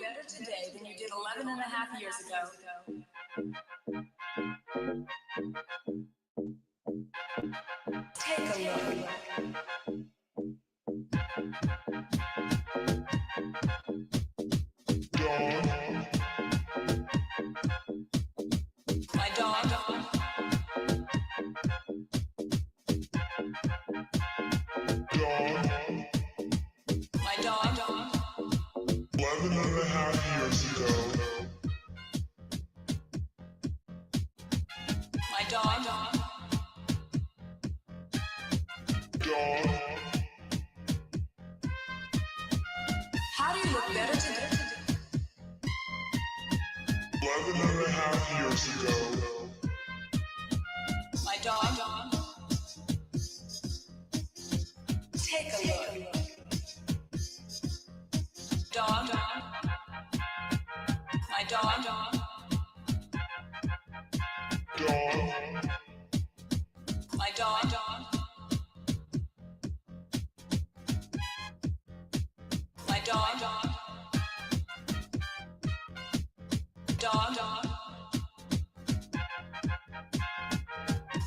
better today than you did 11 and a half years ago. Take a look. My dog. My dog. 11 and a half years ago. My dog. How do you look better today? 11 and a half years ago. My dog. Take a look. Dog. My dog. My dog. My dog. Dog.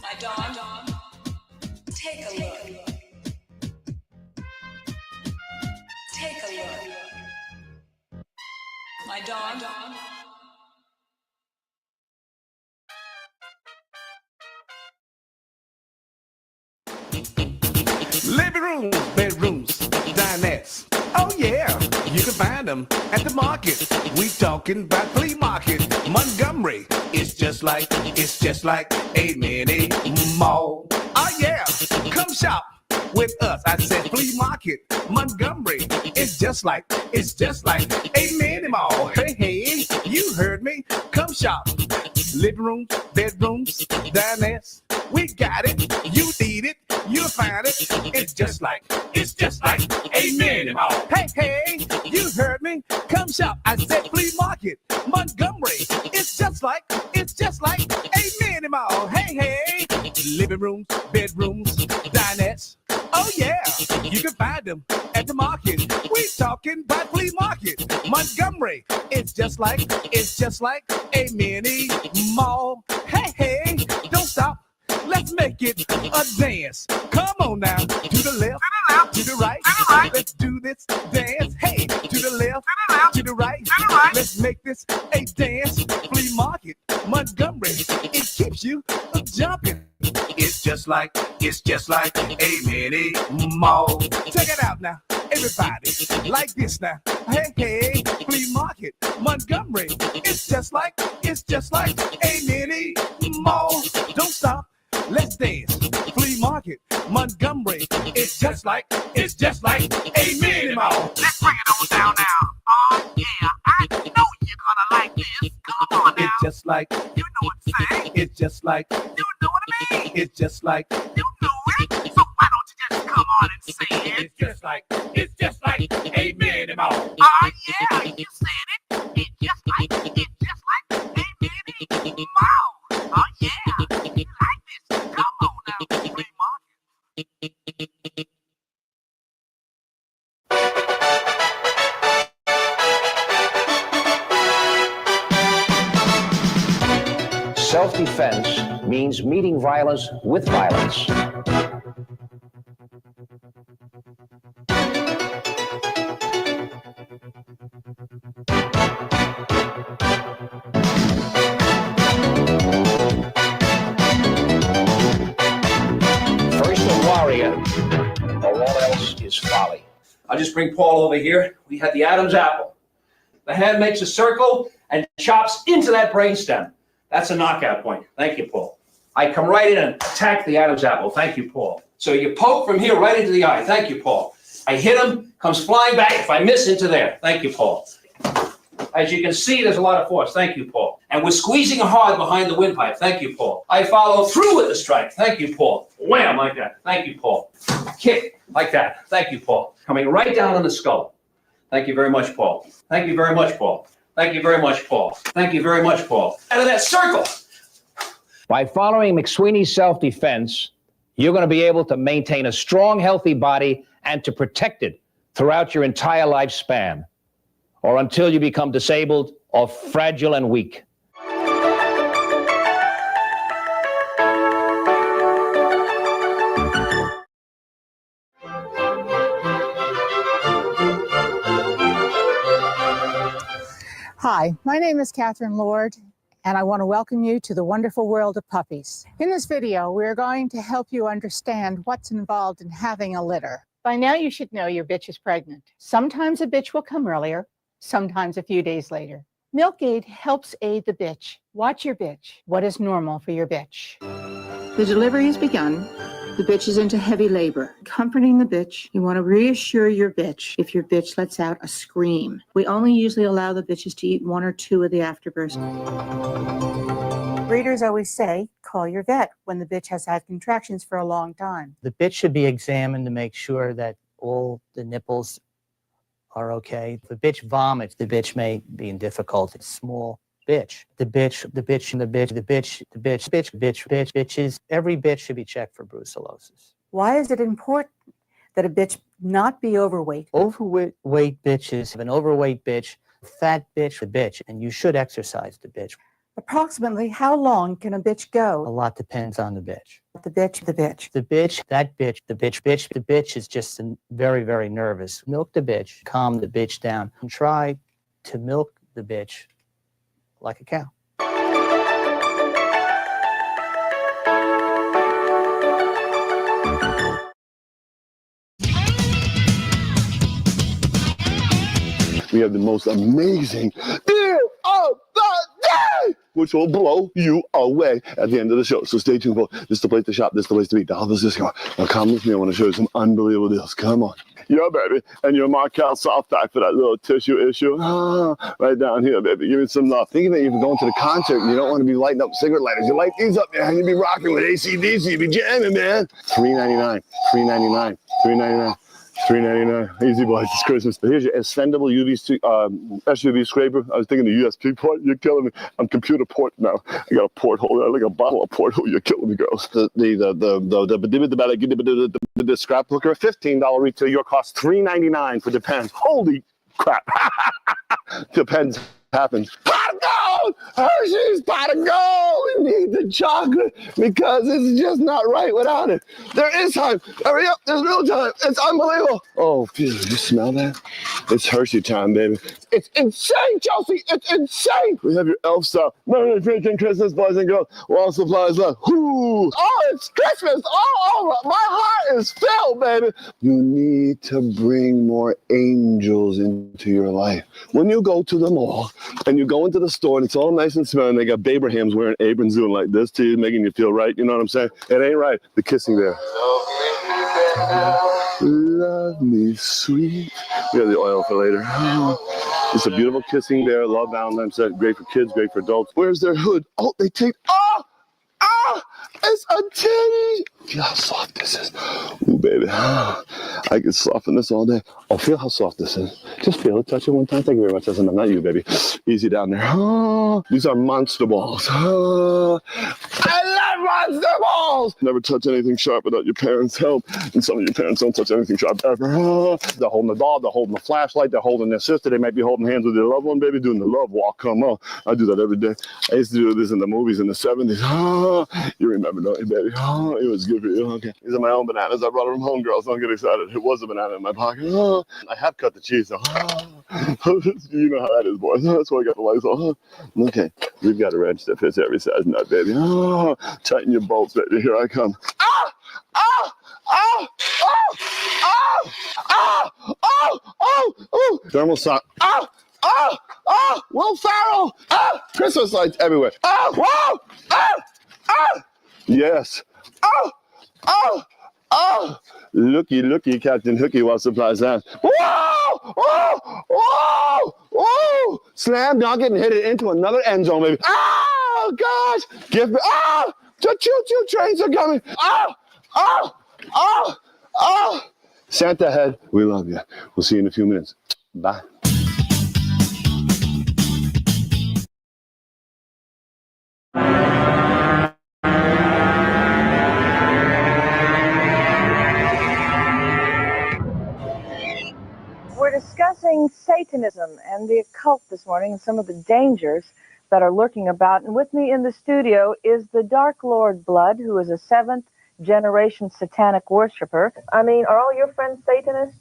My dog. Take a look. Take a look. My dog. Living rooms, bedrooms, dinettes. Oh yeah, you can find them at the market. We talking about flea market. Montgomery, it's just like a mini mall. Oh yeah, come shop with us. I said flea market. Montgomery, it's just like a mini mall. Hey, hey, you heard me. Come shop. Living rooms, bedrooms, dinettes. We got it. You need it. You'll find it. It's just like a mini mall. Hey, hey, you heard me. Come shop. I said flea market. Montgomery. It's just like a mini mall. Hey, hey. Living rooms, bedrooms, dinettes. Oh yeah, you can find them at the market. We talking about flea market. Montgomery. It's just like a mini mall. Hey, hey, don't stop. Let's make it a dance. Come on now, to the left, to the right. Let's do this dance. Hey, to the left, to the right. Let's make this a dance. Flea market, Montgomery. It keeps you jumping. It's just like a mini mall. Check it out now, everybody. Like this now. Hey, hey, flea market, Montgomery. It's just like a mini mall. Don't stop. Let's dance. Flea market, Montgomery. It's just like a mini mall. Let's bring it on down now. Oh yeah, I know you're gonna like this. Come on now. It's just like, You know what I'm saying? it's just like, You know what I mean? it's just like, You know it. So why don't you just come on and say it? it's just like a mini mall. Oh yeah, you said it. It's just like a mini mall. Oh yeah, you like this? Come on now, flea market. Self-defense means meeting violence with violence. First a warrior, or all else is folly. I'll just bring Paul over here. We had the Adam's apple. The hand makes a circle and chops into that brainstem. That's a knockout point. Thank you, Paul. I come right in and attack the Adam's apple. Thank you, Paul. So you poke from here right into the eye. Thank you, Paul. I hit him, comes flying back. If I miss, into there. Thank you, Paul. As you can see, there's a lot of force. Thank you, Paul. And we're squeezing hard behind the windpipe. Thank you, Paul. I follow through with the strike. Thank you, Paul. Wham, like that. Thank you, Paul. Kick, like that. Thank you, Paul. Coming right down on the skull. Thank you very much, Paul. Thank you very much, Paul. Thank you very much, Paul. Thank you very much, Paul. Out of that circle. By following McSweeney's self-defense, you're going to be able to maintain a strong, healthy body and to protect it throughout your entire lifespan. or until you become disabled or fragile and weak. Hi, my name is Catherine Lord, and I want to welcome you to the wonderful world of puppies. In this video, we are going to help you understand what's involved in having a litter. By now, you should know your bitch is pregnant. Sometimes a bitch will come earlier, sometimes a few days later. Milk Aid helps aid the bitch. Watch your bitch. What is normal for your bitch? The delivery has begun. The bitch is into heavy labor. Comforting the bitch, you want to reassure your bitch if your bitch lets out a scream. We only usually allow the bitches to eat 1 or 2 of the afterbirths. Breeders always say, call your vet when the bitch has had contractions for a long time. The bitch should be examined to make sure that all the nipples are okay. If the bitch vomits, the bitch may be in difficulty. Small bitch. The bitch, bitches. Every bitch should be checked for brucellosis. Why is it important that a bitch not be overweight? Overweight bitches have an overweight bitch, fat bitch, the bitch, and you should exercise the bitch. Approximately how long can a bitch A go? lot depends on the bitch. The bitch, the bitch. The bitch, that bitch, the bitch, the bitch is just very, very nervous. Milk the bitch, calm the bitch down, and try to milk the bitch like a cow. We have the most amazing deal of the day, which will blow you away at the end of the show. So stay tuned for this is the place to shop, this is the place to be. How does this go? Now come with me, I want to show you some unbelievable deals. Come on. Yeah, baby. And your Markel soft pack for that little tissue issue. Right down here, baby. Give me some love. Think of it, if you're going to the concert and you don't want to be lighting up cigarette lighters. You light these up, man. You be rocking with AC/DC. You be jamming, man. $3.99, $3.99, $3.99. $3.99. Easy boys, it's Christmas. But here's your extendable SUV scraper. I was thinking the USB port. You're killing me. I'm computer port now. I got a porthole there, like a bottle of porthole. You're killing me, girls. The scrap hooker, $15 retail. Your cost $3.99 for Depends. Holy crap! Depends happens. Pot of gold! Hershey's pot of gold! We need the chocolate because it's just not right without it. There is time. Hurry up, there's no time. It's unbelievable. Oh, phew, you smell that? It's Hershey time, baby. It's insane, Chelsea. It's insane. We have your elf style. Merry freaking Christmas, boys and girls. While supplies left. Whoo! Oh, it's Christmas all over. My heart is filled, baby. You need to bring more angels into your life. When you go to the mall and you go into the store and it's all nice and smelling, they got Babrahams wearing aprons doing like this to you, making you feel right. You know what I'm saying? It ain't right. The kissing there. Love me sweet. We have the oil for later. It's a beautiful kissing there. Love Valentine's set. Great for kids, great for adults. Where's their hood? Oh, they take. It's a titty. Feel how soft this is. Ooh, baby. I can soften this all day. Oh, feel how soft this is. Just feel it. Touch it one time. Thank you very much. That's enough. Not you, baby. Easy down there. These are monster balls. I love monster balls. Never touch anything sharp without your parents' help. And some of your parents don't touch anything sharp ever. They're holding the doll. They're holding the flashlight. They're holding their sister. They might be holding hands with their loved one, baby, doing the love walk. Come on. I do that every day. I used to do this in the movies in the 70s. You remember, don't you, baby? It was good for you. Okay. These are my own bananas. I brought them from home, girls. Don't get excited. It was a banana in my pocket. I have cut the cheese, though. You know how that is, boys. That's why I got the lights on. Okay. We've got a wrench that fits every size nut, baby. Tighten your bolts, baby. Here I come. Thermal sock. Will Ferrell. Christmas lights everywhere. Yes. Looky, Captain Hooky, while supplies last. Whoa! Slam dunk it and hit it into another end zone, baby. Oh, gosh. Give me. The choo-choo trains are coming. Santa head, we love you. We'll see you in a few minutes. Bye. We're discussing safe Satanism and the occult this morning and some of the dangers that are lurking about. And with me in the studio is the Dark Lord Blood, who is a 7th generation satanic worshiper. I mean, are all your friends Satanists?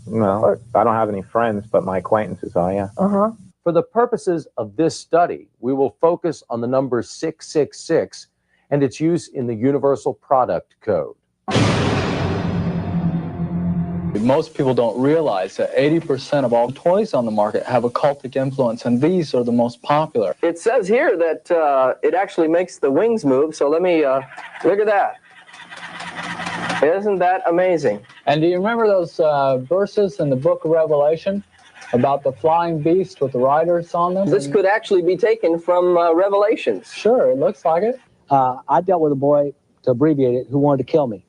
No, I don't have any friends, but my acquaintances are, yeah. Uh-huh. For the purposes of this study, we will focus on the number 666 and its use in the Universal Product Code. Most people don't realize that 80% of all toys on the market have occultic influence, and these are the most popular. It says here that it actually makes the wings move, so let me look at that. Isn't that amazing? And do you remember those verses in the book of Revelation about the flying beast with the riders on them? This could actually be taken from Revelations. Sure, it looks like it. I dealt with a boy, to abbreviate it, who wanted to kill me.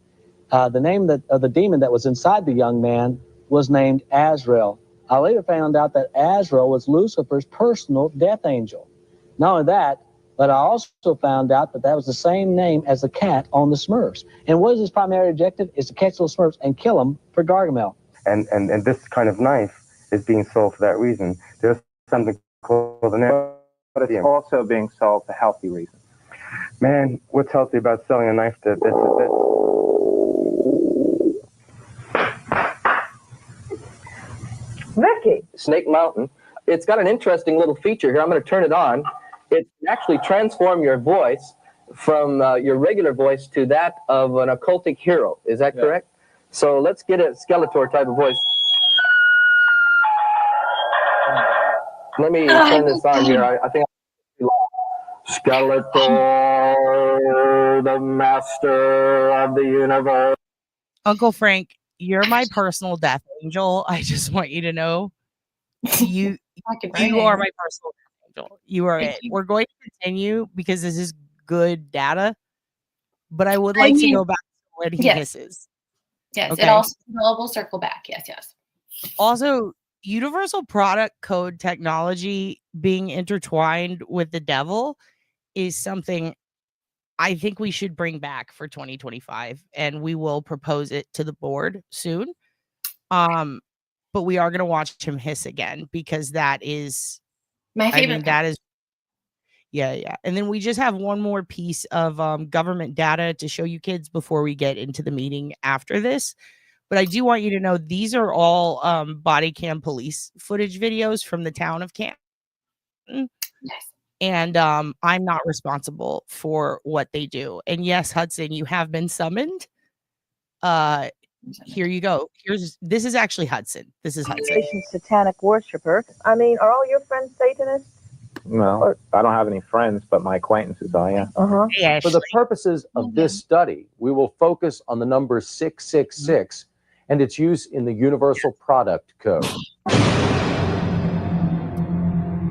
The name of the demon that was inside the young man was named Azrael. I later found out that Azrael was Lucifer's personal death angel. Not only that, but I also found out that that was the same name as the cat on the Smurfs. And what is his primary objective? Is to catch those Smurfs and kill them for Gargamel. And this kind of knife is being sold for that reason. There's something called an But it's also being sold for healthy reasons. Man, what's healthy about selling a knife to this? Vicky. Snake Mountain. It's got an interesting little feature here. I'm going to turn it on. It can actually transform your voice from your regular voice to that of an occultic hero. Is that correct? So let's get a Skeletor type of voice. Let me turn this on here. I think Skeletor, the master of the universe. Uncle Frank, you're my personal death angel. I just want you to know you are my personal death angel. You are it. We're going to continue because this is good data, but I would like to go back to when he hisses. Yes, Okay. it also will circle back. Yes, yes. Also, universal product code technology being intertwined with the devil is something I think we should bring back for 2025, and we will propose it to the board soon. But we are going to watch him hiss again because that is my favorite. I mean, that is yeah. And then we just have one more piece of government data to show you kids before we get into the meeting after this. But I do want you to know these are all body cam police footage videos from the town of Canton. Yes. And I'm not responsible for what they do. And yes, Hudson, you have been summoned. Here you go. This is actually Hudson. This is Hudson. Satanic worshiper. I mean, are all your friends Satanists? No, I don't have any friends, but my acquaintances are, yeah. Uh-huh. Hey, For the purposes of this study, we will focus on the number 666 and its use in the Universal Product Code.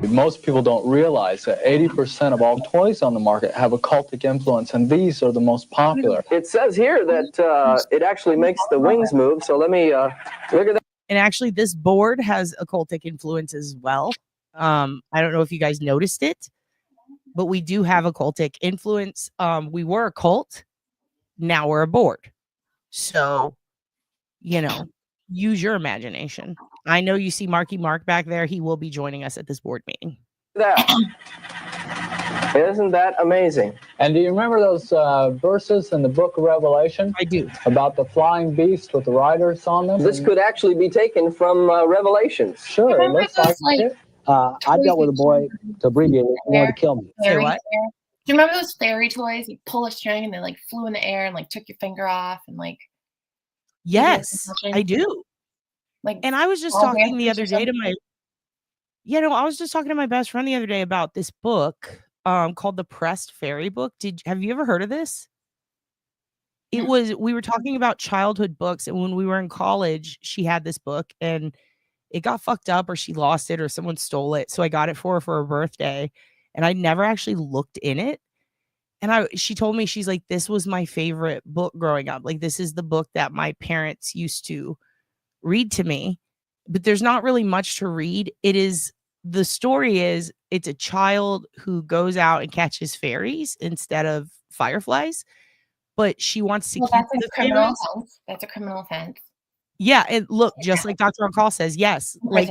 Most people don't realize that 80% of all toys on the market have occultic influence, and these are the most popular. It says here that it actually makes the wings move, so let me look at that. And actually, this board has occultic influence as well. I don't know if you guys noticed it, but we do have occultic influence. We were a cult. Now we're a board. So, use your imagination. I know you see Marky Mark back there. He will be joining us at this board meeting. Isn't that amazing? And do you remember those verses in the book of Revelation? I do. About the flying beast with the riders on them? This could actually be taken from Revelations. Sure, it looks like it. I dealt with a boy, to abbreviate it, who wanted to kill me. Say what? Do you remember those fairy toys? You pull a string and they like flew in the air and like took your finger off and like. Yes, I do. And I was just talking the other day to my, I was just talking to my best friend the other day about this book called the Pressed Fairy Book. Have you ever heard of this? We were talking about childhood books, and when we were in college, she had this book and it got fucked up, or she lost it, or someone stole it. So I got it for her birthday, and I never actually looked in it. And she told me, she's like, this was my favorite book growing up. Like, this is the book that my parents used to read to me, but there's not really much to read. The story is it's a child who goes out and catches fairies instead of fireflies, but she wants to keep the criminal offense. That's a criminal offense. Yeah, and look, just like Dr. On Call says, yes, like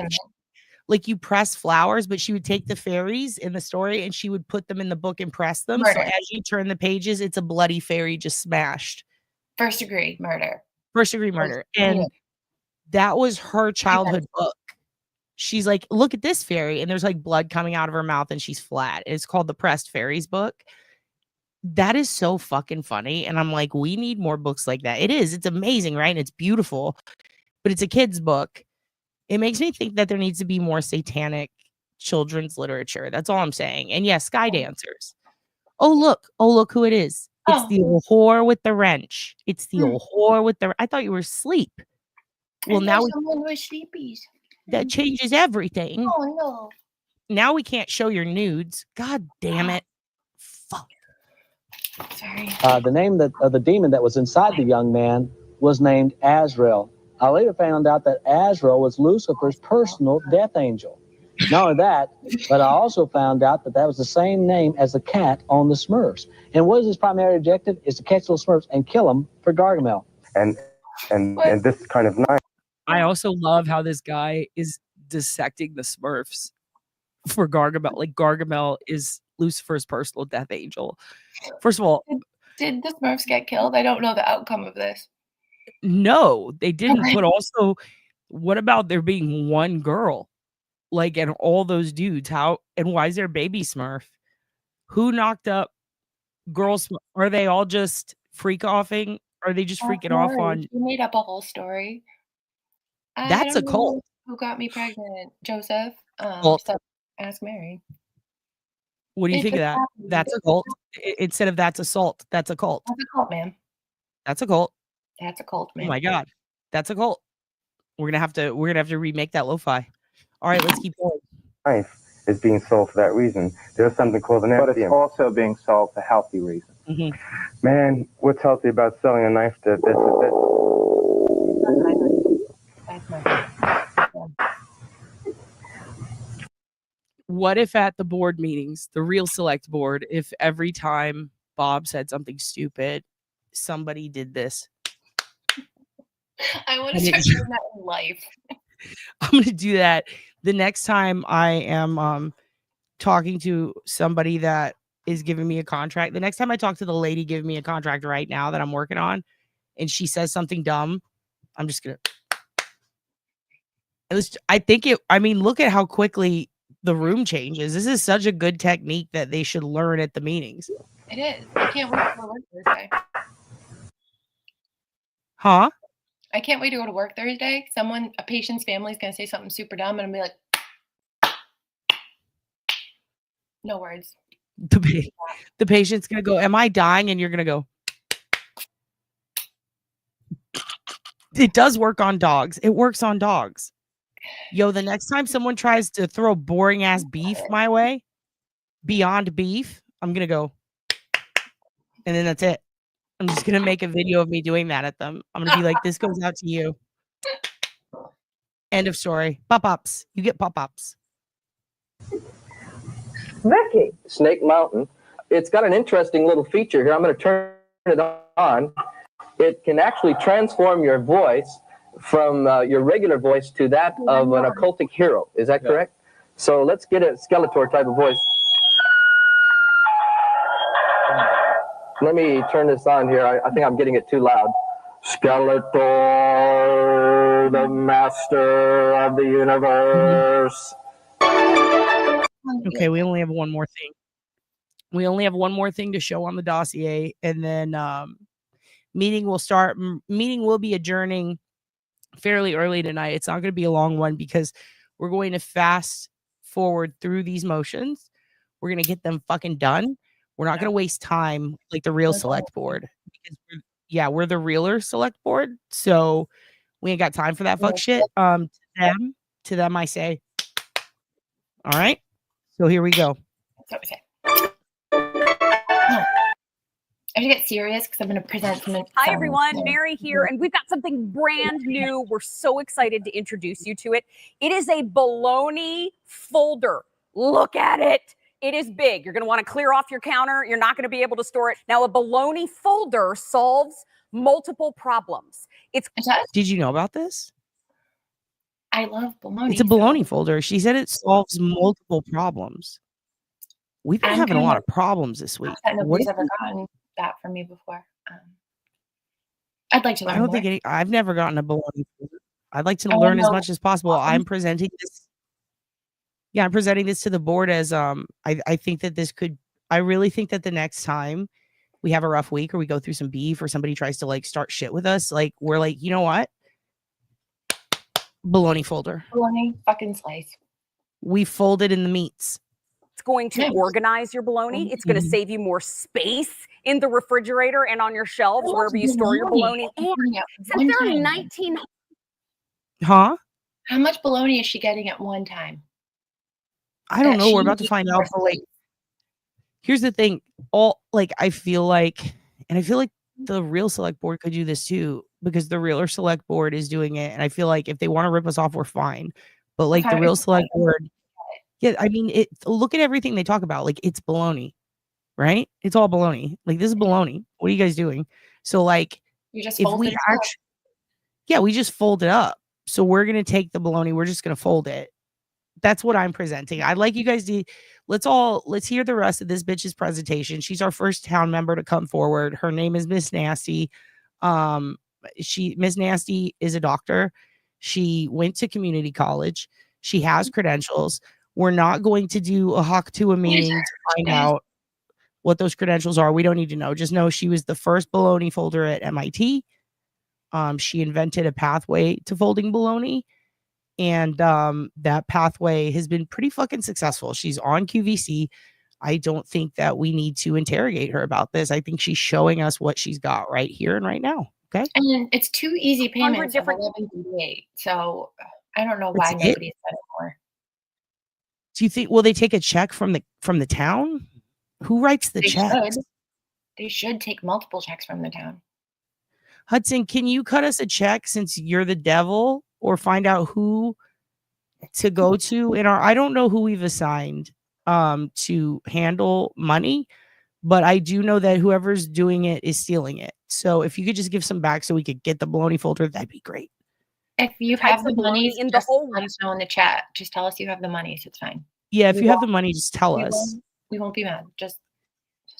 like you press flowers, but she would take the fairies in the story and she would put them in the book and press them. So Murder. as you turn the pages, it's a bloody fairy just smashed. First degree murder. First degree murder. And that was her childhood book. She's like, look at this fairy. And there's like blood coming out of her mouth and she's flat. It's called the Pressed Fairies book. That is so fucking funny. And I'm like, we need more books like that. It is. It's amazing, right? And it's beautiful, but it's a kid's book. It makes me think that there needs to be more satanic children's literature. That's all I'm saying. And yes, Sky Dancers. Oh, look who it is. It's the old whore with the wrench. It's the old whore with the. I thought you were asleep. Well, now someone with sleepies. That changes everything. Oh no. Now we can't show your nudes. God damn it. Fuck. Sorry. The name of the demon that was inside the young man was named Azrael. I later found out that Azrael was Lucifer's personal death angel. Not only that, but I also found out that that was the same name as the cat on the Smurfs. And what is his primary objective? Is to catch those Smurfs and kill them for Gargamel. And this kind of knife. I also love how this guy is dissecting the Smurfs for Gargamel. Like Gargamel is Lucifer's personal death angel. First of all, did the Smurfs get killed? I don't know the outcome of this. No, they didn't. But also, what about there being one girl? Like, and all those dudes, how and why is there a baby Smurf? Who knocked up girls? Are they all just freak offing? Are they just freaking off on? You made up a whole story. That's a cult. Who got me pregnant? Joseph. Cult. So ask Mary. What do you It think of just that? happened. That's a cult. Instead of that's assault, that's a cult. That's a cult, man. That's a cult. That's a cult, Oh man. my god, that's a cult. We're gonna have to remake that lo-fi. All right, let's keep going. Knife is being sold for that reason. There's something called an But empty. it's also being sold for healthy reasons. Mm-hmm. Man, what's healthy about selling a knife to this? What if at the board meetings, the real select board, if every time Bob said something stupid, somebody did this? I want to start doing that in life. I'm going to do that the next time I am talking to somebody that is giving me a contract. The next time I talk to the lady giving me a contract right now that I'm working on, and she says something dumb, I'm just going to. I mean, look at how quickly the room changes. This is such a good technique that they should learn at the meetings. It is. I can't wait to go to work Thursday. Huh? I can't wait to go to work Thursday. A patient's family is going to say something super dumb, and I'm going to be like, no words. The patient's going to go, am I dying? And you're going to go. It does work on dogs. It works on dogs. Yo, the next time someone tries to throw boring ass beef my way, beyond beef, I'm going to go. And then that's it. I'm just going to make a video of me doing that at them. I'm going to be like, this goes out to you. End of story. Pop-ups. You get pop-ups. Vicky. Snake Mountain. It's got an interesting little feature here. I'm going to turn it on. It can actually transform your voice from your regular voice to that of an occultic hero. Is that correct? So let's get a Skeletor type of voice. Let me turn this on here. I think I'm getting it too loud. Skeletor, the master of the universe. Okay, we only have one more thing. We only have one more thing to show on the dossier, and then meeting will start. Meeting will be adjourning fairly early tonight. It's not going to be a long one because we're going to fast forward through these motions. We're going to get them fucking done. We're not going to waste time like the real select board. Because we're the realer select board. So we ain't got time for that fuck shit. To them, I say, all right. So here we go. That's what we say. I have to get serious because I'm going to present some. Hi, everyone. Mary here, and we've got something brand new. We're so excited to introduce you to it. It is a Baloney folder. Look at it. It is big. You're going to want to clear off your counter. You're not going to be able to store it. Now, a Baloney folder solves multiple problems. Did you know about this? I love bologna. It's a bologna folder. She said it solves multiple problems. We've been I'm having a kind lot of of problems this week. upset What nobody's is ever gotten that from me before. I'd like to I learn don't more. think I've never gotten a bologna folder. I'd like to I wanna learn as know much as possible. I'm presenting this. Yeah, I'm presenting this to the board as I think that this could I really think that the next time we have a rough week or we go through some beef or somebody tries to like start shit with us, like we're like, you know what? Bologna folder. Bologna fucking slice. We folded in the meats. It's going to organize your bologna. It's going to save you more space in the refrigerator and on your shelves, How wherever much you store your bologna. bologna And at since one there are time? 19 Huh? How much bologna is she getting at one time? I don't know. She We're about to eats find out. But like, herself. here's the thing. I feel like the real select board could do this too, because the realer select board is doing it. And I feel like if they want to rip us off, we're fine. But like the real select board, yeah, I mean, look at everything they talk about. Like it's baloney, right? It's all baloney. Like this is baloney. What are you guys doing? So like, You just if fold we it actually, yeah, we just fold it up. So we're gonna take the baloney. We're just gonna fold it. That's what I'm presenting. I'd like you guys to let's hear the rest of this bitch's presentation. She's our first town member to come forward. Her name is Miss Nasty. Miss Nasty is a doctor. She went to community college. She has credentials. We're not going to do a hawk to a meeting to find out what those credentials are. We don't need to know. Just know she was the first bologna folder at MIT. She invented a pathway to folding bologna. And that pathway has been pretty fucking successful. She's on QVC. I don't think that we need to interrogate her about this. I think she's showing us what she's got right here and right now. Okay. And it's 2 easy payments of $11.88. So I don't know why That's it? nobody said it more. Do you think will they take a check from the town? Who writes the checks? They should take multiple checks from the town. Hudson, can you cut us a check since you're the devil, or find out who to go to in our I don't know who we've assigned to handle money, but I do know that whoever's doing it is stealing it. So if you could just give some back so we could get the bologna folder, that'd be great. If you have the money in the whole, let us know in the chat. Just tell us you have the money, so it's fine. Yeah, if you have the money, just tell us. We won't be mad. Just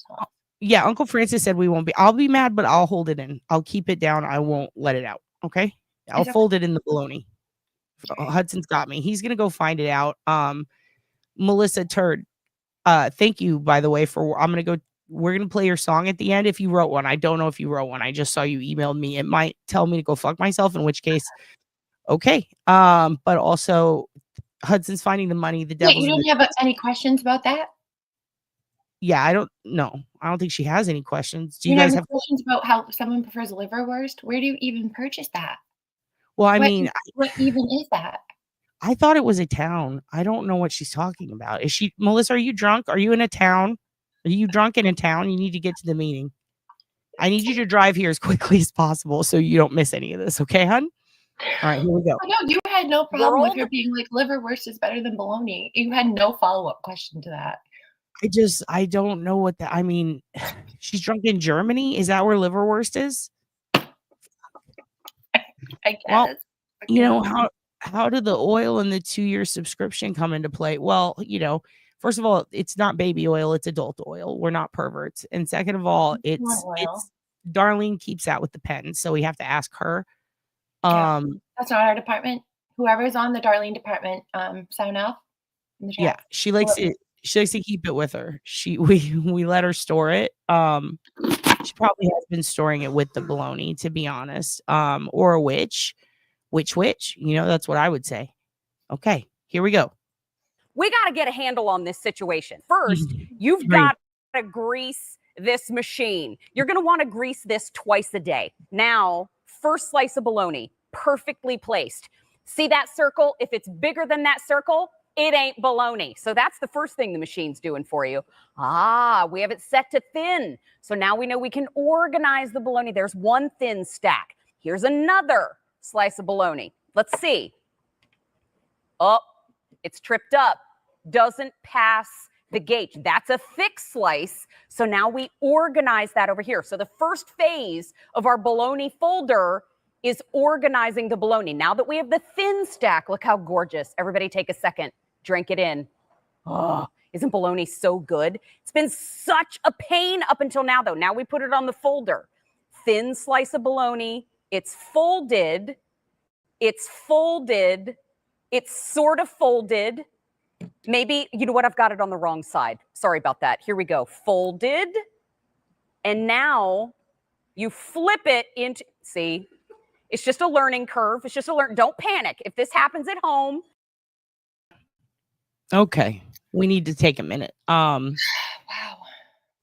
tell us. Yeah, Uncle Francis said we won't be. I'll be mad, but I'll hold it in. I'll keep it down. I won't let it out. Okay? I'll fold it in the bologna. Hudson's got me. He's gonna go find it out. Melissa Turd, thank you, by the way, we're gonna play your song at the end if you wrote one. I don't know if you wrote one. I just saw you emailed me. It might tell me to go fuck myself, in which case, okay. But also Hudson's finding the money. The devil's Wait, you don't have any questions about that? Yeah, I don't know. I don't think she has any questions. Do you You guys have have questions about how someone prefers liverwurst? Where do you even purchase that? Well, I mean, what even is that? I thought it was a town. I don't know what she's talking about. Is she Melissa, are you drunk? Are you in a town? Are you drunk in a town? You need to get to the meeting. I need you to drive here as quickly as possible so you don't miss any of this. Okay, hun? All right, here we go. No, you had no problem with her being like liverwurst is better than bologna. You had no follow-up question to that. I don't know what that, I mean, she's drunk in Germany. Is that where liverwurst is? I guess. Well, you know, how did the oil and the 2-year subscription come into play? Well, you know, first of all, it's not baby oil, it's adult oil. We're not perverts. And second of all, it's Darlene keeps out with the pens, so we have to ask her. Yeah, that's not our department. Whoever's on the Darlene department, sign off in the chat. Yeah, she likes it. She likes to keep it with her. We let her store it. She probably has been storing it with the bologna, to be honest. Or a witch. You know, that's what I would say. Okay, here we go. We got to get a handle on this situation. First, you've got to grease this machine. You're going to want to grease this twice a day. Now, first slice of bologna, perfectly placed. See that circle? If it's bigger than that circle, it ain't bologna. So that's the first thing the machine's doing for you. We have it set to thin. So now we know we can organize the bologna. There's one thin stack. Here's another slice of bologna. Let's see. Oh, it's tripped up. Doesn't pass the gauge. That's a thick slice. So now we organize that over here. So the first phase of our bologna folder is organizing the bologna. Now that we have the thin stack, look how gorgeous. Everybody take a second, drink it in. Oh, isn't bologna so good? It's been such a pain up until now, though. Now we put it on the folder. Thin slice of bologna. It's folded. It's folded. It's sort of folded. Maybe, you know what? I've got it on the wrong side. Sorry about that. Here we go. Folded. And now you flip it into, see, it's just a learning curve. It's just don't panic. If this happens at home. Okay. We need to take a minute. Wow.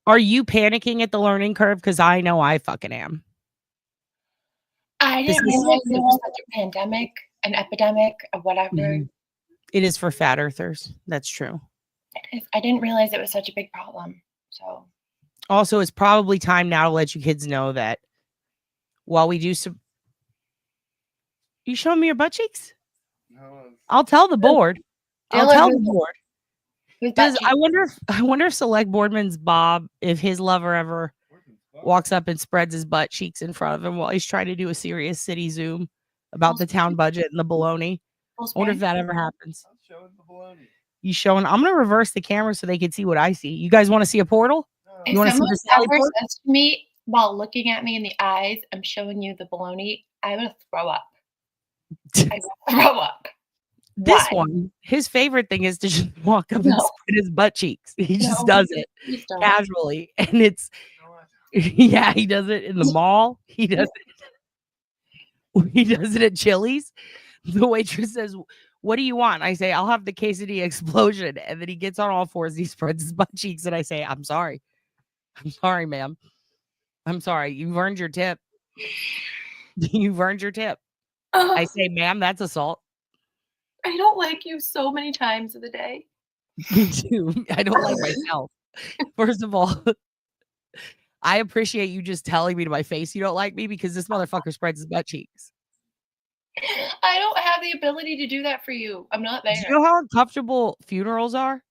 Are you panicking at the learning curve? Because I know I fucking am. I didn't realize there was such a pandemic, an epidemic, or whatever. Mm-hmm. It is for fat earthers. That's true. I didn't realize it was such a big problem. So also, it's probably time now to let you kids know that while we do some, you showing me your butt cheeks? No. I'll tell the board. I'll tell the board. I wonder if Select Boardman's Bob, if his lover ever walks up and spreads his butt cheeks in front of him while he's trying to do a serious city Zoom about the town budget and the baloney. I wonder if that ever happens. I'm showing the baloney. You showing? I'm gonna reverse the camera so they can see what I see. You guys want to see a portal? if You want to see someone the Sally ever portal? says to me while looking at me in the eyes, I'm showing you the baloney, I would throw up. I would throw up. This Why? one, his favorite thing is to just walk up and No. spread his butt cheeks. He just No, does it please don't. casually, and it's yeah, he does it in the mall. He does it. He does it at Chili's. The waitress says, "What do you want?" I say, "I'll have the quesadilla explosion," and then he gets on all fours. He spreads his butt cheeks, and I say, "I'm sorry, ma'am. I'm sorry. You've earned your tip. You've earned your tip." I say, "Ma'am, that's assault." I don't like you so many times of the day. Me too. I don't like myself. First of all, I appreciate you just telling me to my face you don't like me because this motherfucker spreads his butt cheeks. I don't have the ability to do that for you. I'm not there. Do you know how uncomfortable funerals are?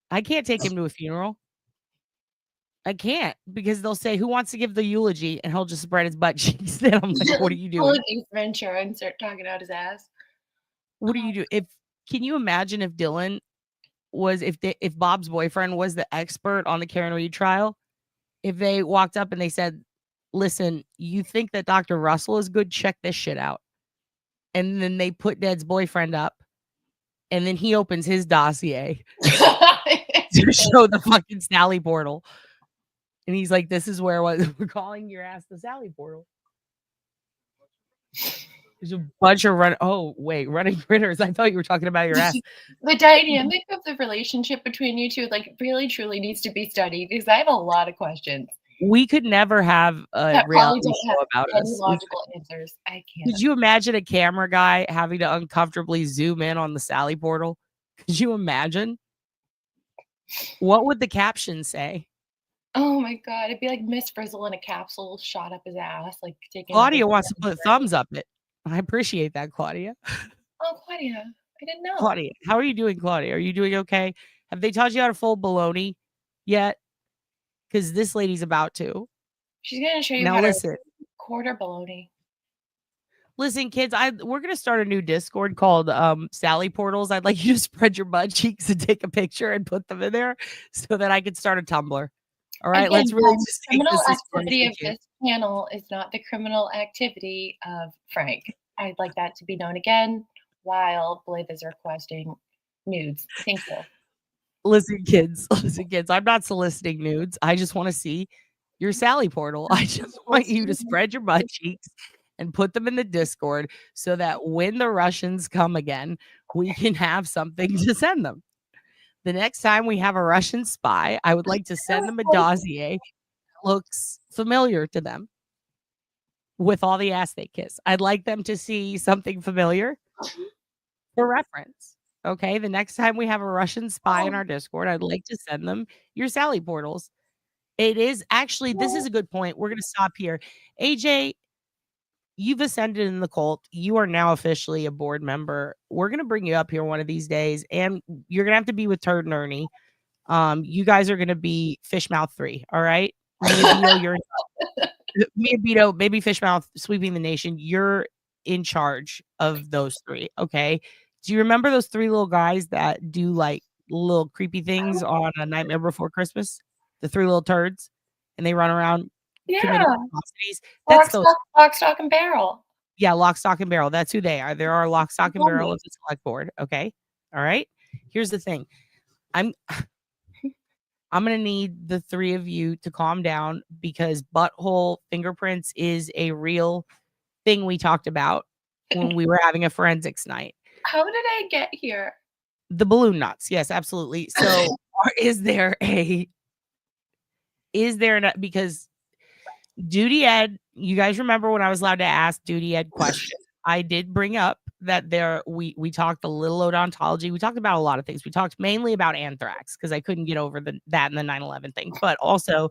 I can't take him to a funeral. I can't because they'll say, "Who wants to give the eulogy?" And he'll just spread his butt cheeks. Then I'm like, "What are you Pull doing? an Ace Ventura and start talking out his ass. What do you do?" Can you imagine if Dylan was if Bob's boyfriend was the expert on the Karen Reed trial? If they walked up and they said, "Listen, you think that Dr. Russell is good? Check this shit out." And then they put Ned's boyfriend up, and then he opens his dossier to show the fucking Sally portal. And he's like, "This is where we're calling your ass the Sally portal." There's a bunch of running critters. I thought you were talking about your ass. The dynamic of the relationship between you two, like, really truly needs to be studied because I have a lot of questions We could never have a that probably reality don't show have about any us. logical answers. I can't. Could you imagine a camera guy having to uncomfortably zoom in on the Sally portal? Could you imagine? What would the caption say? Oh my god, it'd be like Miss Frizzle in a capsule shot up his ass, like taking. Claudia wants to put thumbs up it. I appreciate that, Claudia. Oh, Claudia, I didn't know. Claudia, how are you doing, Claudia? Are you doing okay? Have they taught you how to fold bologna yet? Because this lady's about to. She's gonna show you Now how listen. to quarter baloney. Listen, kids, we're gonna start a new Discord called Sally Portals. I'd like you to spread your butt cheeks and take a picture and put them in there so that I can start a Tumblr. All right, Again, let's really guys, just take criminal this activity of seriously. this channel is not the criminal activity of Frank. I'd like that to be known again while Blythe is requesting nudes. Thank you. Listen, kids, I'm not soliciting nudes. I just want to see your Sally portal. I just want you to spread your butt cheeks and put them in the Discord so that when the Russians come again, we can have something to send them. The next time we have a Russian spy, I would like to send them a dossier that looks familiar to them with all the ass they kiss. I'd like them to see something familiar for reference. Okay, the next time we have a Russian spy in our Discord, I'd like to send them your Sally portals. It is actually, this is a good point. We're going to stop here. AJ, you've ascended in the cult. You are now officially a board member. We're going to bring you up here one of these days, and you're going to have to be with Turd and Ernie. You guys are going to be Fishmouth 3, all right? Me and Beto, maybe Fishmouth sweeping the nation. You're in charge of those three. Okay. Do you remember those three little guys that do like little creepy things on A Nightmare Before Christmas? The three little turds, and they run around committing atrocities. That's those. Lock, stock, and barrel. Yeah, lock, stock, and barrel. That's who they are. There are lock, stock, and barrel of the select board. Okay. All right. Here's the thing. I'm gonna need the three of you to calm down because butthole fingerprints is a real thing we talked about when we were having a forensics night. How did I get here? The balloon knots. Yes, absolutely. So is there because Duty Ed, you guys remember when I was allowed to ask Duty Ed questions? I did bring up that we talked a little odontology. We talked about a lot of things. We talked mainly about anthrax because I couldn't get over that and the 9/11 thing. But also,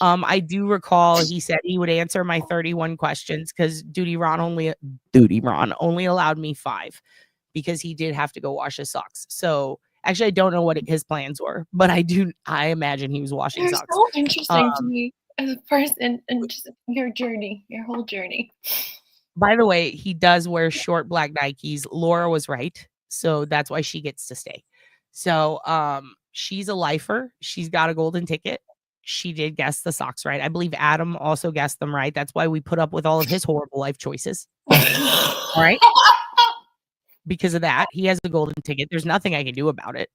I do recall he said he would answer my 31 questions because Duty Ron only allowed me 5 because he did have to go wash his socks. So actually, I don't know what his plans were, but I imagine he was washing You're socks. so interesting to me as a person and just your whole journey. By the way, he does wear short black Nikes. Laura was right. So that's why she gets to stay. So she's a lifer. She's got a golden ticket. She did guess the socks right. I believe Adam also guessed them right. That's why we put up with all of his horrible life choices. All right. Because of that, he has a golden ticket. There's nothing I can do about it.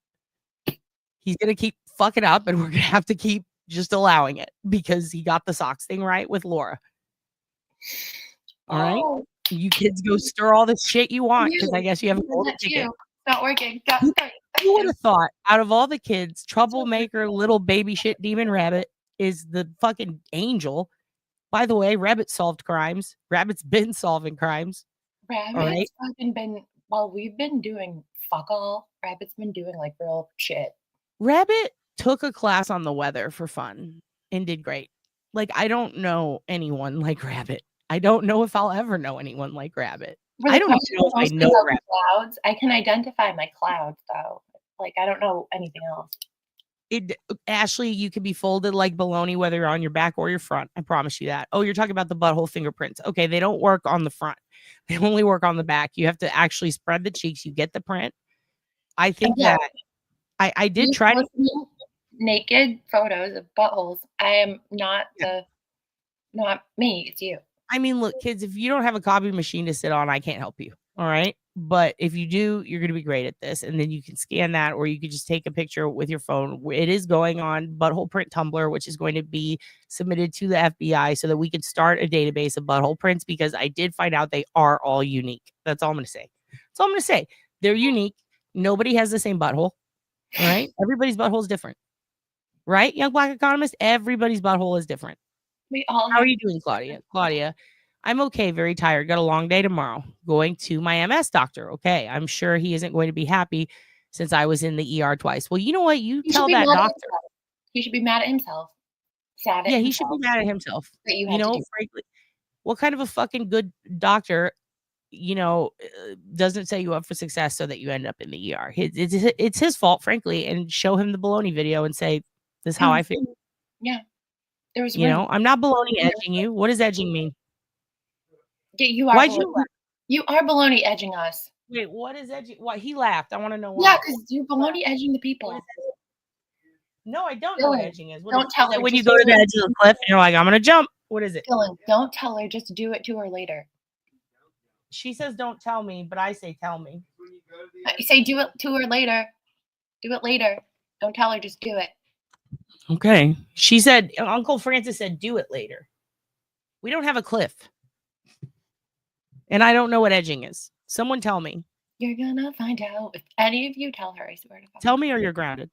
He's going to keep fucking up and we're going to have to keep just allowing it because he got the socks thing right with Laura. All right. You kids go stir all the shit you want because I guess you have a golden ticket. Not working. Who would have thought out of all the kids, troublemaker, little baby shit demon rabbit is the fucking angel? By the way, Rabbit solved crimes. Rabbit's been solving crimes. Rabbit's fucking been, while we've been doing fuck all, Rabbit's been doing like real shit. Rabbit took a class on the weather for fun and did great. Like, I don't know anyone like Rabbit. I don't know if I'll ever know anyone like Rabbit. I don't even know if I know Rabbit. Clouds. I can identify my clouds though. Like, I don't know anything else. Ashley, you can be folded like baloney, whether you're on your back or your front. I promise you that. Oh, you're talking about the butthole fingerprints. Okay, they don't work on the front. They only work on the back. You have to actually spread the cheeks. You get the print. I think that I did try to naked photos of buttholes. I am not not me. It's you. I mean, look, kids, if you don't have a copy machine to sit on, I can't help you. All right. But if you do, you're going to be great at this. And then you can scan that, or you could just take a picture with your phone. It is going on Butthole Print Tumblr, which is going to be submitted to the FBI so that we can start a database of butthole prints, because I did find out they are all unique. That's all I'm going to say. That's all I'm going to say. They're unique. Nobody has the same butthole. All right. Everybody's butthole is different. Right? Young Black Economist, everybody's butthole is different. We all. How are you doing, Claudia? Claudia, I'm okay. Very tired. Got a long day tomorrow. Going to my MS doctor. Okay. I'm sure he isn't going to be happy since I was in the ER twice. Well, you know what? You tell that doctor. He should be mad at himself. Sad at yeah, he should be mad at himself. That you know, frankly, what kind of a fucking good doctor, doesn't set you up for success so that you end up in the ER? It's his fault, frankly, and show him the baloney video and say, this is how I feel. Yeah. There was, I'm not baloney edging you. What does edging mean? Yeah, you are. Why'd you laugh? You are baloney edging us. Wait, what is edging? Why he laughed? I want to know why. Yeah, because you're baloney edging the people. No, I don't know what edging is. Don't tell her. When you go to the edge of the cliff and you're like, I'm gonna jump. What is it? Dylan, don't tell her. Just do it to her later. She says, "Don't tell me," but I say, "Tell me." You say, "Do it to her later." Do it later. Don't tell her. Just do it. Okay. She said, Uncle Francis said, "Do it later." We don't have a cliff, and I don't know what edging is. Someone tell me. You're gonna find out. If any of you tell her, I swear to God. Tell me, or you're grounded.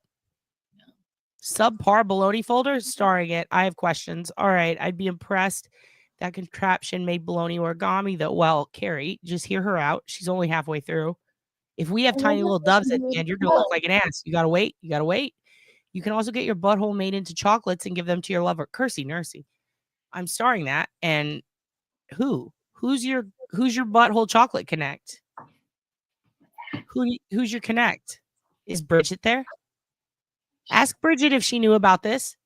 Subpar baloney folder starring it. I have questions. All right. I'd be impressed. That contraption made baloney origami, though. Well, Carrie, just hear her out. She's only halfway through. If we have tiny little doves at the end, you're going to look like an ass. You got to wait. You got to wait. You can also get your butthole made into chocolates and give them to your lover. Kersey Nursey. I'm starring that. And who's your butthole chocolate connect? Who's your connect? Is Bridget there? Ask Bridget if she knew about this.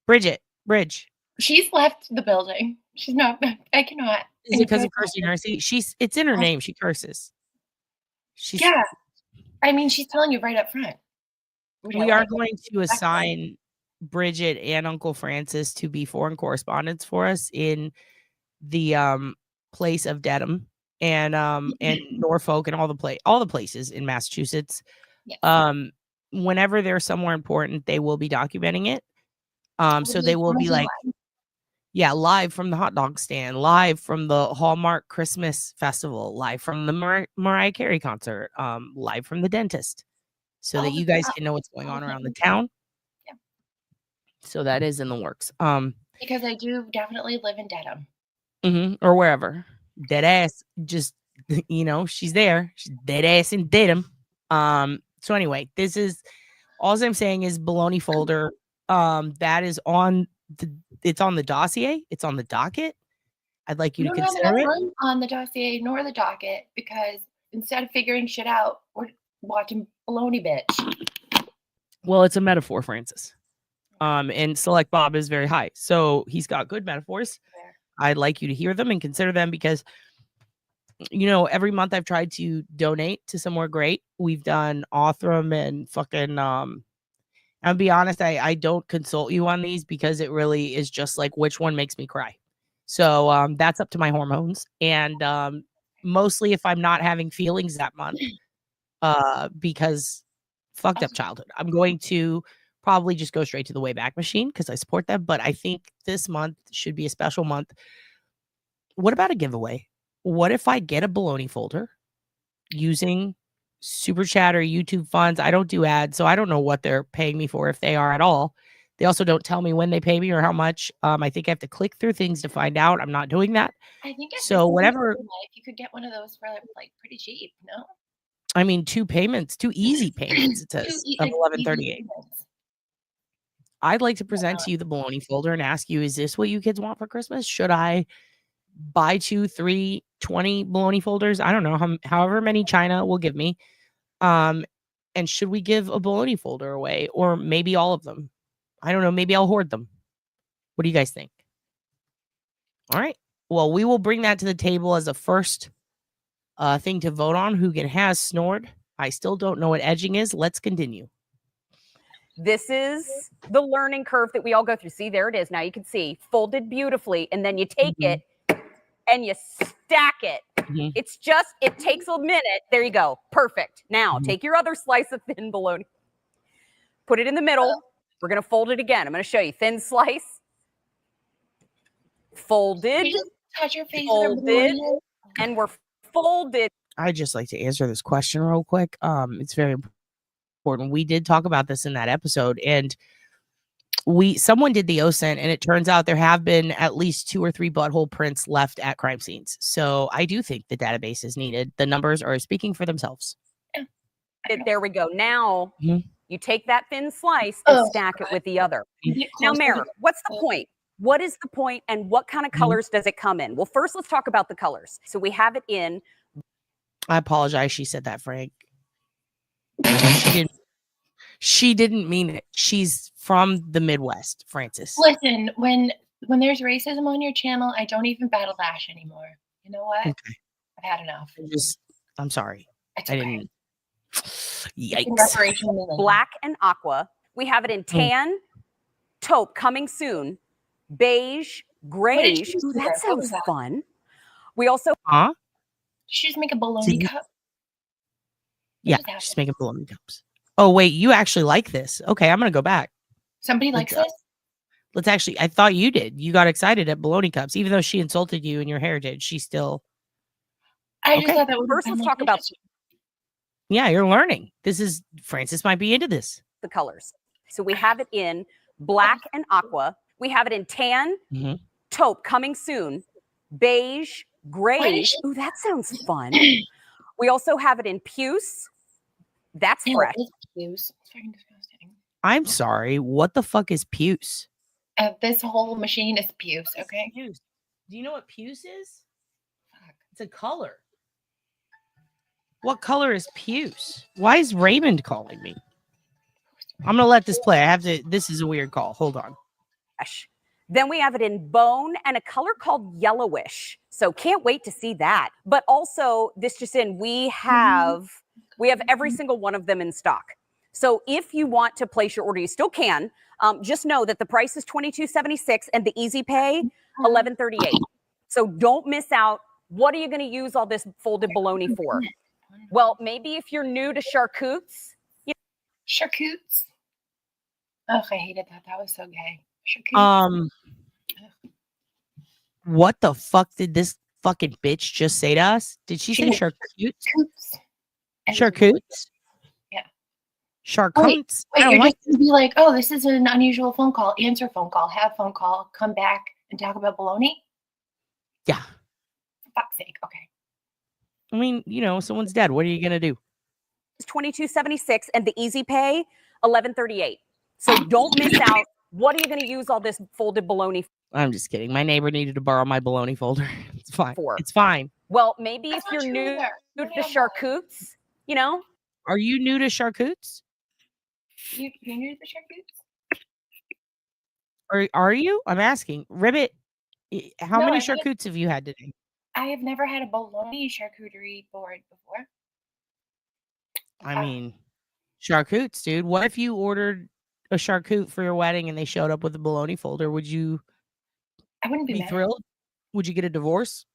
Bridge. She's left the building. She's not. I cannot. Is it because of cursing mercy? It's in her name. She curses. Yeah. I mean, she's telling you right up front. We are going to assign Bridget and Uncle Francis to be foreign correspondents for us in the place of Dedham and Norfolk and all the places in Massachusetts. Yes. Whenever they're somewhere important, they will be documenting it. So they will be like, yeah, live from the hot dog stand, live from the Hallmark Christmas festival, live from the Mariah Carey concert, live from the dentist, so that you guys can know what's going on around the town. Yeah. So that is in the works. Because I do definitely live in Dedham. Or wherever. Dead ass, just she's there. She's dead ass in Dedham. So anyway, this is all I'm saying is Baloney folder. That is on it's on the dossier. It's on the docket. I'd like you to consider it. On the dossier nor the docket, because instead of figuring shit out, we're watching Baloney bitch. Well, it's a metaphor, Francis. And Select Bob is very high, so he's got good metaphors. I'd like you to hear them and consider them because, every month I've tried to donate to somewhere great. We've done Othram and fucking I'll be honest, I don't consult you on these because it really is just like which one makes me cry. So that's up to my hormones. And mostly if I'm not having feelings that month, because fucked up childhood, I'm going to probably just go straight to the Wayback Machine because I support them. But I think this month should be a special month. What about a giveaway? What if I get a Baloney folder using Super Chat or YouTube funds? I don't do ads, so I don't know what they're paying me for, if they are at all. They also don't tell me when they pay me or how much. I think I have to click through things to find out. I'm not doing that. I think so. Whatever. You could get one of those for like pretty cheap. No. I mean, 2 easy payments. It says of $11.38. I'd like to present to you the Baloney folder and ask you: is this what you kids want for Christmas? Should I buy 2, 3, 20 Baloney folders? I don't know, however many China will give me. And should we give a Baloney folder away, or maybe all of them? I don't know. Maybe I'll hoard them. What do you guys think? All right. Well, we will bring that to the table as a first thing to vote on. Hugin has snored. I still don't know what edging is. Let's continue. This is the learning curve that we all go through. See, there it is. Now you can see folded beautifully, and then you take it and you stack it. It takes a minute. There you go. Perfect. Now take your other slice of thin bologna, put it in the middle. We're going to fold it again. I'm going to show you thin slice, folded, touch your face, folded, and we're folded. I'd just like to answer this question real quick. It's very important. We did talk about this in that episode, and someone did the OSINT, and it turns out there have been at least 2 or 3 butthole prints left at crime scenes. So I do think the database is needed. The numbers are speaking for themselves. There we go. Now you take that thin slice and stack it with the other. Now, Mary, what's the point? What is the point, and what kind of colors does it come in? Well, first, let's talk about the colors. So we have it in. I apologize. She said that, Frank. She didn't mean it. She's from the Midwest, Francis. Listen, when there's racism on your channel, I don't even battle lash anymore. You know what? Okay. I've had enough. I'm sorry. It's I didn't. Yikes. Black and aqua. We have it in tan, taupe, coming soon, beige, grayish. Ooh, that sounds fun. We also. She's making bologna cup. Yeah, she's making bologna cups. Oh, wait, you actually like this. Okay, I'm going to go back. Somebody likes this? Let's actually, I thought you did. You got excited at bologna cups. Even though she insulted you and your heritage, she still. I just thought that would first, let's talk about. Yeah, you're learning. Francis might be into this. The colors. So we have it in black and aqua. We have it in tan, taupe, coming soon, beige, grayish. Ooh, that sounds fun. We also have it in puce. That's fresh. Puce. It's fucking disgusting. I'm sorry. What the fuck is puce? This whole machine is puce, okay? Puce. Do you know what puce is? Fuck. It's a color. What color is puce? Why is Raymond calling me? I'm going to let this play. This is a weird call. Hold on. Then we have it in bone and a color called yellowish. So can't wait to see that. But also, this just in, we have every single one of them in stock. So if you want to place your order, you still can. Just know that the price is $22.76 and the easy pay $11.38. So don't miss out. What are you going to use all this folded bologna for? Well, maybe if you're new to charcutes. Charcutes? Ugh, I hated that. That was so gay. Charcutes. What the fuck did this fucking bitch just say to us? Did she say charcutes? Charcutes? Yeah. Charcutes? Wait, I don't you're like just gonna be like, oh, this is an unusual phone call. Answer phone call, have phone call, come back and talk about bologna? Yeah. For fuck's sake. Okay. I mean, someone's dead. What are you gonna do? It's $22.76 and the easy pay $11.38. So don't miss out. What are you going to use all this folded bologna for? I'm just kidding. My neighbor needed to borrow my bologna folder. It's fine. It's fine. Well, maybe if you're new to the charcutes, Are you new to charcutes? You're new to the charcutes? Or are you? I'm asking. Ribbit, how No, many I haven't. charcutes have you had today? I have never had a bologna charcuterie board before. I mean, charcutes, dude. What if you ordered a charcut for your wedding and they showed up with a bologna folder? Would you I wouldn't be be mad. thrilled? Would you get a divorce?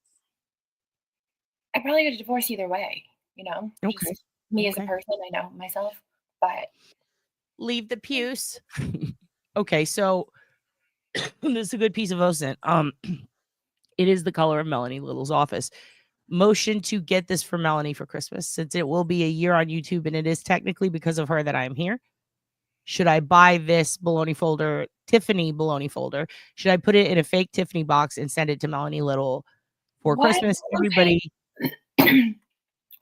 I'd probably get a divorce either way, Okay. Just me as a person, I know myself, but Leave the pews. Okay, so this is a good piece of OSINT. It is the color of Melanie Little's office. Motion to get this for Melanie for Christmas, since it will be a year on YouTube, and it is technically because of her that I'm here. Should I buy this bologna folder, Tiffany bologna folder? Should I put it in a fake Tiffany box and send it to Melanie Little for What? Christmas? Okay. Everybody.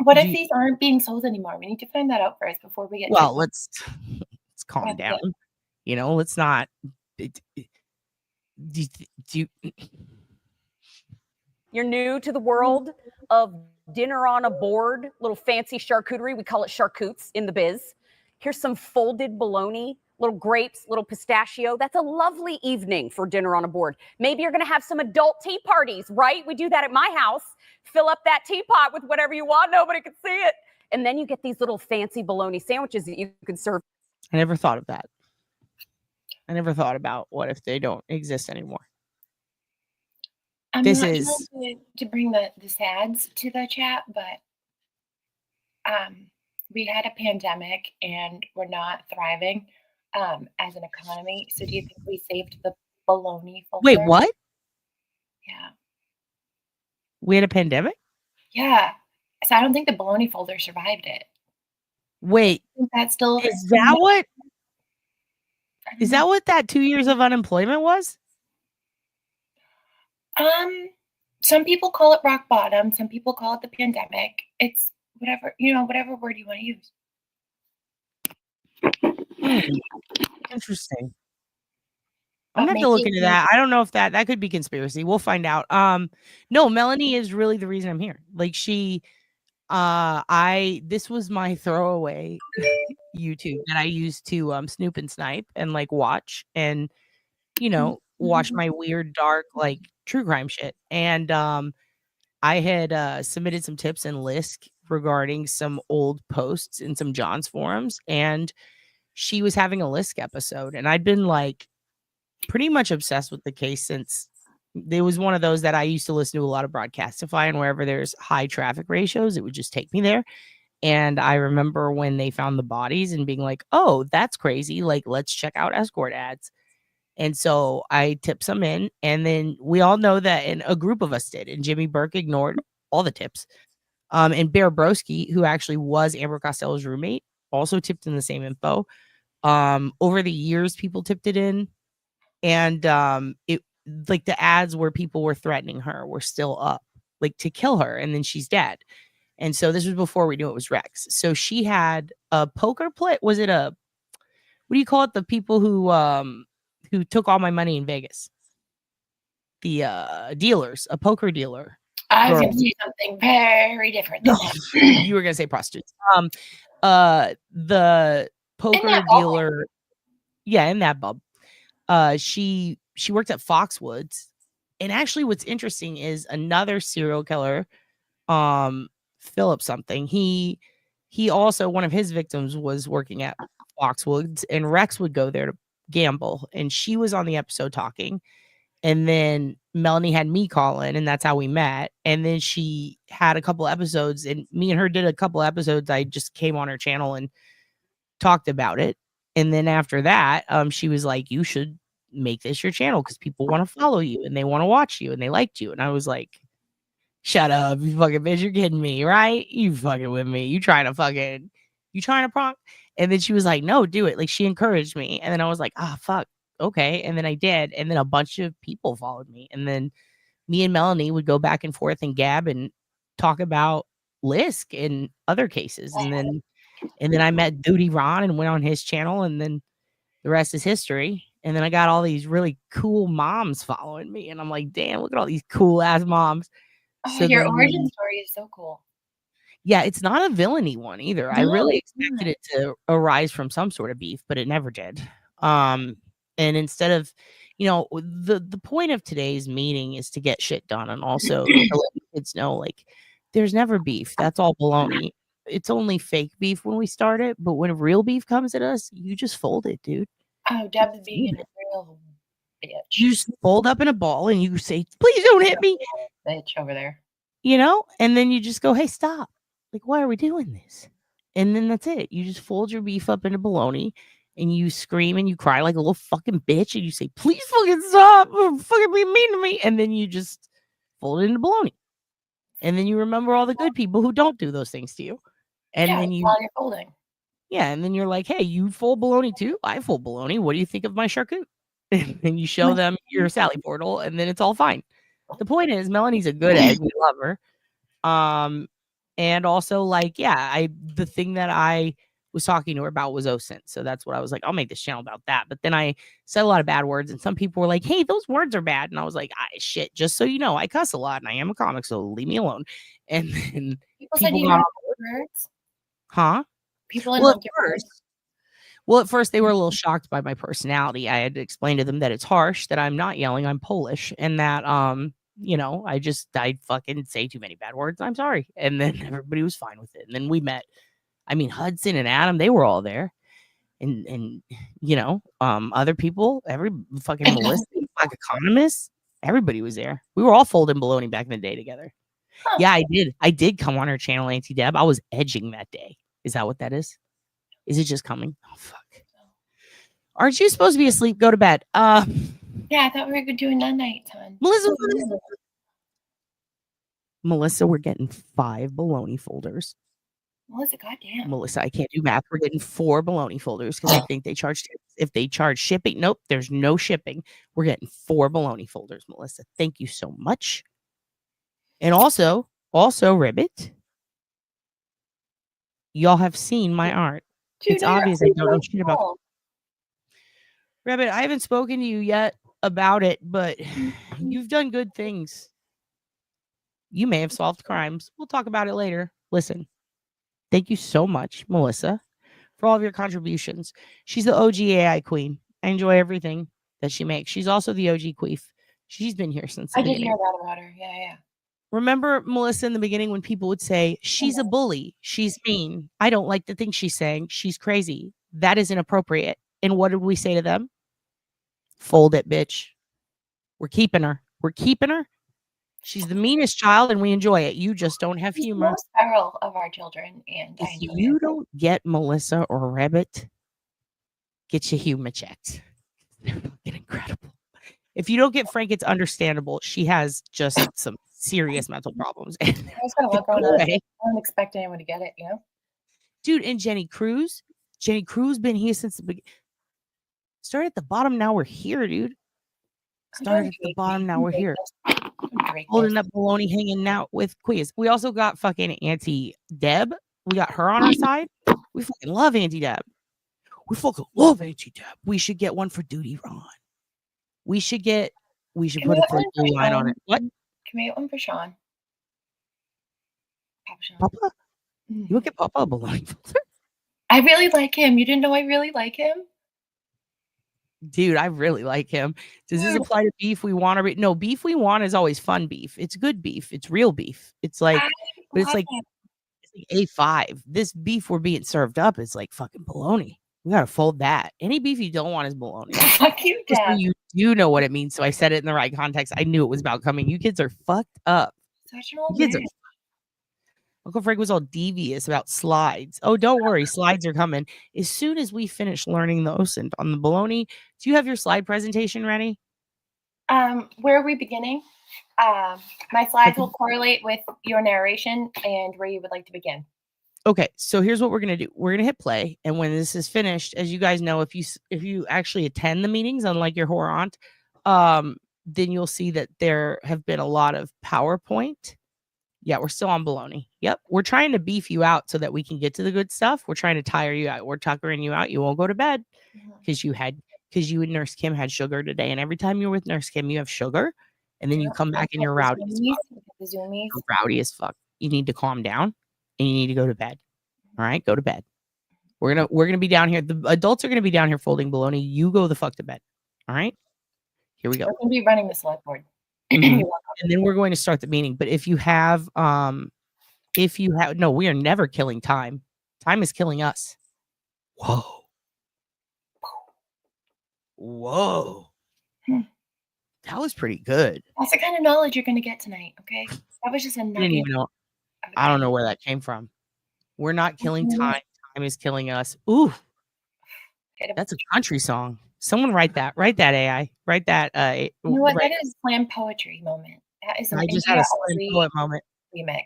what if these aren't being sold anymore? We need to find that out first before we get. Well, let's calm down. Let's not. You're new to the world of dinner on a board, little fancy charcuterie. We call it charcutes in the biz. Here's some folded bologna, little grapes, little pistachio. That's a lovely evening for dinner on a board. Maybe you're going to have some adult tea parties, right? We do that at my house. Fill up that teapot with whatever you want. Nobody can see it. And then you get these little fancy bologna sandwiches that you can serve. I never thought of that. I never thought about what if they don't exist anymore. I'm This not is trying to bring the sads to the chat, but we had a pandemic and we're not thriving as an economy. So do you think we saved the bologna folder? Wait, what? Yeah. We had a pandemic? Yeah. So I don't think the bologna folder survived it. Wait, That's still is that what? Is that what that 2 years of unemployment was? Some people call it rock bottom. Some people call it the pandemic. It's whatever, whatever word you want to use. Interesting. I'm gonna have to look into that. I don't know if that could be conspiracy. We'll find out. No, Melanie is really the reason I'm here. Like this was my throwaway YouTube that I used to snoop and snipe and watch and watch my weird dark true crime shit. And I had submitted some tips in Lisk regarding some old posts in some John's forums, and she was having a Lisk episode, and I'd been pretty much obsessed with the case since it was one of those that I used to listen to a lot of Broadcastify, and wherever there's high traffic ratios, it would just take me there. And I remember when they found the bodies and being like, oh, that's crazy. Let's check out escort ads. And so I tipped some in, and then we all know that, and a group of us did, and Jimmy Burke ignored all the tips. And Bear Broski, who actually was Amber Costello's roommate, also tipped in the same info. Over the years, people tipped it in, and it the ads where people were threatening her were still up, to kill her, and then she's dead. And so this was before we knew it was Rex. So she had a poker play. Was it what do you call it? The people who took all my money in Vegas. The dealers, a poker dealer. I was going to say something very different than that. You were going to say prostitutes. The poker dealer. Yeah, in that bub. She she worked at Foxwoods. And actually what's interesting is another serial killer, Philip something. He also, one of his victims was working at Foxwoods, and Rex would go there to gamble, and she was on the episode talking. And then Melanie had me call in, and that's how we met. And then she had a couple episodes, and me and her did a couple episodes. I just came on her channel and talked about it. And then after that, she was like, you should make this your channel because people want to follow you and they want to watch you and they liked you. And I was like, shut up, you fucking bitch, you're kidding me, right? You fucking with me. You trying to prank? And then she was like, no, do it. Like, she encouraged me. And then I was like, ah, fuck. Okay. And then I did. And then a bunch of people followed me. And then me and Melanie would go back and forth and gab and talk about Lisk and other cases. And then I met Duty Ron and went on his channel. And then the rest is history. And then I got all these really cool moms following me. And I'm like, damn, look at all these cool ass moms. Oh, your origin story is so cool. Yeah, it's not a villainy one either. I No, really it's expected not. it to arise from some sort of beef, but it never did. And instead of, the point of today's meeting is to get shit done, and also to let the kids know, like, there's never beef. That's all baloney. It's only fake beef when we start it, but when real beef comes at us, you just fold it, dude. Oh, Deb's being a real bitch. You just fold up in a ball and you say, please don't hit me. Bitch over there. And then you just go, hey, stop. Like, why are we doing this? And then that's it. You just fold your beef up into bologna and you scream and you cry like a little fucking bitch and you say, please fucking stop. You're fucking being mean to me. And then you just fold it into bologna. And then you remember all the good people who don't do those things to you. And then while you're folding. Yeah, and then you're like, hey, you fold bologna too? I fold bologna. What do you think of my charcuterie? And you show them your Sally Portal, and then it's all fine. The point is, Melanie's a good egg. We love her. And also, like, the thing that I was talking to her about was OSINT. So that's what I was like, I'll make this channel about that. But then I said a lot of bad words, and some people were like, hey, those words are bad. And I was like, shit, just so you know, I cuss a lot, and I am a comic, so leave me alone. And then People said you got have on words. Huh? People Well, don't get words. Well, at first they were a little shocked by my personality. I had to explain to them that it's harsh, that I'm not yelling, I'm Polish, and that I fucking say too many bad words. I'm sorry. And then everybody was fine with it. And then we met. I mean, Hudson and Adam, they were all there. And other people, every fucking Melissa, Black Economist, everybody was there. We were all folding bologna back in the day together. Huh. Yeah, I did. I did come on her channel, Auntie Deb. I was edging that day. Is that what that is? Is it just coming? Oh, fuck. Aren't you supposed to be asleep? Go to bed. Yeah, I thought we were doing that night, hon. Melissa, we're getting 5 bologna folders. Melissa, goddamn. Melissa, I can't do math. We're getting 4 bologna folders because I think they charge tips. If they charge shipping, nope, there's no shipping. We're getting 4 bologna folders, Melissa. Thank you so much. And also, Ribbit, y'all have seen my art. Dude, It's obvious I don't know shit about Rabbit, I haven't spoken to you yet about it, but you've done good things. You may have solved crimes. We'll talk about it later. Listen, thank you so much, Melissa, for all of your contributions. She's the OG AI queen. I enjoy everything that she makes. She's also the OG queef. She's been here since the I did beginning. hear that about her. Yeah. Remember, Melissa, in the beginning when people would say, she's a bully, she's mean, I don't like the things she's saying, she's crazy. That is inappropriate. And what did we say to them? Fold it, bitch. We're keeping her. We're keeping her. She's the meanest child and we enjoy it. You just don't have humor. The most feral of our children. And if you don't get Melissa or Rabbit, get your humor checked. They're fucking incredible. If you don't get Frank, it's understandable. She has just some serious mental problems. I was gonna look on it. I don't expect anyone to get it, Dude, and Jenny Cruz. Jenny Cruz been here since the beginning. Started at the bottom, now we're here, dude. Started at the bottom, now we're here. Holding up baloney, hanging out with Quiz. We also got fucking Auntie Deb. We got her on our side. We fucking love Auntie Deb. We fucking love Auntie Deb. We should get one for Duty Ron. We should put a blue line on it. What? Can we get one for Sean? Papa? You would get Papa a baloney filter? I really like him. You didn't know I really like him? Dude, I really like him. Does this apply to beef we want to no, beef we want is always fun beef. It's good beef. It's real beef. It's like but it's like A5. This beef we're being served up is like fucking bologna. We gotta fold that. Any beef you don't want is bologna. Fuck you, Just so Dad. you know what it means. So I said it in the right context. I knew it was about coming. You kids are fucked up. Such an old You kids man. are Uncle Frank was all devious about slides. Oh, don't worry, slides are coming. As soon as we finish learning the OSINT on the bologna, do you have your slide presentation ready? Where are we beginning? My slides will correlate with your narration and where you would like to begin. Okay, so here's what we're gonna do. We're gonna hit play, and when this is finished, as you guys know, if you actually attend the meetings, unlike your whore aunt, then you'll see that there have been a lot of PowerPoint. Yeah, we're still on bologna. Yep, we're trying to beef you out so that we can get to the good stuff. We're trying to tire you out. We're tuckering you out. You won't go to bed because you and Nurse Kim had sugar today, and every time you're with Nurse Kim, you have sugar, and then you come back and you're rowdy as fuck. You're rowdy as fuck. You need to calm down, and you need to go to bed. All right, go to bed. We're gonna be down here. The adults are gonna be down here folding bologna. You go the fuck to bed. All right, here we go. We're going to be running the select board. And then we're going to start the meeting. But if you have no, we are never killing time. Time is killing us. Whoa. That was pretty good. That's the kind of knowledge you're going to get tonight, okay? That was just a I didn't nugget. even know. I don't know where that came from. We're not killing time. Time is killing us. Ooh. That's a country song. Someone write that. Write that, AI. Write that. You know what? That is slam poetry moment. That is an I just had a slam poet moment. remix.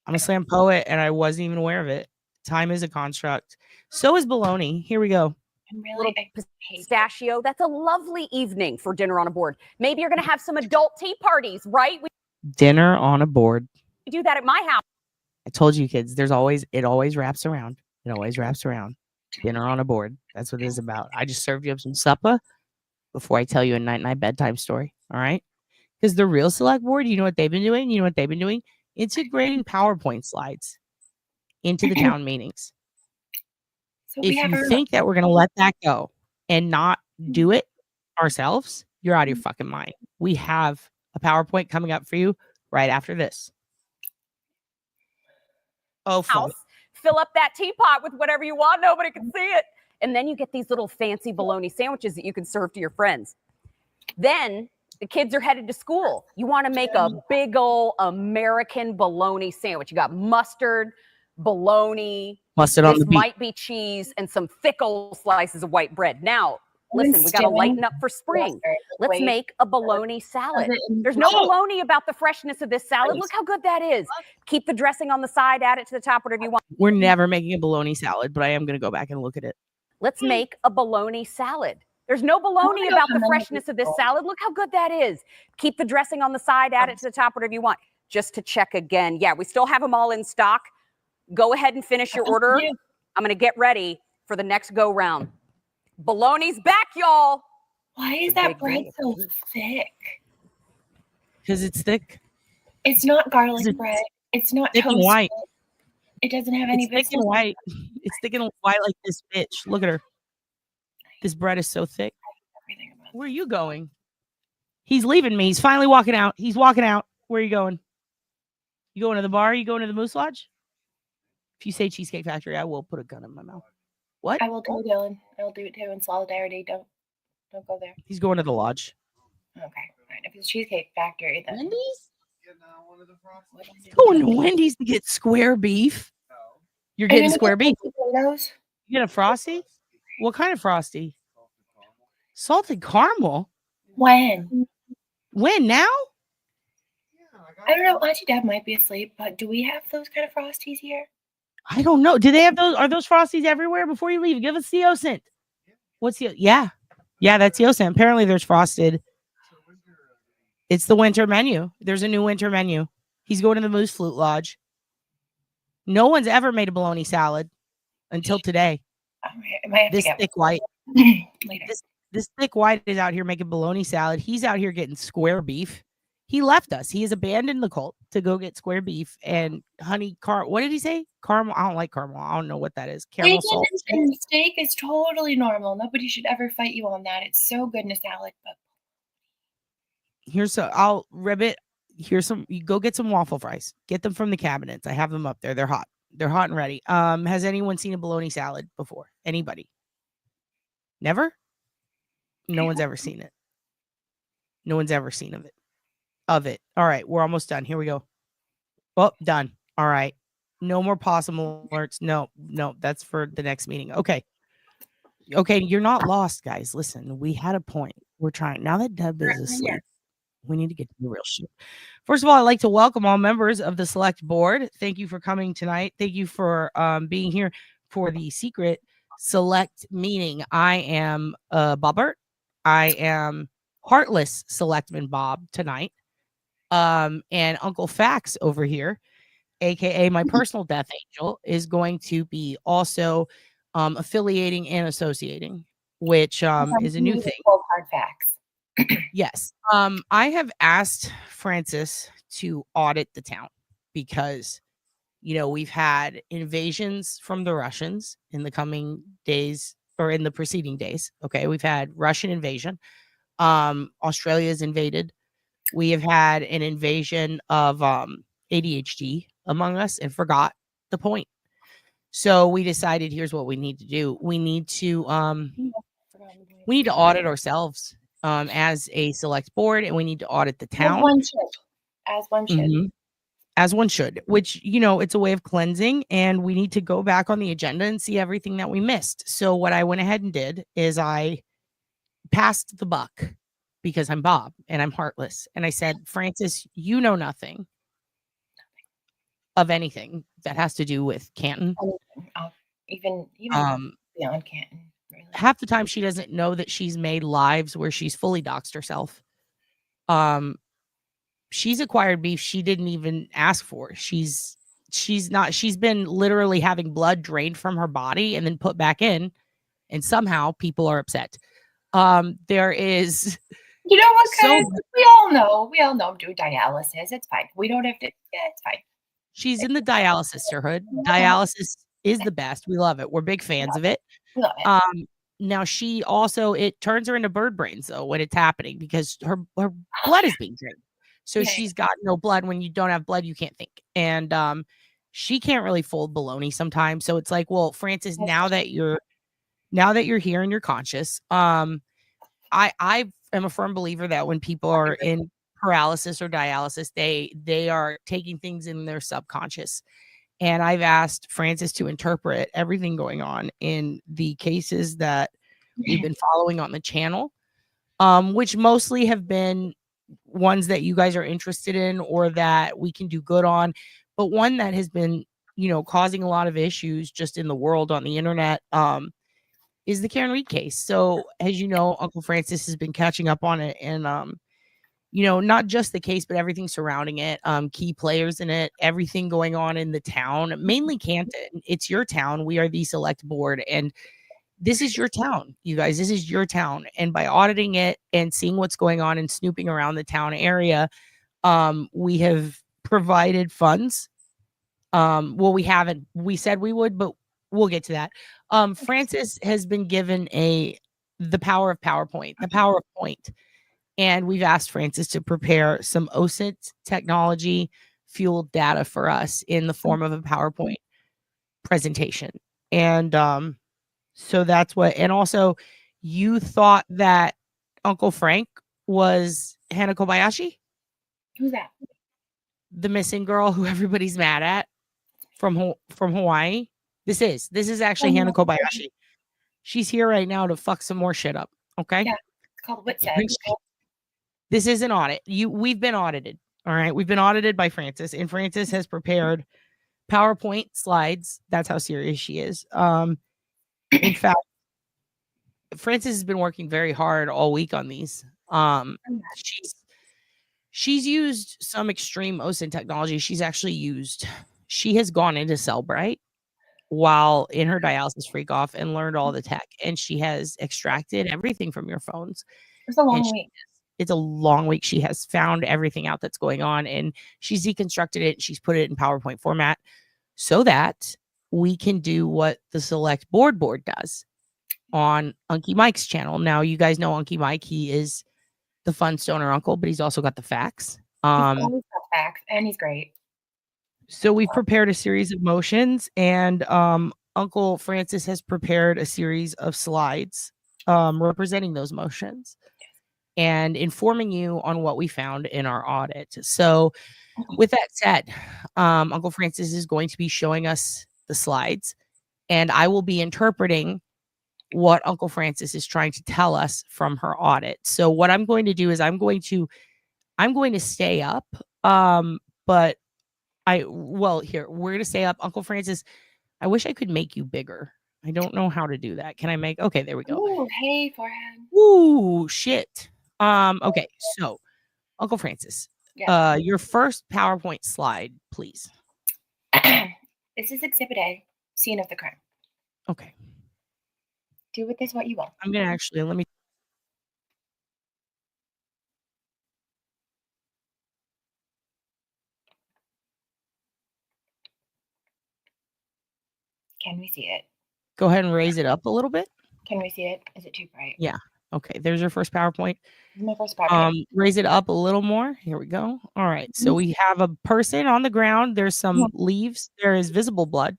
I'm a slam poet, and I wasn't even aware of it. Time is a construct. So is bologna. Here we go. Little pistachio. That's a lovely evening for dinner on a board. Maybe you're going to have some adult tea parties, right? We Dinner on a board. do that at my house. I told you kids, it always wraps around. It always wraps around. Dinner on a board. That's what it is about. I just served you up some supper before I tell you a night bedtime story. All right. Because the real select board, you know what they've been doing? You know what they've been doing? Integrating PowerPoint slides into the town meetings. So if you think that we're going to let that go and not do it ourselves, you're out of your fucking mind. We have a PowerPoint coming up for you right after this. Oh, house, fill up that teapot with whatever you want. Nobody can see it. And then you get these little fancy bologna sandwiches that you can serve to your friends. Then the kids are headed to school. You want to make a big old American bologna sandwich. You got mustard, bologna. Mustard on the beef. Might be cheese and some thick old slices of white bread. Now, listen, we got to lighten up for spring. Let's make a bologna salad. There's no bologna about the freshness of this salad. Look how good that is. Keep the dressing on the side, add it to the top, whatever you want. We're never making a bologna salad, but I am going to go back and look at it. Let's make a bologna salad. There's no bologna about the freshness of this salad. Look how good that is. Keep the dressing on the side, add it to the top, whatever you want. Just to check again. Yeah, we still have them all in stock. Go ahead and finish your order. I'm going to get ready for the next go round. Bologna's back, y'all. Why is that bread so thick? Because it's thick. It's not garlic bread. It's not thick and white. It doesn't have any thick and white. It's thick and white like this bitch. Look at her. This bread is so thick. Where are you going? He's leaving me. He's finally walking out. He's walking out. Where are you going? You going to the bar? You going to the Moose Lodge? If you say Cheesecake Factory, I will put a gun in my mouth. What? I will do it, Dylan. I'll do it too in solidarity. Don't go there. He's going to the lodge. Okay. All right. If it's Cheesecake Factory, then Wendy's? Going to Wendy's to get square beef. You're getting square beef. Potatoes? You get a Frosty? What kind of Frosty? Salted caramel? When? When? Now? I don't know. Auntie Deb might be asleep, but do we have those kind of Frosties here? I don't know. Do they have those? Are those Frosties everywhere? Before you leave, give us the OSINT. What's the? Yeah, that's the OSINT. Apparently, there's frosted. It's the winter menu. There's a new winter menu. He's going to the Moose Flute Lodge. No one's ever made a bologna salad until today. This thick white. Later. This thick white is out here making bologna salad. He's out here getting square beef. He left us. He has abandoned the cult to go get square beef and honey what did he say? Caramel. I don't like caramel. I don't know what that is. Caramel salt. Bacon and steak is totally normal. Nobody should ever fight you on that. It's so good in a salad, but I'll rib it. Here's some. You go get some waffle fries. Get them from the cabinets. I have them up there. They're hot. They're hot and ready. Has anyone seen a bologna salad before? Anybody? Never? No one's ever seen it. No one's ever seen of it. All right, we're almost done. Here we go. Oh, done. All right. No more possum alerts. No, that's for the next meeting. Okay, you're not lost, guys. Listen, we had a point. We're trying. Now that Deb is asleep, we need to get to the real shit. First of all, I'd like to welcome all members of the select board. Thank you for coming tonight. Thank you for being here for the secret select meeting. I am Bobbert. I am Heartless Selectman Bob tonight. And Uncle Fax over here, aka my personal death angel, is going to be also affiliating and associating, which is a new thing. Hard facts. Yes. I have asked Francis to audit the town because, we've had invasions from the Russians in the coming days or in the preceding days. Okay. We've had Russian invasion. Australia's invaded. We have had an invasion of ADHD among us and forgot the point. So we decided here's what we need to do. We need to audit ourselves as a select board, and we need to audit the town. As one should. Mm-hmm. As one should, which, it's a way of cleansing, and we need to go back on the agenda and see everything that we missed. So what I went ahead and did is I passed the buck because I'm Bob and I'm heartless. And I said, Francis, you know nothing of anything that has to do with Canton. Even beyond Canton. Really. Half the time she doesn't know that she's made lives where she's fully doxed herself. She's acquired beef she didn't even ask for. She's been literally having blood drained from her body and then put back in, and somehow people are upset. There is You know what, guys? We all know I'm doing dialysis. It's fine. We don't have to. Yeah, it's fine. She's in the dialysis sisterhood. Dialysis is the best. We love it. We're big fans of it. Love it. Now it turns her into bird brains though when it's happening because her blood is being drained. So she's got no blood. When you don't have blood, you can't think. And she can't really fold baloney sometimes. So it's like, well, Francis, now that you're here and you're conscious, I am a firm believer that when people are in paralysis or dialysis, they are taking things in their subconscious. And I've asked Francis to interpret everything going on in the cases that we've been following on the channel, which mostly have been ones that you guys are interested in or that we can do good on. But one that has been, causing a lot of issues just in the world on the internet, is the Karen Reed case. So as you know, Uncle Francis has been catching up on it and, not just the case, but everything surrounding it, key players in it, everything going on in the town, mainly Canton. It's your town. We are the select board and this is your town, you guys. This is your town. And by auditing it and seeing what's going on and snooping around the town area, we have provided funds. Well, we haven't. We said we would, but we'll get to that. Francis has been given the power of PowerPoint, the power of point. And we've asked Francis to prepare some OSINT technology fueled data for us in the form of a PowerPoint presentation. And so that's what, and also you thought that Uncle Frank was Hana Kobayashi? Who's that? The missing girl who everybody's mad at from Hawaii. This is actually Hana Kobayashi. She's here right now to fuck some more shit up. Okay. Yeah, it's called Whitseg. This is an audit. We've been audited. All right. We've been audited by Francis, and Francis has prepared PowerPoint slides. That's how serious she is. In fact, Francis has been working very hard all week on these. She's used some extreme OSINT technology. She has gone into Cellbrite while in her dialysis freak off and learned all the tech. And she has extracted everything from your phones. It's a long week. It's a long week. She has found everything out that's going on, and she's deconstructed it. She's put it in PowerPoint format so that we can do what the Select Board does on Unky Mike's channel. Now, you guys know Unky Mike. He is the fun stoner uncle, but he's also got the facts. He's always got facts, and he's great. So we've prepared a series of motions, and Uncle Francis has prepared a series of slides representing those motions and informing you on what we found in our audit. So with that said, Uncle Francis is going to be showing us the slides, and I will be interpreting what Uncle Francis is trying to tell us from her audit. So what I'm going to do is I'm going to stay up, but here, we're going to stay up. Uncle Francis, I wish I could make you bigger. I don't know how to do that. Can I make, okay, there we go. Ooh, hey, forehead. Ooh, shit. Okay, so Uncle Francis, your first PowerPoint slide, please. This is Exhibit A, scene of the crime. Okay. Do with this what you will. I'm going to actually, let me. Can we see it? Go ahead and raise it up a little bit. Can we see it? Is it too bright? Yeah. Okay. There's your first PowerPoint. This is my first PowerPoint. Raise it up a little more. Here we go. All right. So we have a person on the ground. There's some leaves. There is visible blood.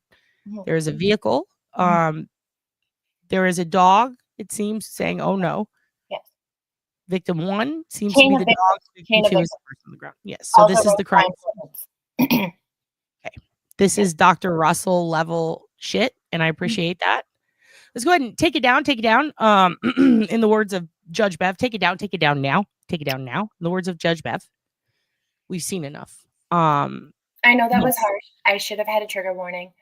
There is a vehicle. There is a dog, it seems, saying, oh no. Yes. Victim 1 seems to be the dog. Victim 2 is the person on the ground. Yes. So Also this is the crime. okay. This is Dr. Russell level shit, and I appreciate that. Let's go ahead and take it down. Take it down. In the words of Judge Bev, take it down. Take it down now. Take it down now. In the words of Judge Bev, we've seen enough. I know that was harsh. I should have had a trigger warning.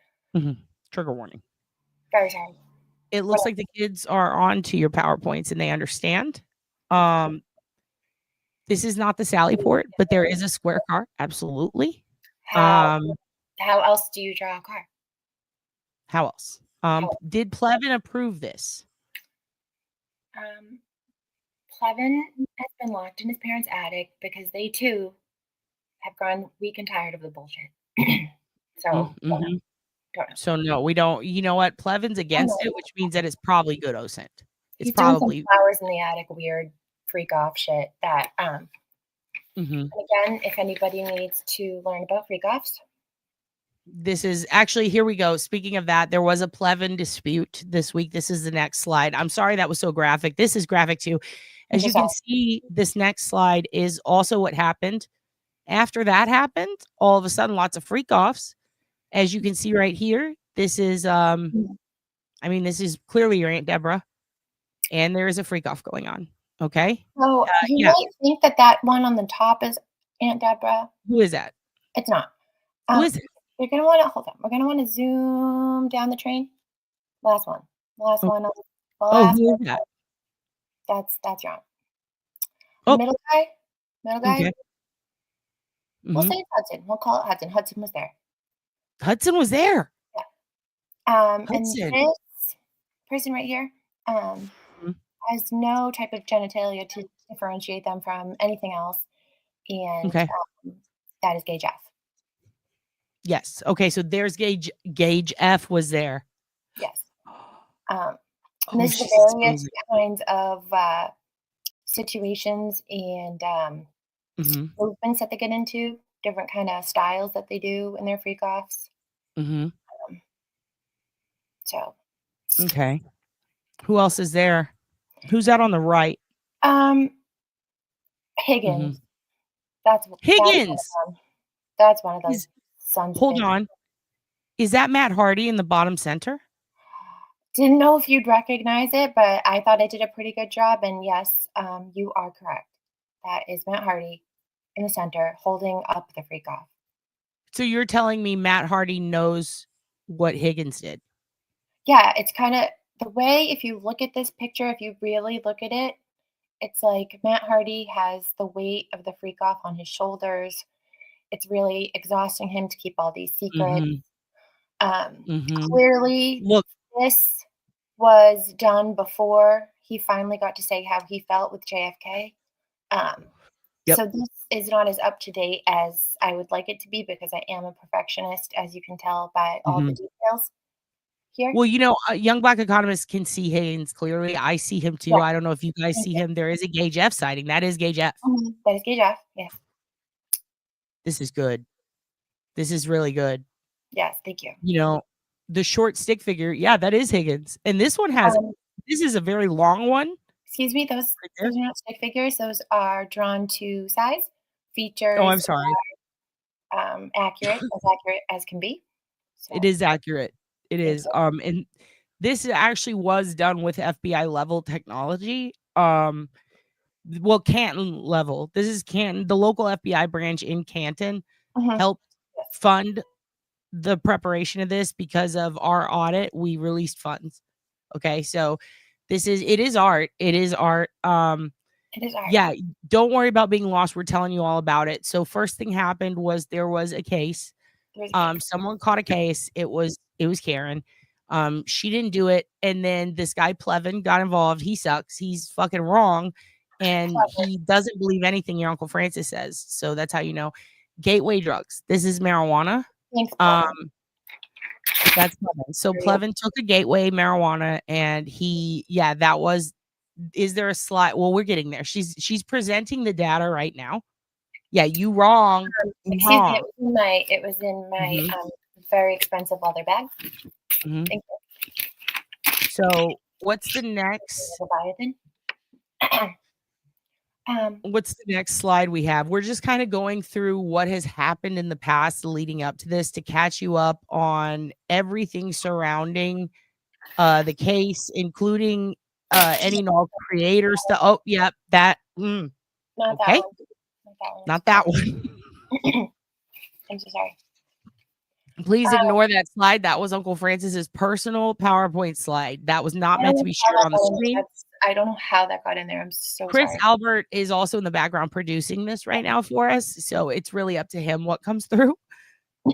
Trigger warning. Very sorry. It looks like the kids are on to your PowerPoints and they understand. This is not the Sally port, but there is a square car. Absolutely. How else do you draw a car? How else? Did Plevin approve this? Plevin has been locked in his parents' attic because they too have gone weak and tired of the bullshit. So, don't know. So no, we don't. You know what? Plevin's against it, which means that it's probably good OSINT. It's He's doing probably some flowers in the attic, weird freak off shit that and again, if anybody needs to learn about freak offs, this is actually, here we go. Speaking of that, there was a Plevin dispute this week. This is the next slide. I'm sorry that was so graphic. This is graphic too. As you can see, this next slide is also what happened. After that happened, all of a sudden, lots of freak offs. As you can see right here, this is, I mean, this is clearly your Aunt Deborah, and there is a freak off going on. Okay. So you might think that that one on the top is Aunt Deborah. Who is that? It's not. Who is it? You're gonna want to hold on. We're gonna want to zoom down the train. Last one. Last one. Who is that? That's your aunt. Middle guy. Middle guy. Okay. We'll say it's Hudson. We'll call it Hudson. Hudson was there. Hudson was there. Yeah. And Hudson. this person right here has no type of genitalia to differentiate them from anything else. And that is Gauge F. Yes. Okay. So there's Gauge F was there. Yes. This is various kinds of situations and movements that they get into, different kind of styles that they do in their freak offs. So. Okay. Who else is there? Who's out on the right? Higgins. That's Higgins. That's one of those sons. Hold on. Is that Matt Hardy in the bottom center? Didn't know if you'd recognize it, but I thought I did a pretty good job. And yes, you are correct. That is Matt Hardy in the center holding up the freak off. So you're telling me Matt Hardy knows what Higgins did? Yeah, it's kind of the way, if you look at this picture, if you really look at it, it's like Matt Hardy has the weight of the freak off on his shoulders. It's really exhausting him to keep all these secrets. Clearly, this was done before he finally got to say how he felt with JFK. So this is not as up to date as I would like it to be because I am a perfectionist, as you can tell by all the details here. Well, young Black economists can see Higgins clearly. I see him too. Yeah. I don't know if you guys see him. There is a Gay Jeff sighting. That is Gay Jeff. That is Gay Jeff. Yes. This is good. This is really good. Yes. Thank you. The short stick figure. Yeah, that is Higgins. And this one has, this is a very long one. Excuse me. Those are not stick figures. Those are drawn to size. Features. Oh, I'm sorry. Are, accurate as can be. So. It is accurate. It is. And this actually was done with FBI level technology. Canton level. This is Canton. The local FBI branch in Canton helped fund the preparation of this because of our audit. We released funds. Okay, so it is art. It is art. It is art. Yeah, don't worry about being lost. We're telling you all about it. So first thing happened was there was a case. Someone caught a case. It was Karen. She didn't do it, and then this guy Plevin got involved. He sucks. He's fucking wrong, and he doesn't believe anything your Uncle Francis says. So that's how you know. Gateway drugs. This is marijuana. Thanks, that's Plevin. So Plevin took a gateway marijuana, and that was. Is there a slide? Well, we're getting there. She's presenting the data right now. Yeah, you wrong. Excuse me. It was in my very expensive leather bag. Thank you. So what's the next? What's the next slide we have? We're just kind of going through what has happened in the past leading up to this to catch you up on everything surrounding the case, including any and all creator stuff. Oh, yeah, that. Not okay. That one. Not that one. I'm so sorry. Please ignore that slide. That was Uncle Francis's personal PowerPoint slide. That was not meant to be shared on the screen. I don't know how that got in there. I'm so Chris sorry. Albert is also in the background producing this right now for us. So it's really up to him what comes through.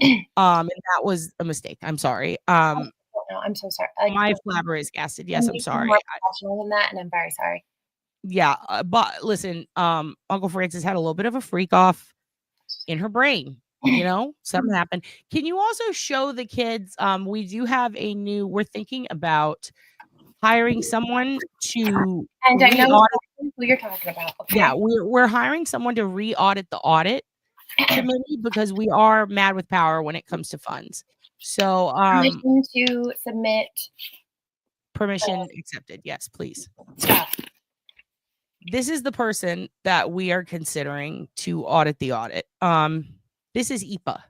And that was a mistake. I'm sorry. No, I'm so sorry. My flabber is gasted. Yes, I'm sorry. More professional than that, and I'm very sorry. Yeah, but listen, Uncle Francis had a little bit of a freak off in her brain. Something happened. Can you also show the kids? We do have we're thinking about hiring someone to. And I know who you're talking about. Okay? Yeah, we're hiring someone to re-audit the audit committee because we are mad with power when it comes to funds. So, permission to submit. Permission accepted. Yes, please. This is the person that we are considering to audit the audit. This is IPA.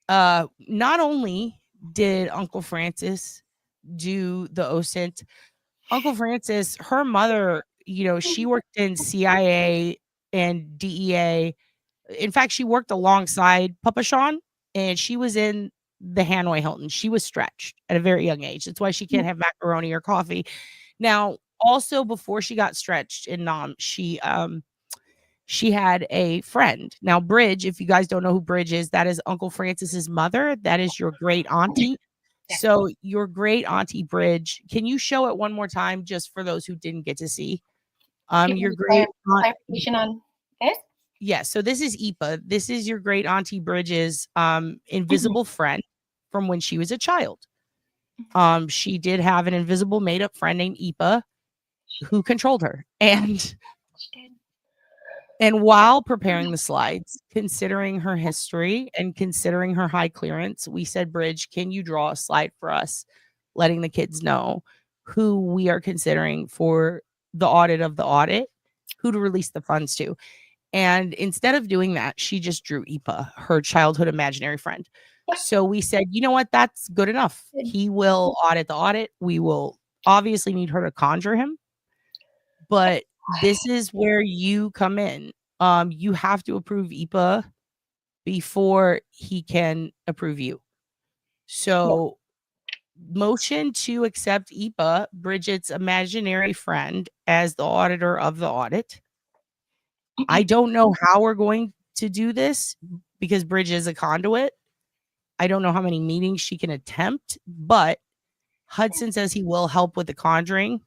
Not only did Uncle Francis do the OSINT, Uncle Francis, her mother, she worked in CIA and DEA. In fact, she worked alongside Papa Sean, and she was in the Hanoi Hilton. She was stretched at a very young age. That's why she can't have macaroni or coffee. Now, also before she got stretched in Nam, she had a friend. Now, Bridge, if you guys don't know who Bridge is, that is Uncle Francis's mother. That is your great auntie. So your great auntie Bridge, can you show it one more time just for those who didn't get to see? Your great clarification on this? Yeah, so this is IPA. This is your great auntie Bridge's invisible friend from when she was a child. She did have an invisible made up friend named IPA who controlled her. And while preparing the slides, considering her history and considering her high clearance, we said, Bridge, can you draw a slide for us, letting the kids know who we are considering for the audit of the audit, who to release the funds to. And instead of doing that, she just drew IPA, her childhood imaginary friend. So we said, you know what? That's good enough. He will audit the audit. We will obviously need her to conjure him. But this is where you come in. You have to approve IPA before he can approve you. So motion to accept IPA, Bridget's imaginary friend, as the auditor of the audit. I don't know how we're going to do this because Bridget is a conduit. I don't know how many meetings she can attempt, but Hudson says he will help with the conjuring.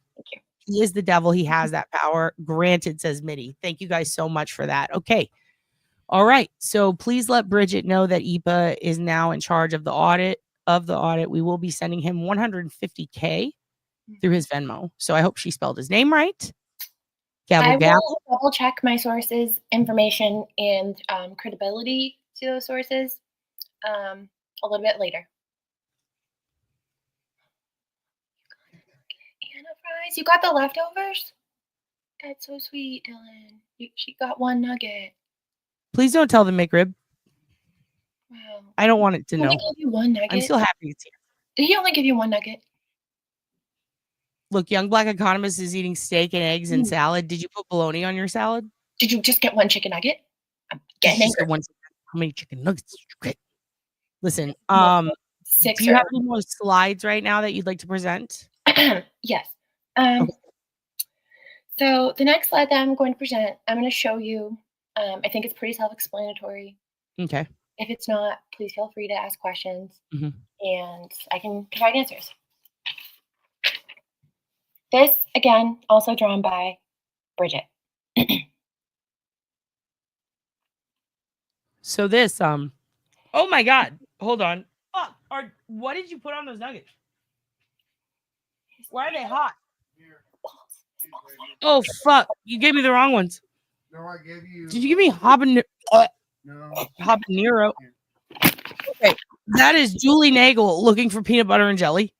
He is the devil. He has that power. Granted, says Mitty. Thank you guys so much for that. Okay. All right. So please let Bridget know that Ipa is now in charge of the audit. We will be sending him $150K through his Venmo. So I hope she spelled his name right. I Gavel. will double check my sources, information, and credibility to those sources a little bit later. Anna fries, you got the leftovers? That's so sweet, Dylan. She got one nugget. Please don't tell the McRib. Wow. I don't want it to He know. only gave you one nugget? I'm still happy it's here. Did he only give you one nugget? Look, Young Black Economist is eating steak and eggs and salad. Did you put bologna on your salad? Did you just get one chicken nugget? I'm getting Just angry. how many chicken nuggets did you get? Listen, Six do you or- have any more slides right now that you'd like to present? Yes. So the next slide that I'm going to present, I'm going to show you. I think it's pretty self-explanatory. Okay. If it's not, please feel free to ask questions, Mhm. and I can provide answers. This, again, also drawn by Bridget. So this, oh my God, hold on. Fuck, what did you put on those nuggets? Why are they hot? Oh fuck, you gave me the wrong ones. No, I gave you. Did you give me habanero? No. Habanero. Okay, that is Julie Nagel looking for peanut butter and jelly.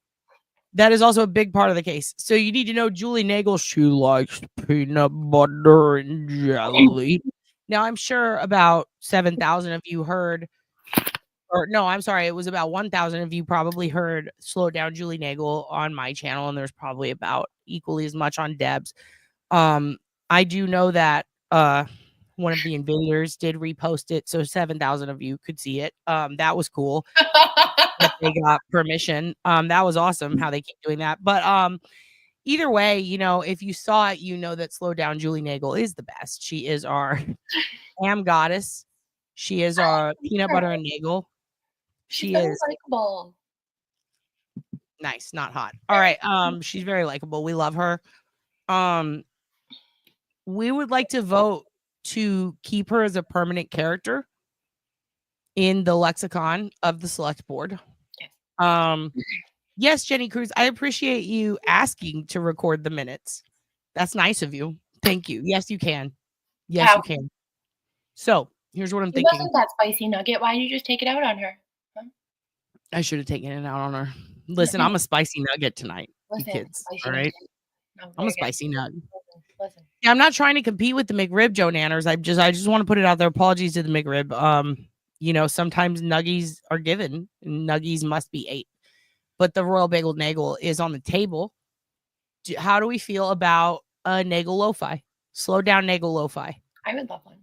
That is also a big part of the case. So you need to know Julie Nagel, she likes peanut butter and jelly. Now, I'm sure about 7,000 of you heard, or no, I'm sorry, it was about 1,000 of you probably heard Slow Down Julie Nagel on my channel, and there's probably about equally as much on Deb's. I do know that one of the invaders did repost it, so 7,000 of you could see it. That was cool. They got permission. That was awesome how they keep doing that. But either way, you know, if you saw it, you know that Slow Down Julie Nagel is the best. She is our ham goddess. She is our peanut butter and nagel. She very is likable. nice, not hot. All right. She's very likable. We love her. We would like to vote to keep her as a permanent character in the lexicon of the select board. Yes, Jenny Cruz, I appreciate you asking to record the minutes. That's nice of you. Thank you. Yes, you can. Yes, How? you can. So here's what I'm It thinking. wasn't that spicy nugget. Why did you just take it out on her? I should have taken it out on her. Listen, I'm a spicy nugget tonight, you Listen, kids. spicy All right. nugget. No, I'm very a good. spicy nut. Listen. Yeah, I'm not trying to compete with the McRib, Joe Nanners. I just want to put it out there. Apologies to the McRib. You know, sometimes nuggies are given, and nuggies must be ate. But the Royal Bagel Nagel is on the table. How do we feel about a Nagel Lo-Fi? Slow Down Nagel Lo-Fi. I would love one.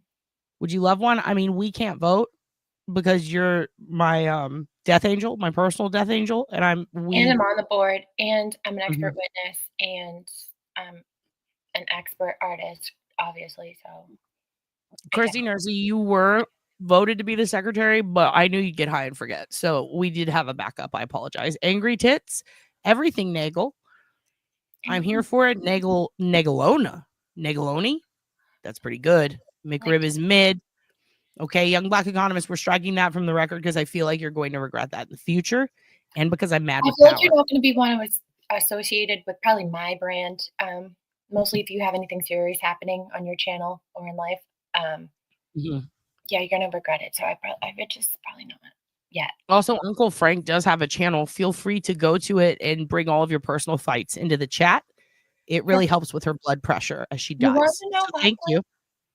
Would you love one? I mean, we can't vote because you're my death angel, my personal death angel, and I'm on the board, and I'm an expert Mhm. witness, and I'm an expert artist, obviously. So, Kirsty Nursey, you were voted to be the secretary, but I knew you'd get high and forget. So we did have a backup. I apologize. Angry Tits, everything Nagel. I'm here for it. Nagelona. Nageloni. That's pretty good. McRib is mid. Okay, Young Black Economist, we're striking that from the record because I feel like you're going to regret that in the future. And because I'm mad I with feel power. like you're not going to be one who's associated with probably my brand. Mostly if you have anything serious happening on your channel or in life. Mhm. Yeah, you're going to regret it. So I would just probably not yet. Also, Uncle Frank does have a channel. Feel free to go to it and bring all of your personal fights into the chat. It really helps with her blood pressure as she You want dies. to know So what? thank you.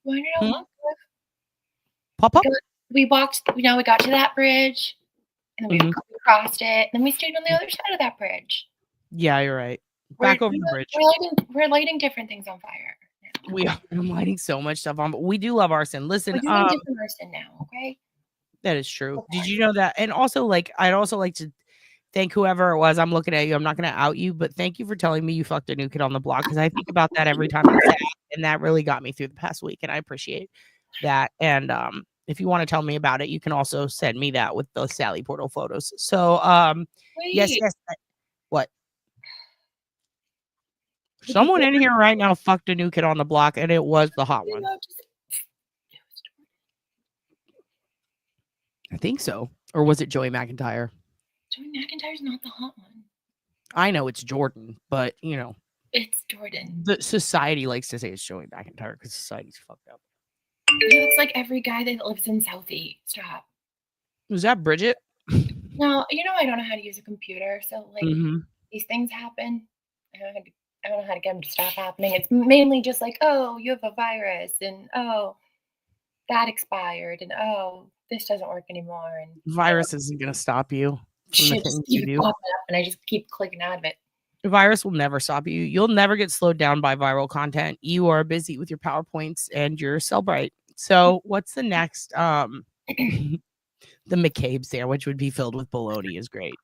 Want to know Hmm? what? Pop up. We walked, we got to that bridge, and then we crossed it, and then we stayed on the other side of that bridge. Yeah, you're right. Back over the bridge. We're lighting different things on fire. We are lighting so much stuff on, but we do love arson. Listen, We're doing different arson now, okay? that is true. Did you know that? And also, like, I'd also like to thank whoever it was. I'm looking at you. I'm not going to out you, but thank you for telling me you fucked a new kid on the block because I think about that every time I'm sad, and that really got me through the past week, and I appreciate that. And if you want to tell me about it, you can also send me that with the Sally Portal photos. So yes. Wait. What? Someone in here right now fucked a new kid on the block, and it was the hot one. I think so. Or was it Joey McIntyre? Joey McIntyre's not the hot one. I know it's Jordan, but you know. It's Jordan. The society likes to say it's Joey McIntyre because society's fucked up. He looks like every guy that lives in Southie. Stop. Was that Bridget? No, you know I don't know how to use a computer, so like these things happen. I don't know how to get them to stop happening. It's mainly just like, oh, you have a virus, and oh, that expired, and oh, this doesn't work anymore, and Virus isn't gonna stop you from the shit things just you keeps do. popping up, and I just keep clicking out of it. Virus will never stop you. You'll never get slowed down by viral content. You are busy with your PowerPoints and your Cellbrite. So what's the next? The McCabe sandwich would be filled with bologna is great.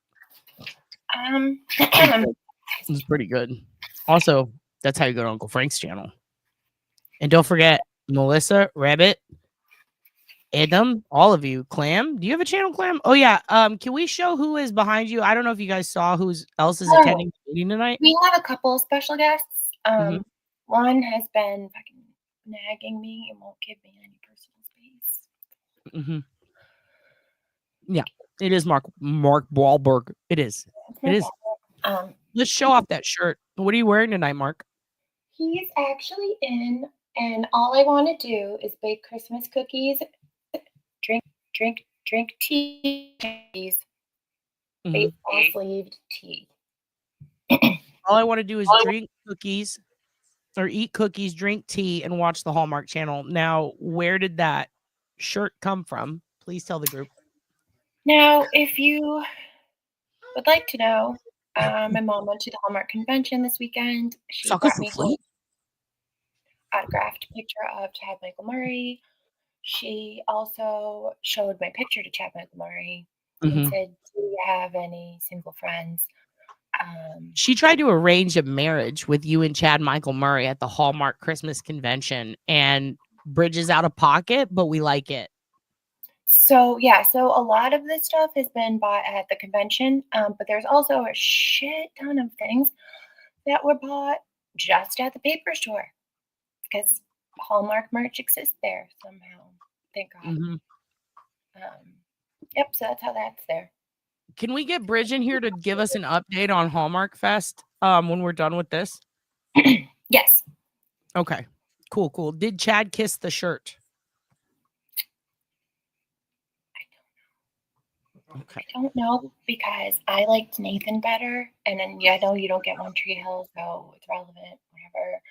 It's pretty good. Also, that's how you go to Uncle Frank's channel. And don't forget, Melissa, Rabbit, Adam, all of you. Clam, do you have a channel, Clam? Oh yeah. Can we show who is behind you? I don't know if you guys saw who else is attending the meeting tonight. We have a couple of special guests. One has been fucking nagging me and won't give me any personal space. Yeah, it is Mark Wahlberg. It is. It is. Let's show off that shirt. What are you wearing tonight, Mark? He's actually in, and all I want to do is bake Christmas cookies, drink tea, baseball sleeved tea. All I want to do is drink cookies or eat cookies, drink tea, and watch the Hallmark channel. Now, where did that shirt come from? Please tell the group. Now, if you would like to know, my mom went to the Hallmark convention this weekend. She brought me home autographed picture of Chad Michael Murray. She also showed my picture to Chad Michael Murray and said, do you have any single friends? She tried to arrange a marriage with you and Chad Michael Murray at the Hallmark Christmas convention, and Bridge is out of pocket, but we like it. So yeah, so a lot of this stuff has been bought at the convention, but there's also a shit ton of things that were bought just at the paper store because Hallmark merch exists there somehow. Thank God. Yep, so that's how that's there. Can we get Bridge in here to give us an update on Hallmark Fest when we're done with this? Yes. Okay. Cool. Did Chad kiss the shirt? Okay. I don't know because I liked Nathan better, and then I know you don't get One Tree Hill, so it's relevant, whatever.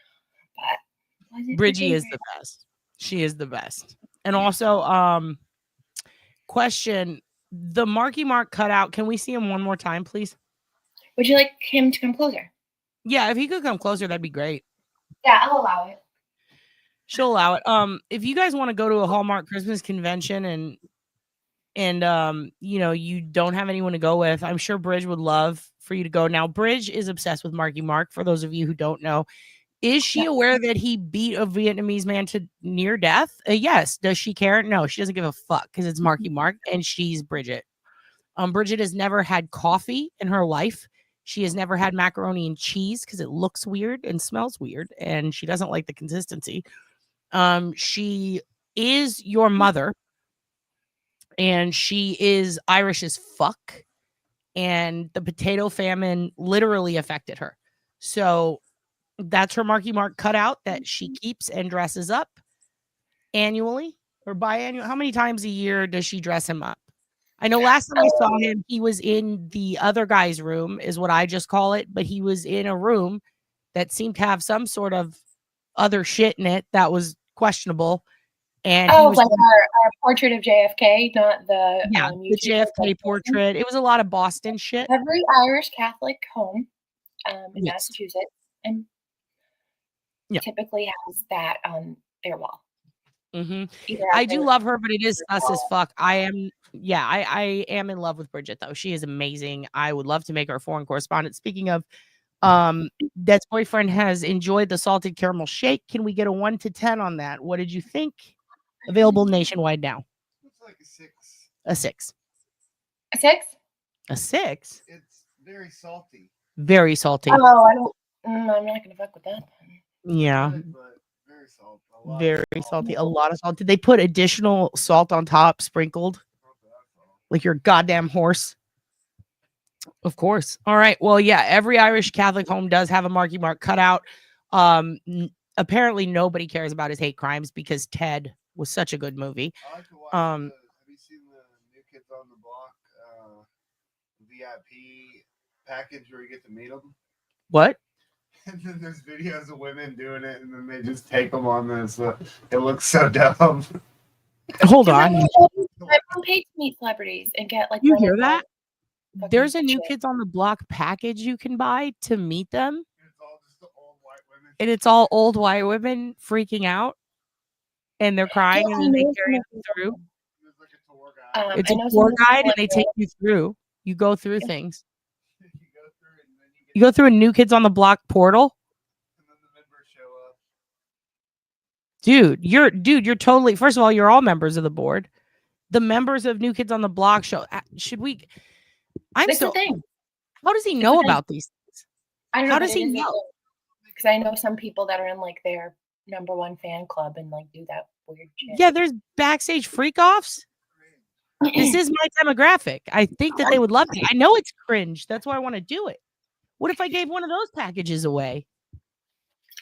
But Bridgie is the best. She is the best. And also, question: the Marky Mark cutout. Can we see him one more time, please? Would you like him to come closer? Yeah, if he could come closer, that'd be great. Yeah, I'll allow it. She'll allow it. If you guys want to go to a Hallmark Christmas convention and you know, you don't have anyone to go with, I'm sure Bridge would love for you to go. Now, Bridge is obsessed with Marky Mark. For those of you who don't know, is she aware that he beat a Vietnamese man to near death? Yes. Does she care? No, she doesn't give a fuck because it's Marky Mark and she's Bridget. Bridget has never had coffee in her life. She has never had macaroni and cheese because it looks weird and smells weird, and she doesn't like the consistency. She is your mother, and she is Irish as fuck, and the potato famine literally affected her. So that's her Marky Mark cutout that she keeps and dresses up annually or biannual. How many times a year does she dress him up? I know last time I saw him, he was in the other guy's room, is what I just call it, but he was in a room that seemed to have some sort of other shit in it that was questionable. And like our portrait of JFK, not the the JFK portrait. It was a lot of Boston shit. Every Irish Catholic home in Massachusetts and typically has that on their wall. I do love her, but it is us as fuck. I am in love with Bridget, though. She is amazing. I would love to make her a foreign correspondent. Speaking of, Dad's boyfriend has enjoyed the salted caramel shake. Can we get a 1 to 10 on that? What did you think? Available nationwide now. It's like a 6. A 6. A 6? A 6? It's very salty. Very salty. Oh, I'm not gonna fuck with that. Yeah. Very salty. A lot of salt. Did they put additional salt on top, sprinkled? Like your goddamn horse? Of course. All right. Well, yeah, every Irish Catholic home does have a Marky Mark cutout. Apparently nobody cares about his hate crimes because Ted was such a good movie. Have you seen the New Kids on the Block VIP package where you get to meet them? What? And then there's videos of women doing it, and then they just take them on this. It looks so dumb. Hold on. My mom paid to meet celebrities and get like. You hear that? There's a New Kids on the Block package you can buy to meet them. And it's all old white women freaking out. And they're crying and then they carry them through. It's a tour guide and they take you through. You go through things. You go through a New Kids on the Block portal. Dude, you're totally, first of all, you're all members of the board. The members of New Kids on the Block show. Should we? That's the thing. How does he know about these things? I don't know. How does he know? Because I know some people that are in like their #1 fan club and like do that weird shit. Yeah, there's backstage freak offs. This is my demographic. I think that they would love it. I know it's cringe. That's why I want to do it. What if I gave one of those packages away?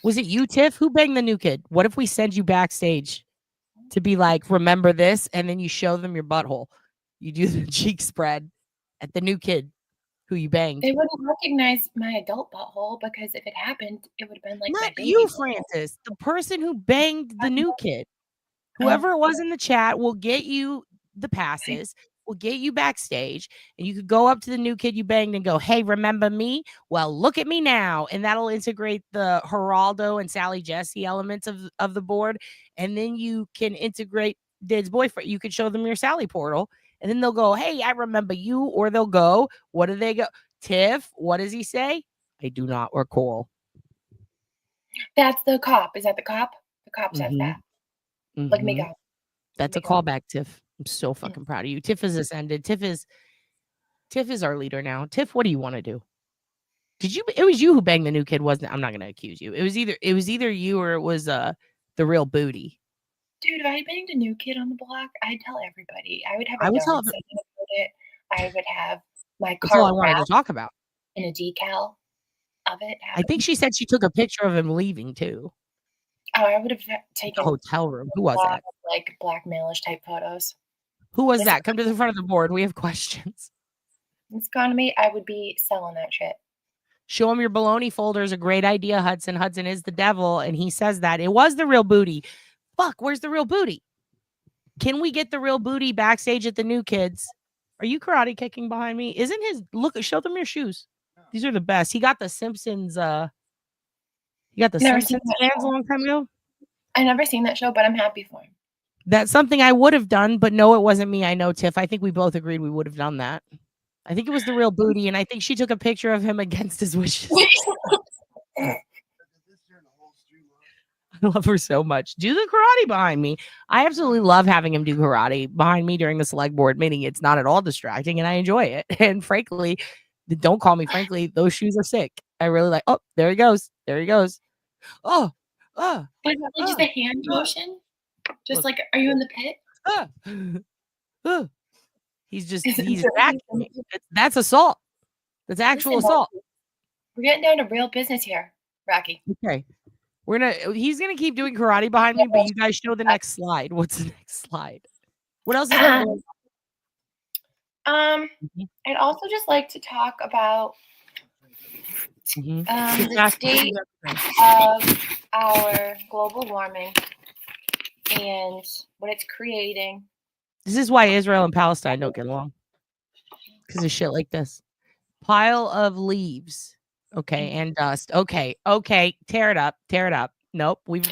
Was it you, Tiff? Who banged the new kid? What if we send you backstage to be like, remember this? And then you show them your butthole. You do the cheek spread at the new kid who you banged. They wouldn't recognize my adult butthole because if it happened, it would have been like not my baby you, butthole. Francis. The person who banged the new kid. Whoever it was in the chat will get you the passes. Will get you backstage, and you could go up to the new kid you banged and go, "Hey, remember me? Well, look at me now." And that'll integrate the Geraldo and Sally Jesse elements of the board, and then you can integrate Did's boyfriend. You could show them your Sally portal, and then they'll go, "Hey, I remember you," or they'll go, "What do they go? Tiff, what does he say? I do not recall." That's the cop. Is that the cop? The cop says that. Look at me go. That's a callback, Tiff. I'm so fucking proud of you. Tiff has ascended. Tiff is our leader now. Tiff, what do you want to do? It was you who banged the new kid, wasn't it? I'm not gonna accuse you. It was either you or it was the real booty. Dude, if I banged a new kid on the block, I'd tell everybody. I would have a I would yard tell sign about it. I would have my That's all I car wanted to wrapped talk about. in a decal of it. I think she said she took a picture of him leaving too. Oh, I would have The taken hotel room. Who was that? like blackmailish type photos. Who was that? Come to the front of the board. We have questions. It's gone to me. I would be selling that shit. Show him your baloney folder is a great idea, Hudson. Hudson is the devil, and he says that. It was the real booty. Fuck, where's the real booty? Can we get the real booty backstage at the new kids? Are you karate kicking behind me? Isn't his look? Show them your shoes. These are the best. He got the Simpsons. He got the Never Simpsons seen that fans a long time ago. I never seen that show, but I'm happy for him. That's something I would have done, but no, it wasn't me. I know, Tiff. I think we both agreed we would have done that. I think it was the real booty, and I think she took a picture of him against his wishes. I love her so much. Do the karate behind me. I absolutely love having him do karate behind me during the select board meeting. It's not at all distracting, and I enjoy it. And frankly, don't call me frankly, those shoes are sick. I really like. Oh, there he goes. There he goes. Oh. Is that like just a hand motion? Just like, are you in the pit? He's attacking me. That's assault. That's actual assault. We're getting down to real business here, Rocky. Okay. He's gonna keep doing karate behind me, but you guys show the next slide. What's the next slide? What else is there going on? I'd also just like to talk about the state of our global warming and what it's creating. This is why Israel and Palestine don't get along. Because of shit like this. Pile of leaves. Okay, and dust. Okay. Tear it up. Nope. We've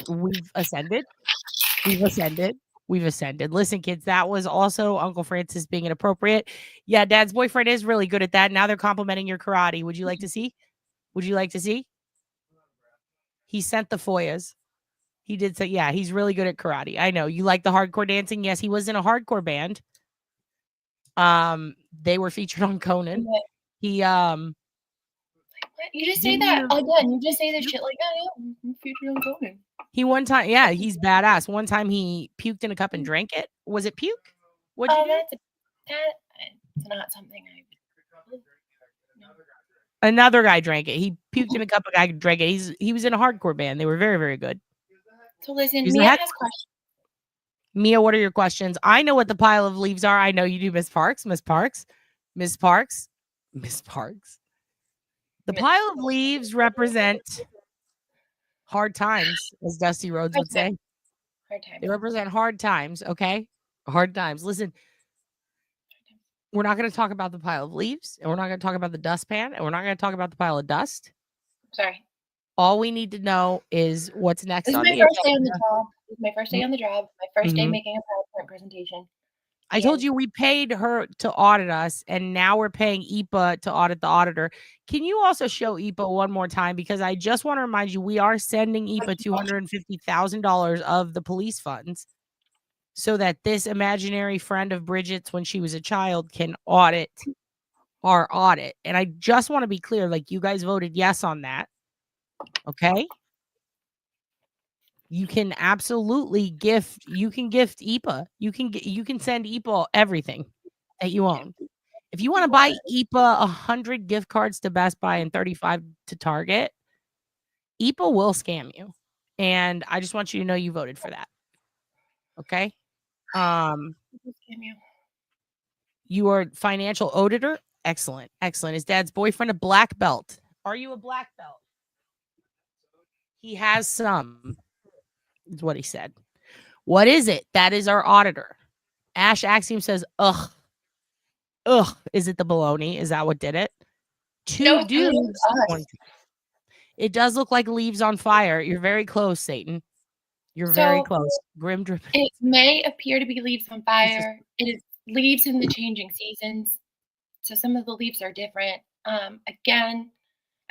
ascended. We've ascended. Listen, kids, that was also Uncle Francis being inappropriate. Yeah, Dad's boyfriend is really good at that. Now they're complimenting your karate. Would you like to see? He sent the FOIAs. He did say, yeah, he's really good at karate. I know. You like the hardcore dancing? Yes, he was in a hardcore band. They were featured on Conan. He What? You just say that again. You just say this shit like, oh, yeah, I'm future uncoding. He one time, yeah, he's badass. One time he puked in a cup and drank it. Was it puke? What'd you do? That's not something I. Another guy drank it. He puked in a cup. A guy drank it. He was in a hardcore band. They were very, very good. So listen, He's a Mia heck- has questions. Mia, what are your questions? I know what the pile of leaves are. I know you do, Miss Parks. Miss Parks. Miss Parks. Miss Parks. The pile of leaves represent hard times, as Dusty Rhodes would say. Hard times. They represent hard times, okay? Hard times. Listen, we're not going to talk about the pile of leaves, and we're not going to talk about the dustpan, and we're not going to talk about the pile of dust. Sorry. All we need to know is what's next This is on my the first day on the agenda. job. This is my first day on the job. My first day Mhm. making a PowerPoint presentation. I told you we paid her to audit us, and now we're paying IPA to audit the auditor. Can you also show IPA one more time? Because I just want to remind you, we are sending IPA $250,000 of the police funds so that this imaginary friend of Bridget's when she was a child can audit our audit. And I just want to be clear, like you guys voted yes on that. Okay. You can absolutely gift IPA. You can send IPA everything that you own. If you want to buy IPA 100 gift cards to Best Buy and 35 to Target, IPA will scam you. And I just want you to know you voted for that. Okay? You are financial auditor. Excellent. Excellent. His dad's boyfriend a black belt. Are you a black belt? He has some. Is what he said. What is it? That is our auditor. Ash Axiom says, ugh. Ugh. Is it the baloney? Is that what did it? Two dudes. It does look like leaves on fire. You're very close, Satan. You're very close. Grim drip. It may appear to be leaves on fire. It is leaves in the changing seasons. So some of the leaves are different. Again,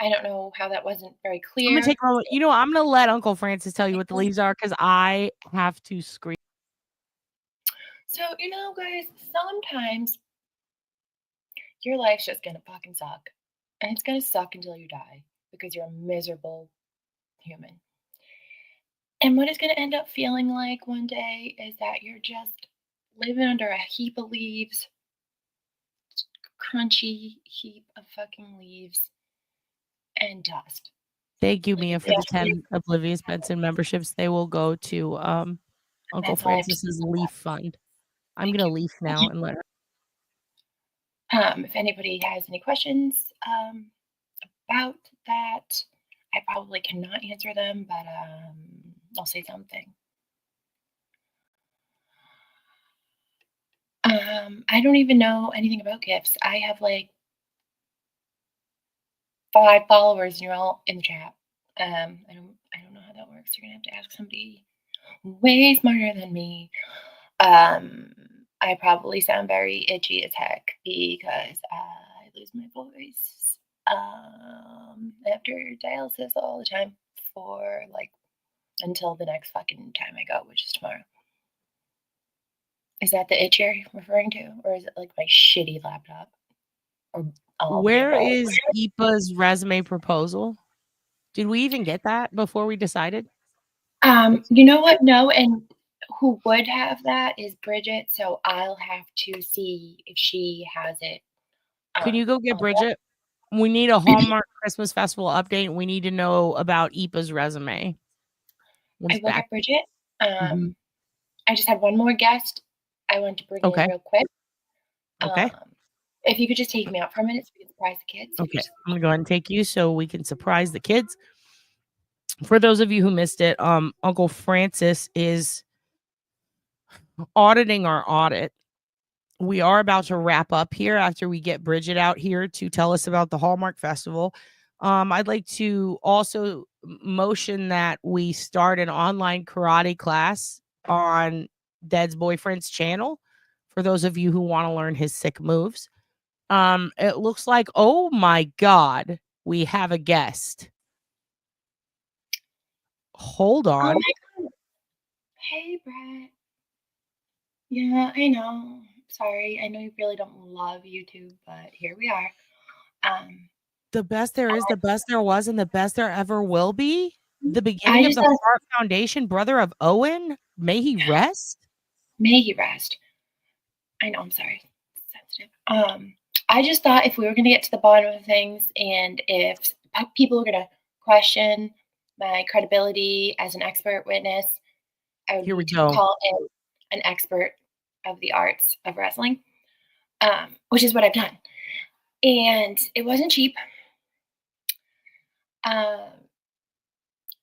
I don't know how that wasn't very clear. I'm gonna take a moment. You know, I'm gonna let Uncle Francis tell you what the leaves are because I have to scream. So, you know, guys, sometimes your life's just gonna fucking suck. And it's gonna suck until you die because you're a miserable human. And what it's gonna end up feeling like one day is that you're just living under a heap of leaves, crunchy heap of fucking leaves and dust. Thank you, Mia, for the 10 Oblivious Benson memberships. They will go to Uncle That's all I have to Francis's Leaf Fund. I'm gonna leaf now and let her. If anybody has any questions about that, I probably cannot answer them, but I'll say something. I don't even know anything about gifts. I have like 5 followers, and you're all in the chat. I don't know how that works. You're gonna have to ask somebody way smarter than me. I probably sound very itchy as heck because I lose my voice after dialysis all the time for like until the next fucking time I go, which is tomorrow. Is that the itch you're referring to, or is it like my shitty laptop? Or Where is IPA's resume proposal? Did we even get that before we decided? You know what? No, and who would have that is Bridget, so I'll have to see if she has it. Can you go get Bridget? We need a Hallmark Christmas Festival update. We need to know about IPA's resume. I will get Bridget. I just had one more guest I want to bring in real quick. Okay. If you could just take me out for a minute so we can surprise the kids. Okay. I'm gonna go ahead and take you so we can surprise the kids. For those of you who missed it, Uncle Francis is auditing our audit. We are about to wrap up here after we get Bridget out here to tell us about the Hallmark Festival. I'd like to also motion that we start an online karate class on Dead's boyfriend's channel for those of you who want to learn his sick moves. It looks like, oh my God, we have a guest. Hold on. Oh my God. Hey, Brett. Yeah, I know. Sorry. I know you really don't love YouTube, but here we are. The best there is, the best there was, and the best there ever will be. The I beginning of just the thought, Hart Foundation, brother of Owen, may he rest. may he rest. I know, I'm sorry. Sensitive. I just thought if we were going to get to the bottom of things and if people were going to question my credibility as an expert witness, I would Here we need to go. call in an expert of the arts of wrestling, which is what I've done. And it wasn't cheap.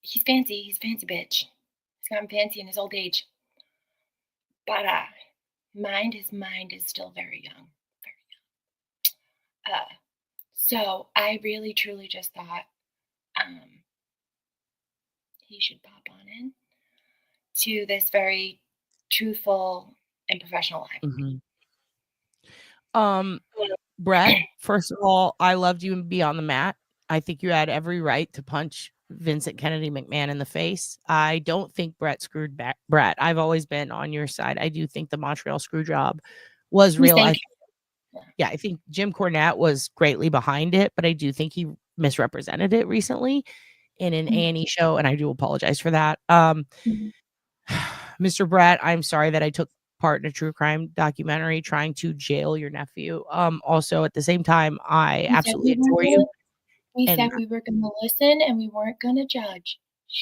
He's fancy. He's a fancy bitch. He's gotten fancy in his old age. But his mind is still very young. So I really, truly just thought he should pop on in to this very truthful and professional life. Brett, first of all, I loved you and Be on the Mat. I think you had every right to punch Vincent Kennedy McMahon in the face. I don't think Brett screwed back Brett. I've always been on your side. I do think the Montreal screw job was real. I think Jim Cornette was greatly behind it, but I do think he misrepresented it recently in an A&E show, and I do apologize for that. Mr. Brett, I'm sorry that I took part in a true crime documentary trying to jail your nephew. Also, at the same time, I absolutely adore you. We said we were going to listen and we weren't going to judge.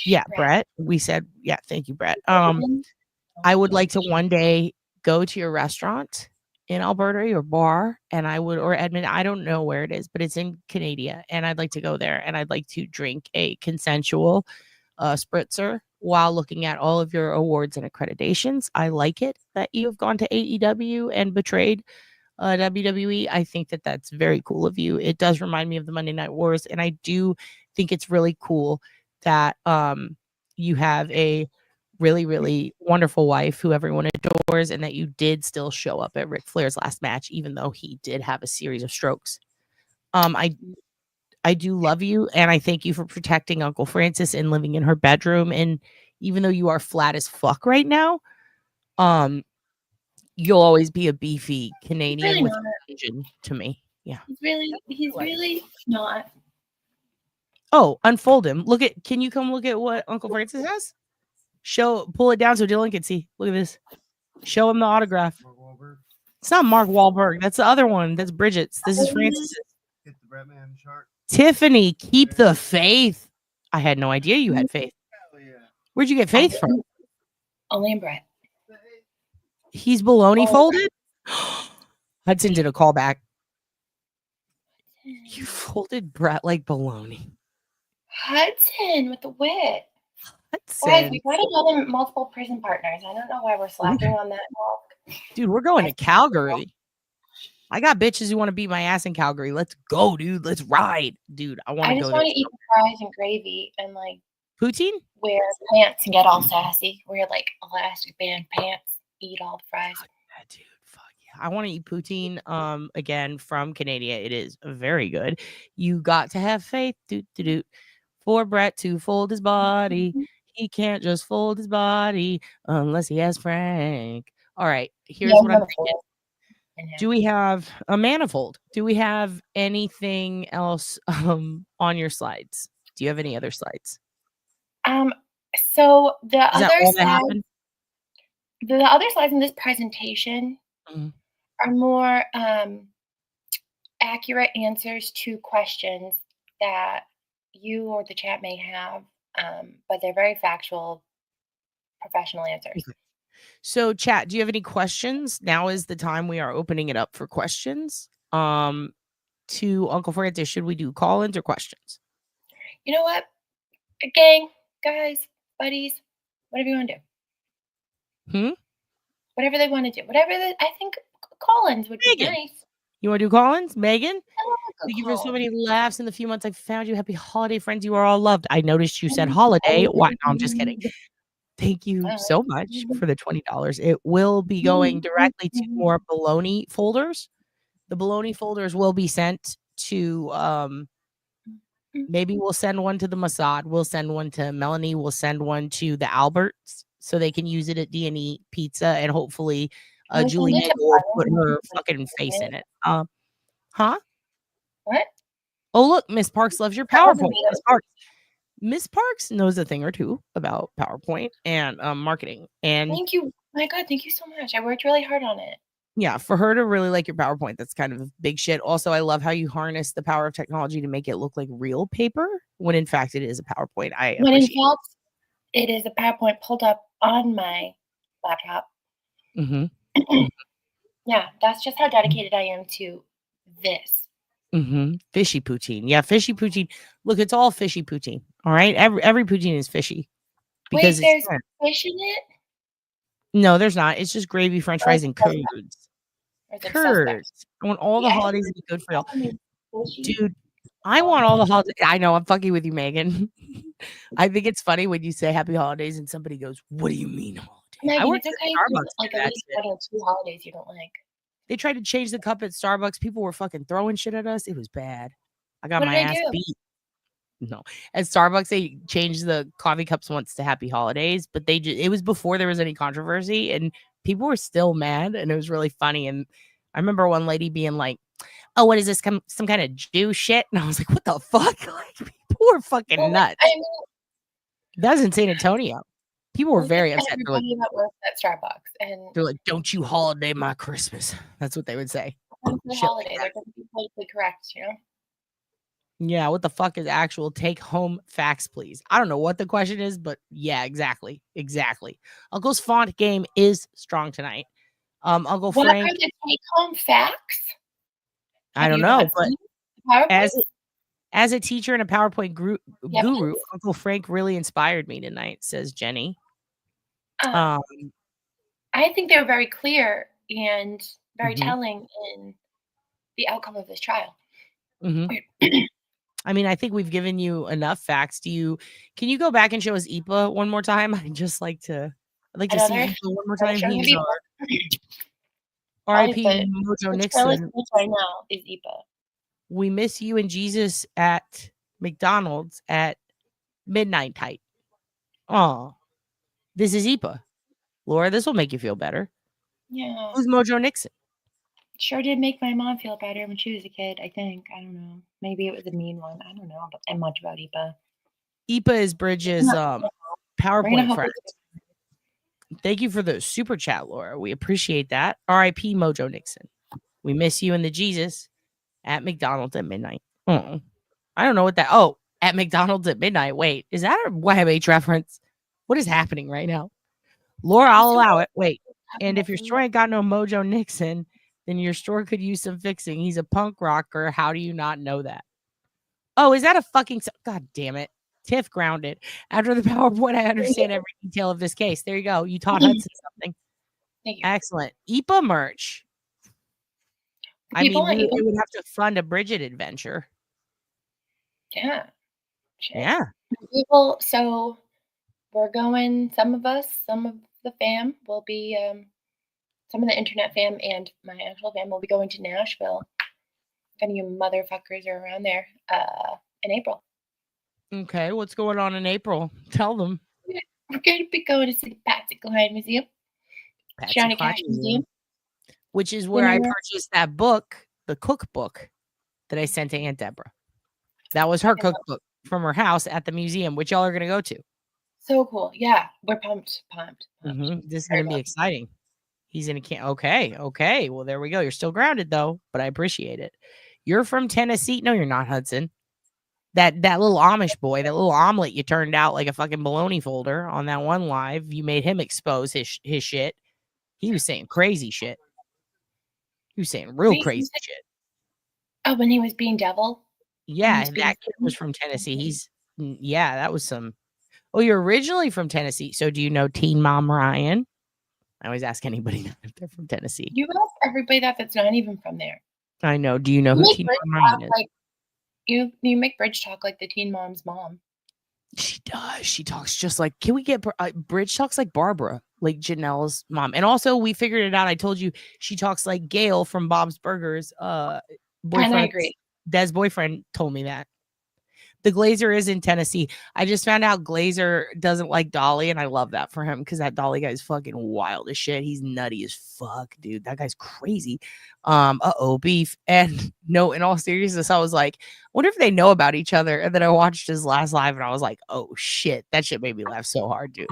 Yeah, Brett. We said, yeah, thank you, Brett. I would like to one day go to your restaurant in Alberta, your bar, and I would, or Edmonton, I don't know where it is, but it's in Canada, and I'd like to go there and I'd like to drink a consensual spritzer while looking at all of your awards and accreditations. I like it that you've gone to AEW and betrayed WWE. I think that that's very cool of you. It does remind me of the Monday Night Wars, and I do think it's really cool that you have a really, really wonderful wife who everyone adores, and that you did still show up at Ric Flair's last match, even though he did have a series of strokes. I do love you, and I thank you for protecting Uncle Francis and living in her bedroom. And even though you are flat as fuck right now, you'll always be a beefy Canadian really with not. vision to me. Yeah. He's really not. Oh, unfold him. Can you come look at what Uncle Francis has? Pull it down so Dylan can see. Look at this. Show him the autograph. It's not Mark Wahlberg. That's the other one. That's Bridget's. This is Francis's. Hit the Batman chart. Tiffany, keep the faith. I had no idea you had faith. Where'd you get faith from? Only in Brett. He's baloney folded? Hudson did a callback. You folded Brett like baloney. Hudson with the wit. Hudson. Guys, we've got another multiple prison partners. I don't know why we're slacking on that walk. Dude, we're going to Calgary. I got bitches who want to beat my ass in Calgary. Let's go, dude. Let's ride. Dude, I want to go. I just want to eat fries and gravy and like poutine? Wear pants and get all sassy. Wear like elastic band pants. Eat all the fries. Yeah, dude, fuck yeah. I want to eat poutine again from Canada. It is very good. You got to have faith for Brett to fold his body. He can't just fold his body unless he has Frank. All right, here's what I'm thinking. Do we have a manifold? Do we have anything else on your slides? Do you have any other slides? So the other slides in this presentation are more accurate answers to questions that you or the chat may have, but they're very factual, professional answers. Okay. So chat, do you have any questions? Now is the time. We are opening it up for questions to Uncle Francis. Should we do call-ins or questions? You know what? Gang, guys, buddies, whatever you want to do. Whatever they want to do. I think call-ins would be nice. You want to do call-ins? Megan? Thank you for so many laughs in the few months I found you. Happy holiday, friends. You are all loved. I noticed you said holiday. Why? No, I'm just kidding. Thank you so much for the $20. It will be going directly to more baloney folders. The baloney folders will be sent to maybe we'll send one to the Mossad. We'll send one to Melanie. We'll send one to the Alberts so they can use it at D&E Pizza, and hopefully Julie will put her fucking face in it. Huh? What? Oh, look, Miss Parks loves your PowerPoint. Miss Parks knows a thing or two about PowerPoint and marketing. And Thank you. My God, thank you so much. I worked really hard on it. yeah, for her to really like your PowerPoint, that's kind of big shit. Also, I love how you harness the power of technology to make it look like real paper when in fact it is a PowerPoint. When in fact, it is a PowerPoint pulled up on my laptop. Mm-hmm. Yeah, that's just how dedicated I am to this. Mm-hmm. Fishy poutine. Yeah, fishy poutine. Look, it's all fishy poutine. All right. Every poutine is fishy. Wait, there's fish in it? No, there's not. It's just gravy, French fries, and curds. Curds. I want all the holidays to be good for y'all. Dude, I want all the holidays. I know, I'm fucking with you, Megan. I think it's funny when you say happy holidays and somebody goes, what do you mean holiday? Megan, it's okay if you like at least 1 or 2 holidays you don't like. They tried to change the cup at Starbucks. People were fucking throwing shit at us. It was bad. I got What my did I ass do? beat. No, at Starbucks they changed the coffee cups once to Happy Holidays, but it was before there was any controversy, and people were still mad, and it was really funny. And I remember one lady being like, "Oh, what is this? Some kind of Jew shit?" And I was like, "What the fuck?" Like people were fucking nuts. I mean, That was in San Antonio. People were we very get upset. They're like, everybody that works at Starbucks, and they're like, "Don't you holiday my Christmas?" That's what they would say. the Shit like holiday, that. they're going to be politically correct, you know? Yeah, what the fuck is actual take home facts, please? I don't know what the question is, but yeah, exactly. Exactly. Uncle's font game is strong tonight. Uncle What Frank, are the take home facts? I Have don't you know, not but seen PowerPoint? as a teacher and a PowerPoint guru, Yes. Uncle Frank really inspired me tonight, says Jenny. I think they were very clear and very Mhm. telling in the outcome of this trial. Mhm. I mean, I think we've given you enough facts. Can you go back and show us Ipa one more time? I'd like to see Another? Ipa one more Are you time. showing He's me our Probably RIP Mojo the Nixon. trailer's right now is Ipa. We miss you and Jesus at McDonald's at midnight type. Oh, this is Ipa. Laura, this will make you feel better. Yeah. Who's Mojo Nixon? Sure did make my mom feel better when she was a kid, I think. I don't know. Maybe it was a mean one. I don't know much about Ipa. Ipa is Bridges' PowerPoint hope friend. Thank you for the super chat, Laura. We appreciate that. RIP Mojo Nixon. We miss you and the Jesus at McDonald's at midnight. Oh, I don't know what that. Oh, at McDonald's at midnight. Wait, is that a YMH reference? What is happening right now? Laura, I'll allow it. Wait. And if your store ain't got no Mojo Nixon, then your store could use some fixing. He's a punk rocker. How do you not know that? Oh, is that a fucking... God damn it. Tiff grounded. After the PowerPoint, I understand every detail of this case. There you go. You taught Hudson something. Thank you. Excellent. IPA merch. I mean, we would have to fund a Bridget adventure. Yeah. Shit. Yeah. People, so we're going, some of the fam will be, some of the internet fam and my actual fam will be going to Nashville. If any of you motherfuckers are around there, in April. Okay, what's going on in April? Tell them. We're going to be going to see the Patsy Cline Museum. Patsy Johnny Cline Cash Museum. Which is where I purchased that book, the cookbook that I sent to Aunt Deborah. That was her cookbook from her house at the museum, which y'all are going to go to. So cool. Yeah, we're pumped. This is going to be exciting. He's in a can. Okay. Well, there we go. You're still grounded, though, but I appreciate it. You're from Tennessee. No, you're not, Hudson. That little Amish boy, that little omelet you turned out like a fucking bologna folder on that one live. You made him expose his shit. He was saying crazy shit. He was saying real crazy shit. Oh, when he was being devil? Yeah, that kid was from Tennessee. That was some. Oh, you're originally from Tennessee. So do you know Teen Mom Ryan? I always ask anybody if they're from Tennessee. You ask everybody that's not even from there. I know. Do you know who Teen Mom Ryan is? Like, you make Bridge talk like the Teen Mom's mom. She does. She talks just like. Can we get Bridge talks like Barbara, like Janelle's mom? And also, we figured it out. I told you she talks like Gail from Bob's Burgers. Boyfriend. And I agree. Des' boyfriend told me that. The Glazer is in Tennessee. I just found out Glazer doesn't like Dolly, and I love that for him because that Dolly guy is fucking wild as shit. He's nutty as fuck, dude. That guy's crazy. Beef. And no, in all seriousness, I was like, wonder if they know about each other. And then I watched his last live, and I was like, oh shit, that shit made me laugh so hard, dude.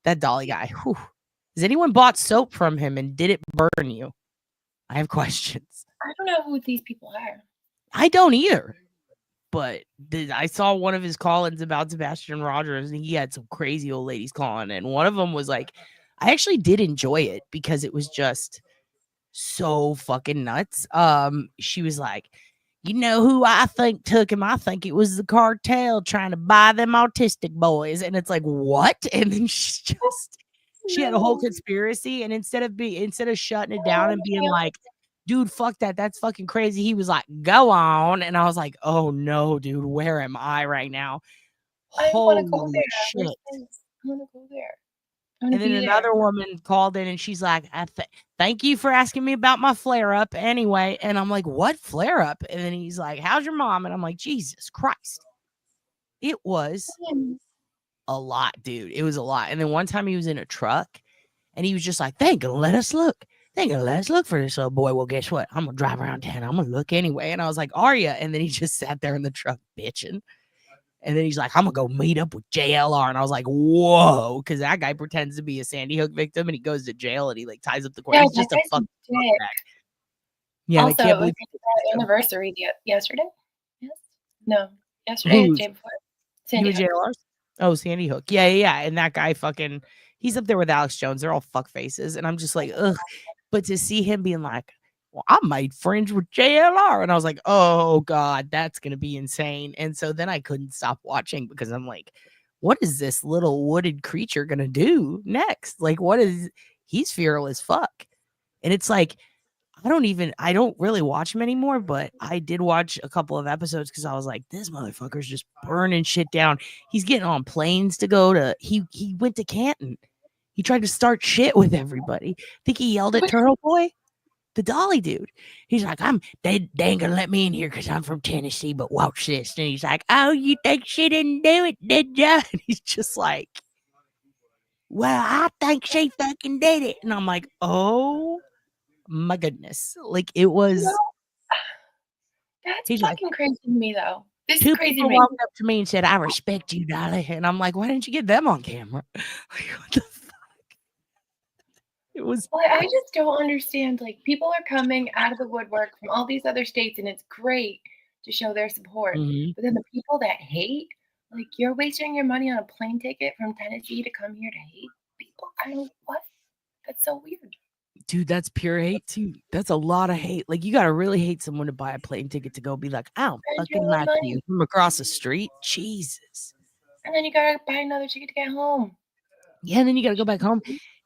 That Dolly guy. Whew. Has anyone bought soap from him, and did it burn you? I have questions. I don't know who these people are. I don't either. But I saw one of his call-ins about Sebastian Rogers, and he had some crazy old ladies calling, and one of them was like, I actually did enjoy it because it was just so fucking nuts. She was like, you know who I think took him? I think it was the cartel trying to buy them autistic boys. And it's like, what? And then she had a whole conspiracy, and instead of shutting it down and being like, dude, fuck that. That's fucking crazy. He was like, go on. And I was like, oh no, dude, where am I right now? I want to go Holy there. shit. I want to go there. And then another woman called in, and she's like, thank you for asking me about my flare up anyway. And I'm like, what flare up? And then he's like, how's your mom? And I'm like, Jesus Christ. It was a lot, dude. It was a lot. And then one time he was in a truck, and he was just like, they ain't gonna let us look. They gonna let us look for this little boy. Well, guess what? I'm gonna drive around town. I'm gonna look anyway. And I was like, are you? And then he just sat there in the truck bitching. And then he's like, I'm gonna go meet up with JLR. And I was like, whoa, because that guy pretends to be a Sandy Hook victim, and he goes to jail, and he like ties up the court. Yeah, He's just a fucking dick. Yeah, Also, I can't believe it was their anniversary yesterday. Yes. No, yesterday or the day before. Sandy Hook. JLR's? Oh, Sandy Hook. Yeah. And that guy fucking, he's up there with Alex Jones. They're all fuck faces. And I'm just like, ugh. But to see him being like, well, I made friends with JLR. And I was like, oh God, that's going to be insane. And so then I couldn't stop watching because I'm like, what is this little wooded creature going to do next? Like, he's feral as fuck. And it's like, I don't really watch him anymore, but I did watch a couple of episodes because I was like, this motherfucker's just burning shit down. He's getting on planes to go to, he went to Canton. He tried to start shit with everybody. Think he yelled at Turtle Boy? The Dolly dude. He's like, they ain't gonna let me in here because I'm from Tennessee, but watch this. And he's like, oh, you think she didn't do it, did ya? And he's just like, well, I think she fucking did it. And I'm like, oh my goodness. Like it was. That's fucking crazy to me, though. This Two is crazy to people me. walked up to me and said, I respect you, Dolly. And I'm like, why didn't you get them on camera? Like, what the fuck? It was. Well, I just don't understand. Like, people are coming out of the woodwork from all these other states, and it's great to show their support. Mhm. But then the people that hate, like, you're wasting your money on a plane ticket from Tennessee to come here to hate people. I don't, what? That's so weird. Dude, that's pure hate too. That's a lot of hate. Like you gotta really hate someone to buy a plane ticket to go be like, I don't Spend fucking your like money. you from across the street. Jesus. And then you gotta buy another ticket to get home. Yeah, and then you gotta go back home.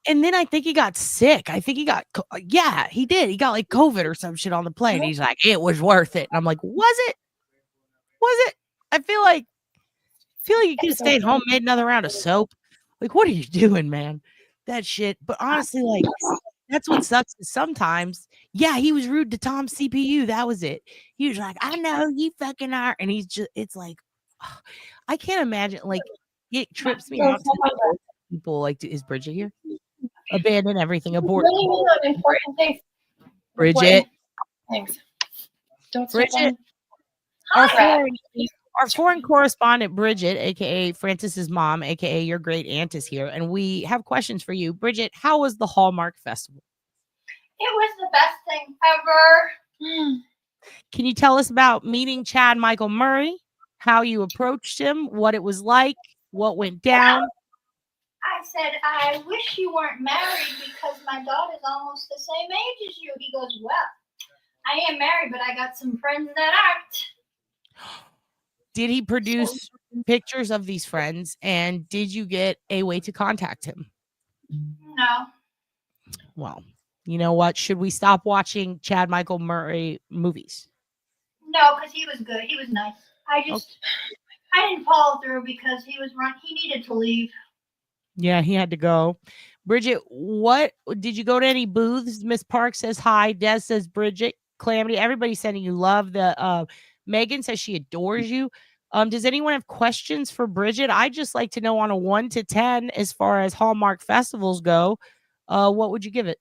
And then I think he got sick. I think he got yeah, he did. He got like COVID or some shit on the plane. He's like, it was worth it. And I'm like, was it? Was it? I feel like you could have stayed home, made another round of soap. Like, what are you doing, man? That shit. But honestly, like that's what sucks is sometimes, yeah, he was rude to Tom's CPU. That was it. He was like, I know you fucking are. And he's just, it's like, I can't imagine. Like, it trips me out to people like, is Bridget here? Abandon everything, abort. Really not important things. Bridget. Thanks. Don't Bridget. Our foreign correspondent, Bridget, aka Francis's mom, aka your great aunt, is here, and we have questions for you. Bridget, how was the Hallmark Festival? It was the best thing ever. Can you tell us about meeting Chad Michael Murray, how you approached him, what it was like, what went down? I said, I wish you weren't married because my daughter's almost the same age as you. He goes, well, I am married, but I got some friends that aren't. Did he produce pictures of these friends, and did you get a way to contact him? No. Well, you know what? Should we stop watching Chad Michael Murray movies? No, because he was good. He was nice. I didn't follow through because he needed to leave. Yeah, he had to go. Bridget, what did you go to any booths? Miss Park says hi. Des says Bridget. Calamity, everybody's sending you love. The Megan says she adores you. Does anyone have questions for Bridget? I'd just like to know on a 1 to 10, as far as Hallmark festivals go, what would you give it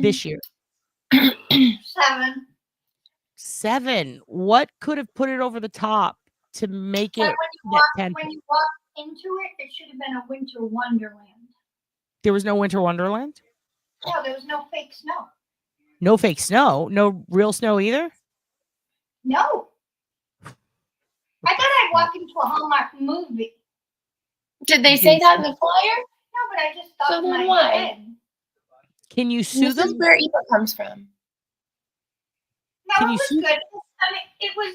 this year? 7. 7. What could have put it over the top to make But it get 10? when you walk into it, it should have been a winter wonderland. There was no Winter Wonderland? No, there was no fake snow. No fake snow? No real snow either? No. I thought I'd walk into a Hallmark movie. Did they say that in the flyer? No, but I just thought So in then my why? head. Can you sue This them? is where Eva comes from. No, Can it you was sue- good. I mean, it was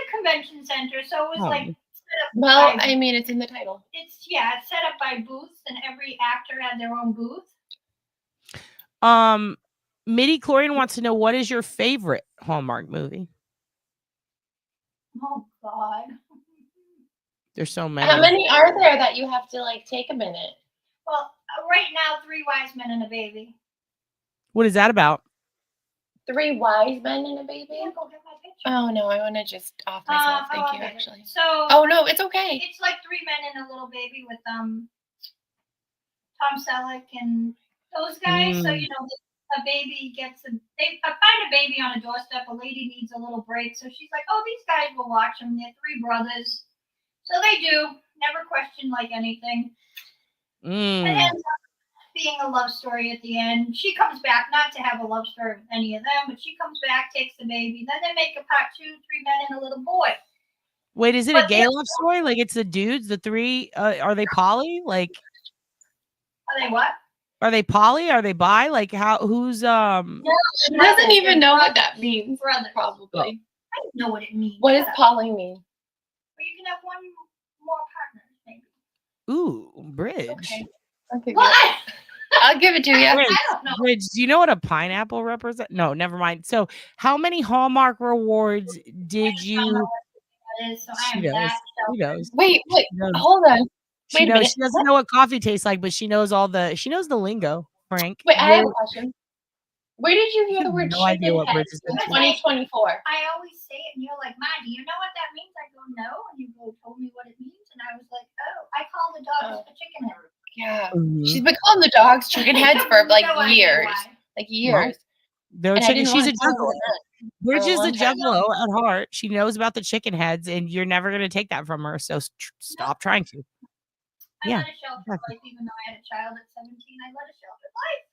a convention center, so it was like set up Well, by, I mean, it's in the title. it's set up by booths, and every actor had their own booth. Midi Chlorian wants to know, what is your favorite Hallmark movie? Oh God. There's so many. How many are there that you have to like take a minute? Well, right now, 3 wise men and a baby. What is that about? 3 wise men and a baby? Yeah, go get my picture. Oh no, I want to just off myself. Thank you, okay. actually. So. Oh no, it's okay. It's like 3 men and a little baby with Tom Selleck and those guys. So a baby gets I find a baby on a doorstep. A lady needs a little break, so she's like, "Oh, these guys will watch them. They're 3 brothers." So they do. Never question like anything. It ends up being a love story at the end. She comes back, not to have a love story with any of them, but she comes back, takes the baby. Then they make a part 2, 3 men and a little boy. Wait, is it a gay love story? Like it's the dudes, the 3? Are they poly? Like, Are they what? are they poly? Are they bi? Like who's No, She doesn't even know what that means. Brothers. Probably. I don't know what it means. What does poly mean? Well, you can have one more partner, maybe. Ooh, Bridge. Okay. I'll give What? it. I'll give it to you. Bridge, I don't know. Bridge, do you know what a pineapple represents? No, never mind. So, how many Hallmark rewards did you? That is, so I She am knows. that She knows. Wait, She knows. hold on. She Wait a knows. minute. She doesn't know what coffee tastes like, but she knows she knows the lingo. Frank. Wait, I have a question. Where did you hear the word no idea chicken what head Bridge is in saying. 2024? I always say it, and you're like, "Ma, do you know what that means?" I go, "No," and you go, "Told me what it means," and I was like, "Oh, I call the dogs a chicken head." Yeah. Mhm. She's been calling the dogs chicken heads for like No idea years. why. Like years. They're And I chicken. didn't She's a want to tell her juggalo. that Bridge for a is a long time. juggalo at heart. She knows about the chicken heads, and you're never going to take that from her. So stop trying to. I Yeah. led a sheltered life, even though I had a child at 17. I led a sheltered life.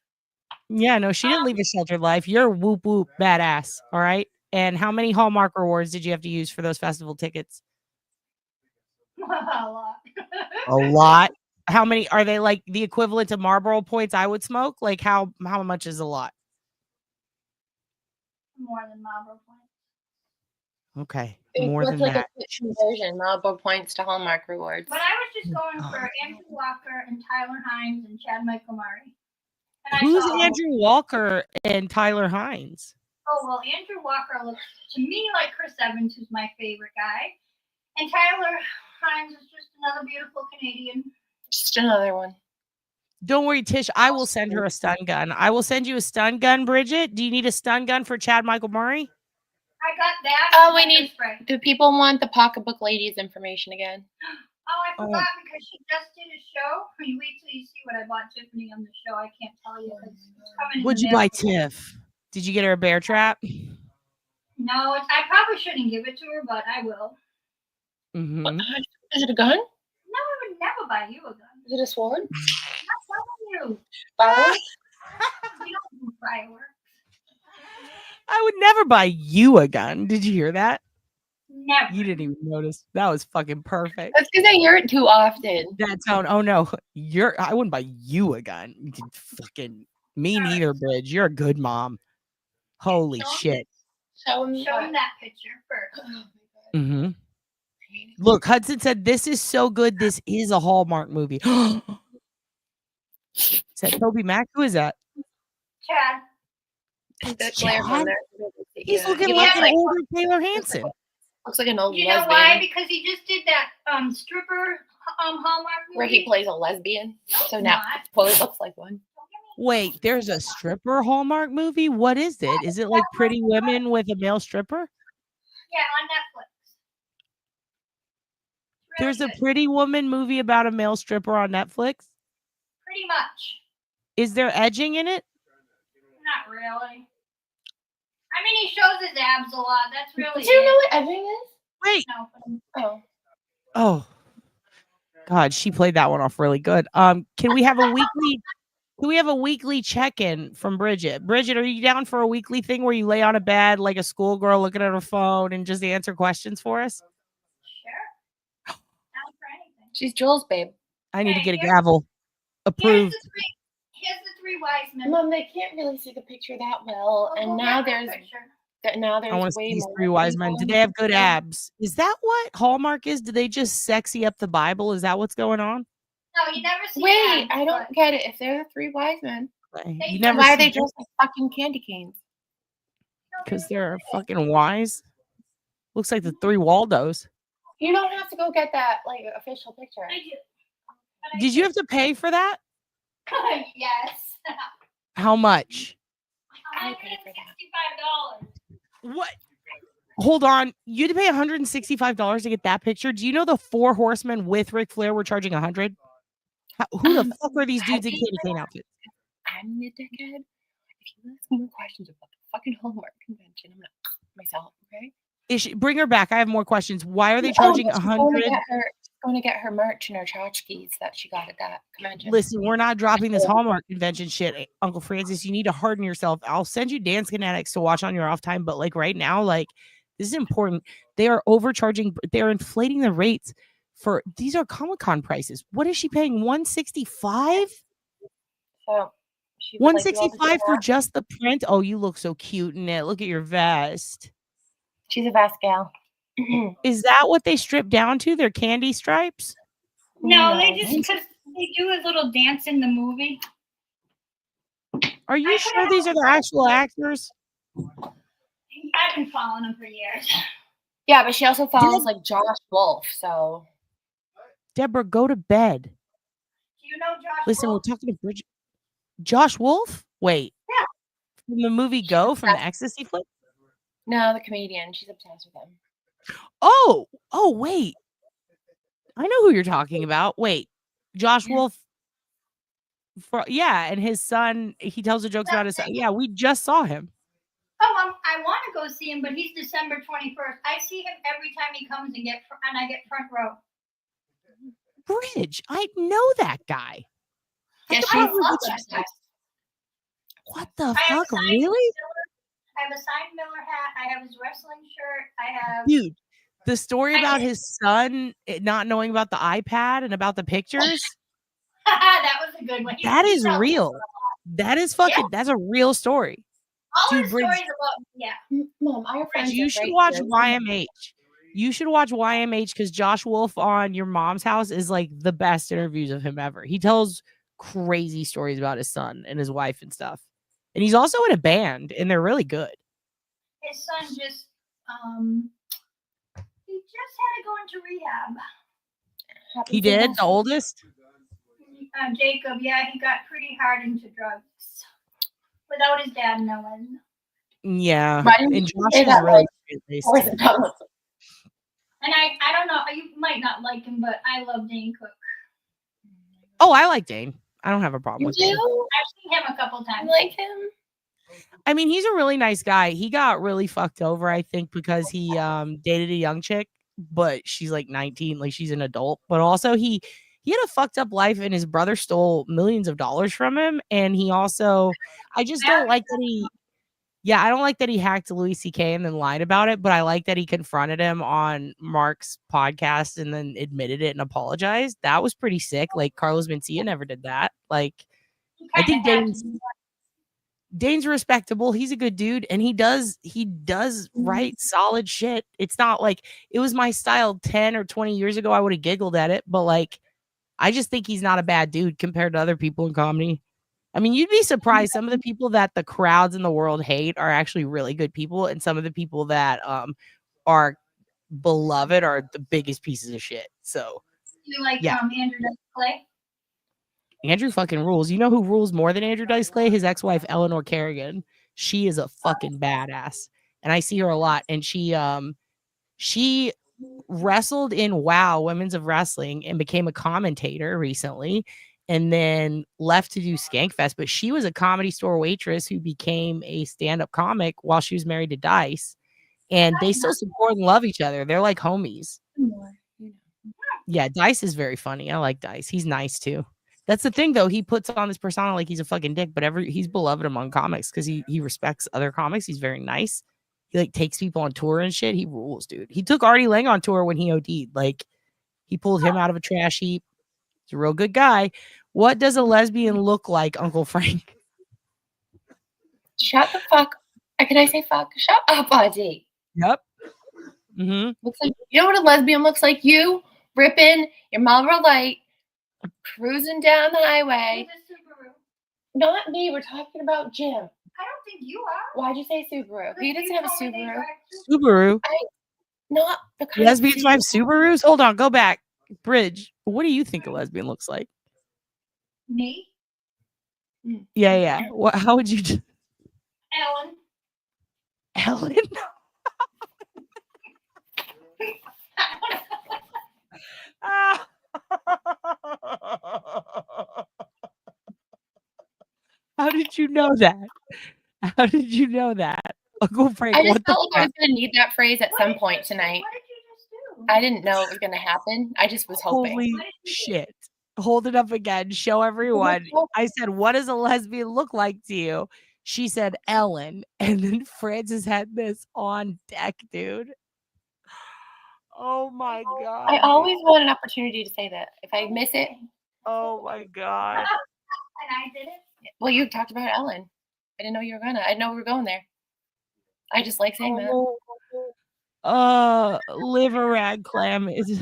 Yeah, no, she didn't leave a sheltered life. You're whoop whoop badass. All right. And how many Hallmark rewards did you have to use for those festival tickets? A lot. A lot. How many are they, like the equivalent to Marlboro points I would smoke? Like how much is a lot? More than Marlboro points. Okay. It's More than like that. a conversion, Marlboro points to Hallmark rewards. But I was just going for Andrew Walker and Tyler Hines and Chad Michael Murray. And I Who's saw- Andrew Walker and Tyler Hines? Oh, well, Andrew Walker looks to me like Chris Evans, who's my favorite guy. And Tyler Hines is just another beautiful Canadian. Just another one. Don't worry, Tish. I will send her a stun gun. I will send you a stun gun, Bridget. Do you need a stun gun for Chad Michael Murray? I got that. Oh, we and need. spray. Do people want the pocketbook ladies information again? Oh, I forgot because she just did a show. You wait till you see what I bought Tiffany on the show. I can't tell you. It's coming in What'd the you mail. buy, Tiff? Did you get her a bear trap? No, I probably shouldn't give it to her, but I will. Mm-hmm. Is it a gun? No, I would never buy you a gun. Is it a sword? I'm not telling you. Fireworks? You don't do fireworks. I would never buy you a gun. Did you hear that? Never. You didn't even notice. That was fucking perfect. That's because I hear it too often. That sound. Oh no, I wouldn't buy you a gun. You did fucking me neither, Bridge. You're a good mom. Holy shit. Show him that picture first. Mm-hmm. Look, Hudson said this is so good. This is a Hallmark movie. Is that Toby Mac? Who is that? Chad. That glare from there. He's Yeah. looking He like looks an like- older Taylor Hanson. Looks like an old You know lesbian. why? Because he just did that stripper Hallmark movie. Where he plays a lesbian. So now not. well, it looks like one. Wait, there's a stripper Hallmark movie? What is it? Is it like Pretty Women with a male stripper? Yeah, on Netflix. There's a Pretty Woman movie about a male stripper on Netflix. Pretty much. Is there edging in it? Not really. I mean, he shows his abs a lot. That's really. Do you know what edging is? Wait. No. Oh. Oh. God, she played that one off really good. Can we have a weekly? Can we have a weekly check-in from Bridget? Bridget, are you down for a weekly thing where you lay on a bed like a schoolgirl looking at her phone and just answer questions for us? Sure. Not for anything. She's Jules' babe. I need to get a here's- gavel. Approved. Here's the three wise men. Mom, they can't really see the picture that well, and now there's I want to see way these more three wise men. people. Do they have good abs? Is that what Hallmark is? Do they just sexy up the Bible? Is that what's going on? No, you never see Wait, abs, I don't get it. If they're the three wise men, You never why are see they dressed like fucking candy canes? because they're fucking wise. Looks like the three Waldos. You don't have to go get that like official picture. I do. Did you have to pay for that? Yes. How much? I paid for that. $65. What? Hold on. You had to pay $165 to get that picture. Do you know the four horsemen with Ric Flair were charging $100? Who the fuck are these dudes in candy cane outfits? I'm the dickhead. If you ask more questions about the fucking Hallmark convention, I'm gonna myself, okay? Bring her back. I have more questions. Why are they charging she's $100? going to get her merch and her tchotchkes that she got at that convention. Listen, we're not dropping this Hallmark convention shit, Uncle Francis. You need to harden yourself. I'll send you Dance Kinetics to watch on your off time, but like right now, like this is important. They are overcharging. They're inflating the rates for these are Comic-Con prices. What is she paying? $165? So she would like you all to $165 do for that. just the print. Oh, you look so cute in it. Look at your vest. She's a vest gal. Is that what they strip down to? Their candy stripes? No, they just because they do a little dance in the movie. Are you sure these are the actual actors? I've been following them for years. Yeah, but she also follows like Josh Wolf, so Deborah, go to bed. Do you know Josh? Listen, Wolf? we're talking to Bridget. Josh Wolf? Wait. Yeah. From the movie Go, from the Ecstasy flick? no, the comedian. She's obsessed with him. Oh, wait. I know who you're talking about. Wait. Josh Wolf. And his son, he tells the jokes about his son. Yeah, we just saw him. Oh, I want to go see him, but he's December 21st. I see him every time he comes and I get front row. Bridge, I know that guy. Yeah, I love that guy. What the I have fuck? a signed Really? I have a signed Miller hat. I have his wrestling shirt. I have. Dude, the story about his son not knowing about the iPad and about the pictures, That was a good one. that He is tells me real. a lot. That is fucking, that's a real story. All Dude, his Bridge, stories about Mom, our friends you are should right watch here. YMH. You should watch YMH because Josh Wolf on Your Mom's House is like the best interviews of him ever. He tells crazy stories about his son and his wife and stuff. And he's also in a band and they're really good. his son just he just had to go into rehab. He did, the oldest? Jacob, yeah, he got pretty hard into drugs without his dad knowing. Yeah. Why didn't And you Josh say is that, really like, straight-laced. or the fellas? And I don't know, you might not like him, but I love Dane Cook. Oh, I like Dane. I don't have a problem You with Dane. do? I've seen him a couple times. Like him? I mean, he's a really nice guy. He got really fucked over, I think, because he dated a young chick, but she's like 19, like she's an adult. But also he had a fucked up life and his brother stole millions of dollars from him. And he also, I just don't like that I don't like that he hacked Louis C.K. and then lied about it, but I like that he confronted him on Mark's podcast and then admitted it and apologized. That was pretty sick. Like Carlos Mencia never did that. Like, I think Dane's respectable. He's a good dude and he does write solid shit. It's not like it was my style 10 or 20 years ago. I would have giggled at it, but like, I just think he's not a bad dude compared to other people in comedy. I mean, you'd be surprised. Some of the people that the crowds in the world hate are actually really good people. And some of the people that are beloved are the biggest pieces of shit. So You like yeah. Andrew Dice Clay? Andrew fucking rules. You know who rules more than Andrew Dice Clay? His ex-wife, Eleanor Kerrigan. She is a fucking badass. And I see her a lot. And she wrestled in WOW Women's of Wrestling and became a commentator recently, and then left to do Skankfest. But she was a Comedy Store waitress who became a stand-up comic while she was married to Dice, and they still support and love each other. They're like homies. Yeah, Dice is very funny. I like Dice. He's nice too. That's the thing though. He puts on this persona like he's a fucking dick, but he's beloved among comics because he respects other comics. He's very nice. He like takes people on tour and shit. He rules, dude. He took Artie Lang on tour when he OD'd. Like he pulled him out of a trash heap. He's a real good guy. What does a lesbian look like, Uncle Frank? Shut the fuck. Can I say fuck? Shut up, Audie. Yep. Mm-hmm. Looks like, you know what a lesbian looks like? You ripping your Marlboro Light, cruising down the highway. Not me. We're talking about Jim. I don't think you are. Why'd you say Subaru? He doesn't have a Subaru. Subaru. Not the kind Lesbians of drive Subarus? Hold on, go back. Bridge. What do you think a lesbian looks like? Me? Yeah. How would you do? Ellen. Ellen? How did you know that? How did you know that? Uncle Frank, I just what the felt like I fuck? was going to need that phrase at some point tonight. I didn't know it was going to happen. I just was hoping. Holy shit. Hold it up again. Show everyone. I said, what does a lesbian look like to you? She said, Ellen. And then Francis had this on deck, dude. Oh my God. I always want an opportunity to say that. If I miss it. Oh my God. And I did it. Well, you talked about Ellen. I didn't know you were going to. I didn't know we were going there. I just like saying that. Liver rag clam is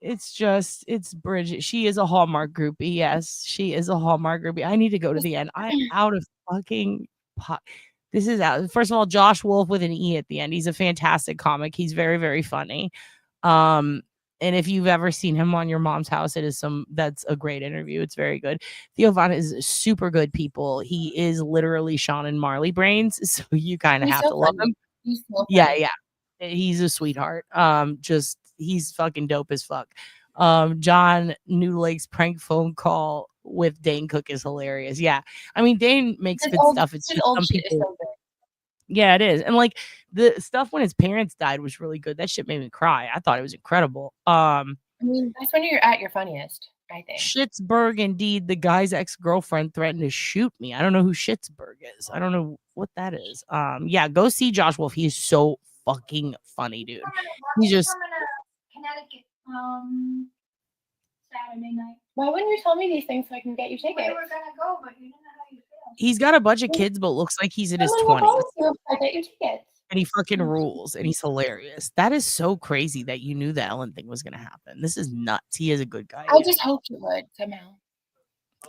it's Bridget. She is a Hallmark groupie. Yes, she is a Hallmark groupie. I need to go to the end. I'm out of fucking pot. This is out. First of all, Josh Wolf with an E at the end. He's a fantastic comic. He's very, very funny. And if you've ever seen him on Your Mom's House, that's a great interview. It's very good. Theo Von is super good people. He is literally Sean and Marley brains. So you kind of have to love him. He's so Yeah. funny. He's a sweetheart. He's fucking dope as fuck. John Newlake's prank phone call with Dane Cook is hilarious. Yeah. I mean, Dane makes good stuff. It's just some people. Yeah, it is. And like the stuff when his parents died was really good. That shit made me cry. I thought it was incredible. I mean, that's when you're at your funniest, I think. Schittsburg, indeed, the guy's ex-girlfriend threatened to shoot me. I don't know who Schittsburg is. I don't know what that is. Yeah, go see Josh Wolf. He is so fucking funny, dude. He's just Connecticut Saturday night. Why wouldn't you tell me these things so I can get you tickets? We were gonna go, but you didn't know how you feel. he's got a bunch of kids, but looks like he's in his 20s. I get you tickets. And he fucking rules, and he's hilarious. That is so crazy that you knew the Ellen thing was gonna happen. This is nuts. He is a good guy. I just hoped you would somehow.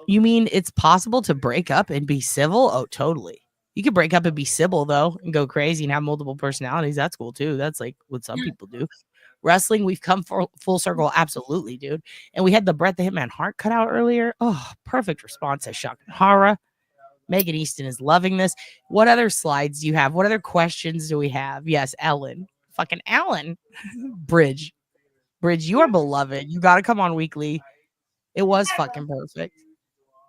You mean it's possible to break up and be civil? Oh, totally. You could break up and be civil though, and go crazy and have multiple personalities. That's cool too. That's like what some people do. Wrestling, we've come full circle. Absolutely, dude. And we had the Bret the Hitman Hart cut out earlier. Oh, perfect response to Shock and Hara. Megan Easton is loving this. What other slides do you have? What other questions do we have? Yes, Ellen. Fucking Ellen. Bridge, you are beloved. You got to come on weekly. It was fucking perfect.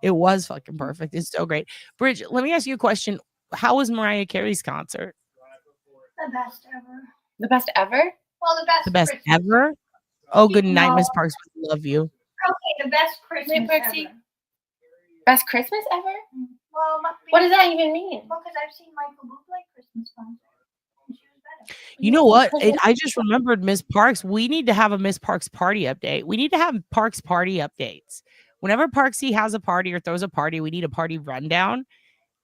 It was fucking perfect. It's so great. Bridge, let me ask you a question. How was Mariah Carey's concert? The best ever. The best ever? Well, the best. The best Christmas. ever? Oh, good night, No. Miss Parks. We love you. Okay, the best Christmas Parksy? ever. Best Christmas ever? Well, What does that even mean? Well, because I've seen Michael Bublé Christmas concert. And she was better. You know what? I just remembered Miss Parks. We need to have a Miss Parks party update. We need to have Parks party updates. Whenever Parksy has a party or throws a party, we need a party rundown.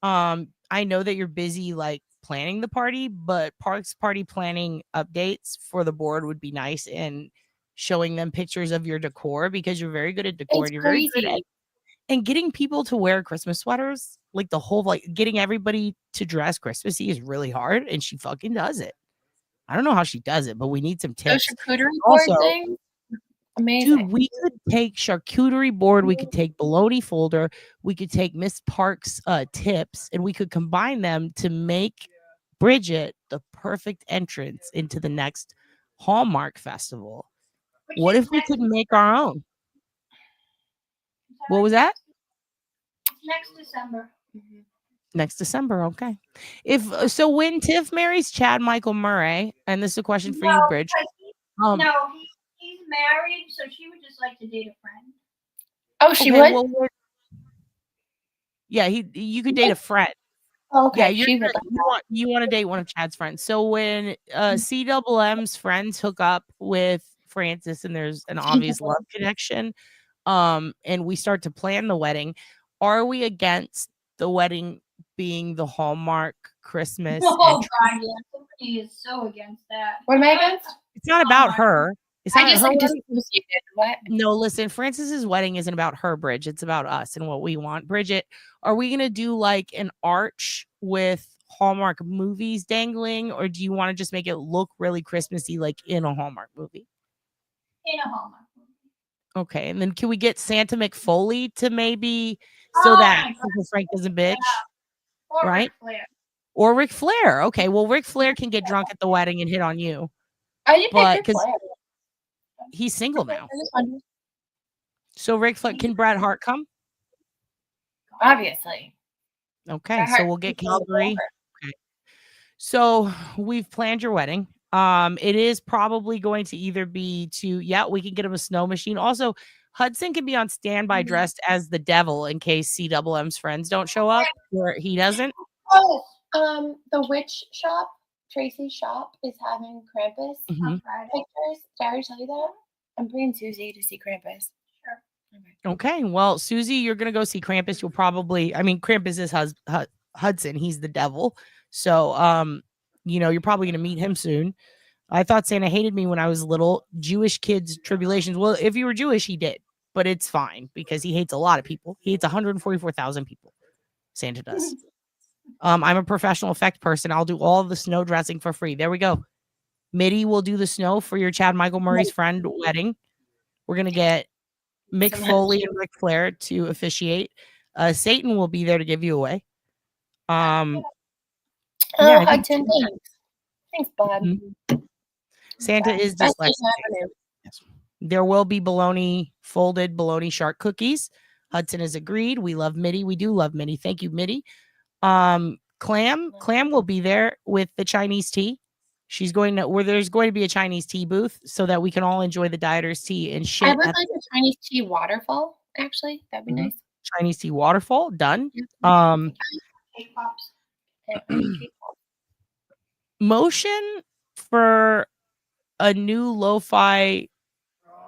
I know that you're busy like planning the party, but Parks party planning updates for the board would be nice, and showing them pictures of your decor, because you're very good at decor. It's And you're very good crazy. at and getting people to wear Christmas sweaters. Like the whole getting everybody to dress Christmassy is really hard, and she fucking does it. I don't know how she does it, but we need some Those tips. charcuterie board Also, things? Amazing. dude, we could take charcuterie board, we could take Baloney folder, we could take Miss Parks tips, and we could combine them to make Bridget the perfect entrance into the next Hallmark festival. Which What is if we next- could make our own? What was that? Next December. Next December, okay. If so, when Tiff marries Chad Michael Murray, and this is a question for you, Bridge. No, he's married, so she would just like to date a friend. Oh, she okay, would? well, yeah, you could date a friend. Oh, okay. Yeah, you're She would you want to date one of Chad's friends. So when CMM's friends hook up with Francis and there's an obvious love connection, and we start to plan the wedding, are we against the wedding being the Hallmark Christmas? Oh and God, yeah, somebody is so against that. What am I against? It's not about her. It's I not just her like wedding. dissociated. What? No, listen, Francis's wedding isn't about her, Bridge. It's about us and what we want. Bridget, are we gonna do like an arch with Hallmark movies dangling, or do you want to just make it look really Christmassy, like in a Hallmark movie? In a Hallmark. Okay, and then can we get Santa McFoley to maybe so that Uncle Frank doesn't bitch, Or right? Ric Flair. Or Ric Flair. Okay, well, Ric Flair can get drunk at the wedding and hit on you, I did but pick Ric because Flair. he's single now. I just wondered. So Ric Flair, can Bret Hart come? Obviously. Okay, Bret so Hart we'll get is all Calgary. over. Okay. So we've planned your wedding. It is probably going to either be we can get him a snow machine. Also, Hudson can be on standby dressed as the devil in case CMM's friends don't show up, or he doesn't. Oh, the witch shop, Tracy's shop, is having Krampus Mhm. pictures. Did I already tell you that? I'm bringing Susie to see Krampus. Sure. Okay, well, Susie, you're gonna go see Krampus. You'll probably, Krampus is Hudson. He's the devil. So, you're probably gonna meet him soon. I thought Santa hated me when I was little. Jewish kids' tribulations. Well, if you were Jewish, he did, but it's fine because he hates a lot of people. He hates 144,000 people. Santa does. I'm a professional effect person. I'll do all of the snow dressing for free. There we go. Mitty will do the snow for your Chad Michael Murray's friend wedding. We're gonna get Mick Foley and Ric Flair to officiate. Satan will be there to give you away. Oh, I think Hudson, thanks. Thanks, bud. Santa is That's dyslexic. just happening. There will be folded bologna shark cookies. Hudson has agreed. We love Mitty. We do love Mitty. Thank you, Mitty. Clam will be there with the Chinese tea. She's going to where there's going to be a Chinese tea booth so that we can all enjoy the dieters tea and shit. I would like a Chinese tea waterfall, actually. That'd be nice. Chinese tea waterfall done. Cake pops. Motion for a new lo-fi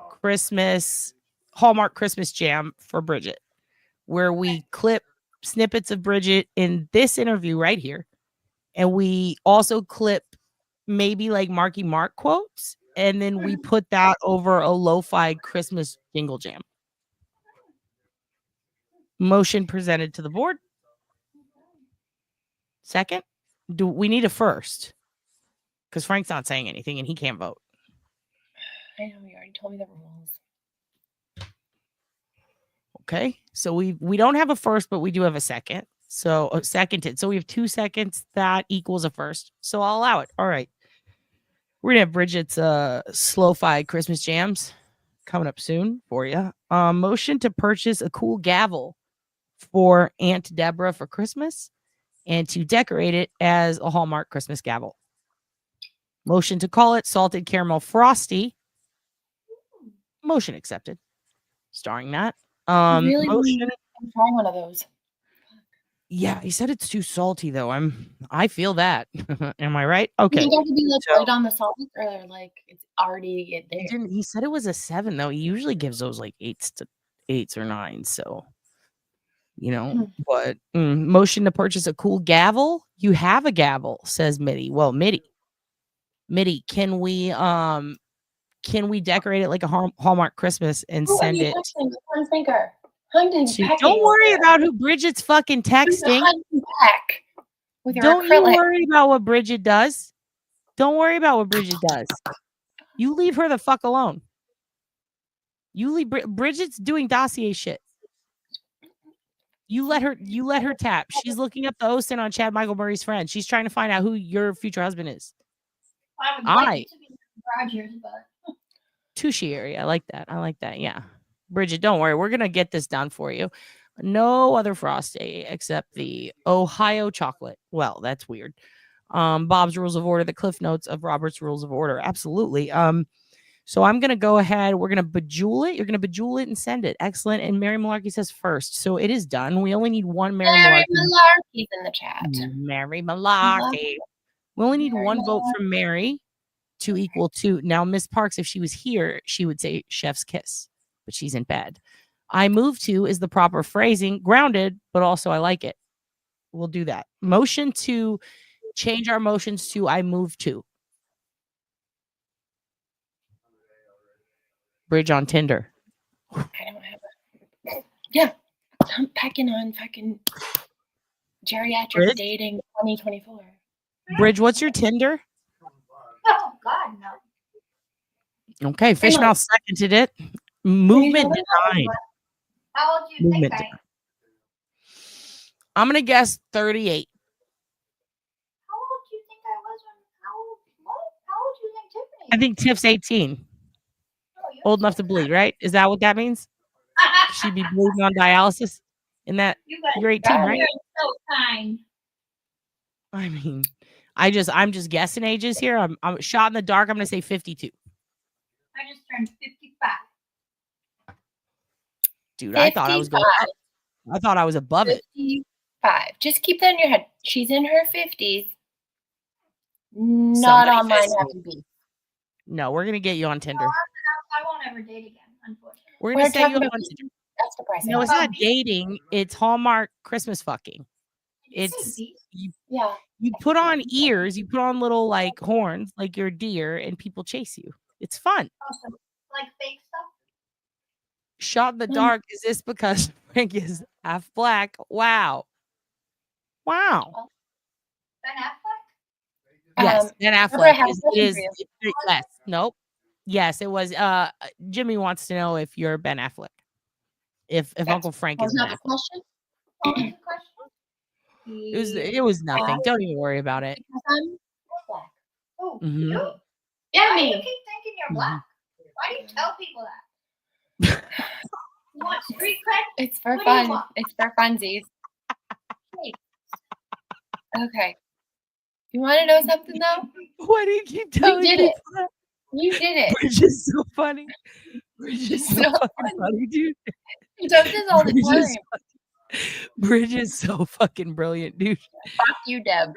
Christmas Hallmark Christmas jam for Bridget, where we clip snippets of Bridget in this interview right here, and we also clip maybe like Marky Mark quotes, and then we put that over a lo-fi Christmas jingle jam. Motion presented to the board. Second, do we need a first? Because Frank's not saying anything and he can't vote. I know, you already told me the rules. Okay, so we don't have a first, but we do have a second. So seconded. So we have 2 seconds. That equals a first. So I'll allow it. All right. We're gonna have Bridget's slow-fi Christmas jams coming up soon for you. Motion to purchase a cool gavel for Aunt Deborah for Christmas and to decorate it as a Hallmark Christmas gavel. Motion to call it Salted Caramel Frosty. Motion accepted. Starring that. Really, Motion. I'm trying one of those. Yeah, he said it's too salty though. I feel that. Am I right? You Okay. think I have to be like right on the salt, or like it's already there? He said it was a 7 though. He usually gives those like 8s or 9s. So, but motion to purchase a cool gavel. You have a gavel, says Mitty. Well, Mitty, can we decorate it like a Hallmark Christmas and Who are send you it? texting with one finger? Hunting's pecking Don't worry over about who Bridget's fucking there. texting. Hunting peck with your Don't acrylic. you worry about what Bridget does. Don't worry about what Bridget does. You leave her the fuck alone. You leave Bridget's doing Dossier shit. You let her tap. She's looking up the OSINT on Chad Michael Murray's friend. She's trying to find out who your future husband is. I would like it to be Rogers, but Tushy I like that. I like that. Yeah. Bridget, don't worry. We're going to get this done for you. No other Frosty except the Ohio chocolate. Well, that's weird. Bob's Rules of Order, the Cliff Notes of Robert's Rules of Order. Absolutely. So I'm going to go ahead. We're going to bejewel it. You're going to bejewel it and send it. Excellent. And Mary Malarkey says first. So it is done. We only need one Mary Mary Malarkey. Malarkey's in the chat. Mary Malarkey. We only need one vote from Mary to equal 2. Now, Miss Parks, if she was here, she would say chef's kiss, but she's in bed. I move to is the proper phrasing, grounded, but also I like it. We'll do that. Motion to change our motions to I move to. Bridge on Tinder. I don't have a. Yeah, I'm packing on fucking geriatric Bridge? dating 2024. Bridge, what's your Tinder? oh God, no. Okay, Fishmouth seconded it. Movement denied. How old do you Movement think I am? I'm gonna guess 38. How old do you think I was when? How old do you think Tiffany? I think Tiff's 18. Old enough to bleed, right? Is that what that means? She'd be bleeding on dialysis in that you're 18, right? You're so kind. I mean, I'm just guessing ages here. I'm shot in the dark. I'm gonna say 52. I just turned 55. Dude, I thought I was going up. I thought I was above it. 55. Just keep that in your head. She's in her 50s. Not Somebody on mine says- having beef. No, we're gonna get you on Tinder. I won't ever date again, unfortunately. We're gonna set you talking up about on beef. Tinder. That's surprising. No, it's not dating. It's Hallmark Christmas fucking. It's Yeah. you put on ears, you put on little like horns, like you're a deer, and people chase you. It's fun. Awesome. Like fake stuff. Shot in the dark. Is this because Frank is half black? Wow. Wow. Ben Affleck? Yes, Ben Barbara, I Affleck have a is question for you. yes. Nope. Yes, it was Jimmy wants to know if you're Ben Affleck. If Uncle Frank is Ben Not a Affleck. question. It was nothing. Don't even worry about it. Because I'm black. Oh, Mhm. you? Yeah, Why do you me. keep thinking you're black? Why do you tell people that? You want street cred? It's for What do you fun. want? It's for funsies. Okay. You want to know something though? Why do you keep You telling did people it. that? You did it. Bridge is so funny. Bridge is so fucking funny, dude. He does this all the Bridge is time. Bridget is so fucking brilliant, dude. Fuck you, Deb.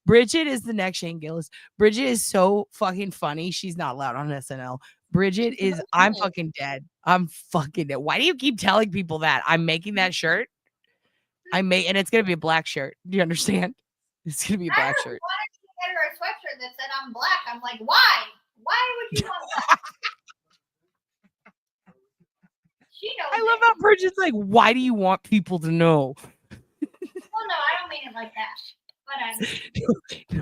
Bridget is the next Shane Gillis. Bridget is so fucking funny. She's not allowed on SNL. Bridget is, I'm fucking dead. I'm fucking dead. Why do you keep telling people that? I'm making that shirt. And it's gonna be a black shirt. Do you understand? It's gonna be a black shirt. Why did you get her a sweatshirt that said I'm black? I'm like, why? Why would you want that? She knows. I love how Bridget's like, why do you want people to know? Well, no, I don't mean it like that. But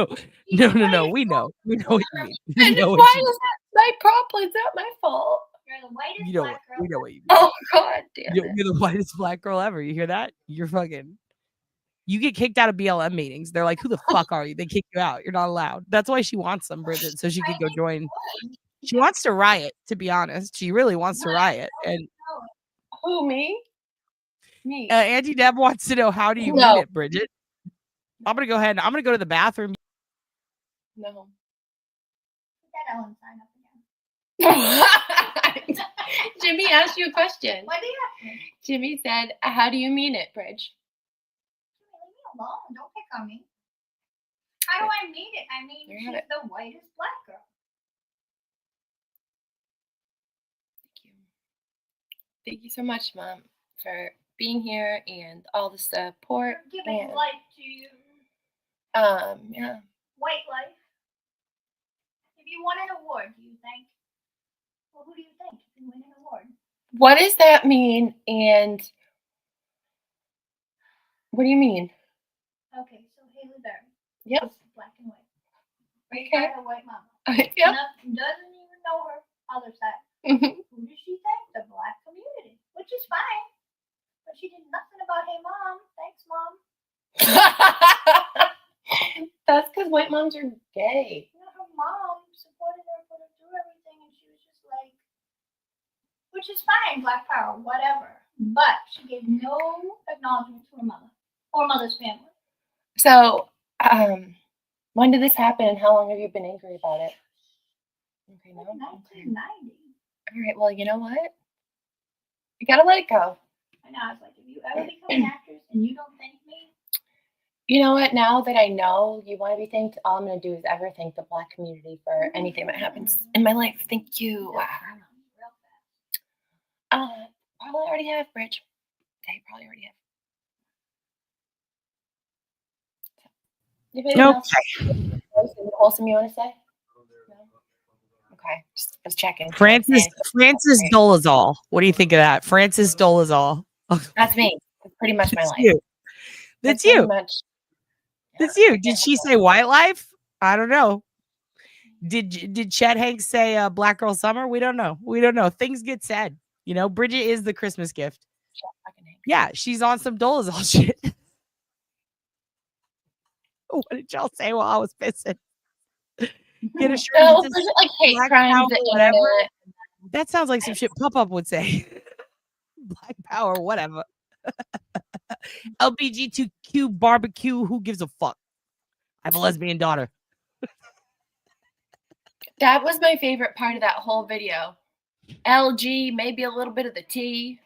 No. We know. We know what you mean. We And know why what you is that my problem? It's not my fault. You're the whitest You know black what? girl. We know what you mean. Oh God damn it. You're the whitest black girl ever. You hear that? You're fucking. You get kicked out of BLM meetings. They're like, "Who the fuck are you?" They kick you out. You're not allowed. That's why she wants them, Bridget, so she could go join. She wants to riot. To be honest, she really wants to riot. And Who, me? Me. Auntie Deb wants to know, how do you No. mean it, Bridget? I'm gonna go ahead. And I'm gonna go to the bathroom. No. Put that Ellen sign up again. Jimmy asked you a question. Why do you ask me? Jimmy said, "How do you mean it, Bridge?" Leave me alone. Don't pick on me. How do I mean it? I mean, You're she's not the whitest black girl. Thank you so much, Mom, for being here and all the support. For giving and, life to you. yeah. White life. If you won an award, do you think? Well, who do you think if you win an award? What does that mean? And what do you mean? Okay, so Haley Berry. Yep. Is black and white. Raised Okay. by a white mama. Yep. Doesn't even know her other side. Mhm. Who does she thank? The black community, which is fine. But she did nothing about, hey, mom, thanks, mom. That's because white moms are gay. You know, her mom supported which is fine, Black Power, whatever. But she gave no acknowledgement to her mother or mother's family. So, when did this happen and how long have you been angry about it? Okay, no. 1990. All right, well, you know what? You gotta let it go. I know, I was like, if you ever become an actress and you don't thank me. You know what? Now that I know you want to be thanked, all I'm going to do is ever thank the Black community for anything that happens in my life. Thank you. Probably already have, Bridge. They probably already have. You have anything else wholesome you want to say? No? Okay, just was checking. Francis Dolezal. What do you think of that? Francis Dolezal. That's me. That's pretty much my life. You. That's you. Much, That's you. Did she say white life? I don't know. Did Chet Hanks say Black Girl Summer? We don't know. We don't know. Things get said. You know, Bridget is the Christmas gift. Yeah, she's on some Dolezal shit. What did y'all say while I was pissing? Get a shirt. No, like hate crimes, whatever. That sounds like some shit Pop Up would say. Black Power, whatever. LBGTQ barbecue. Who gives a fuck? I have a lesbian daughter. That was my favorite part of that whole video. LG, maybe a little bit of the T.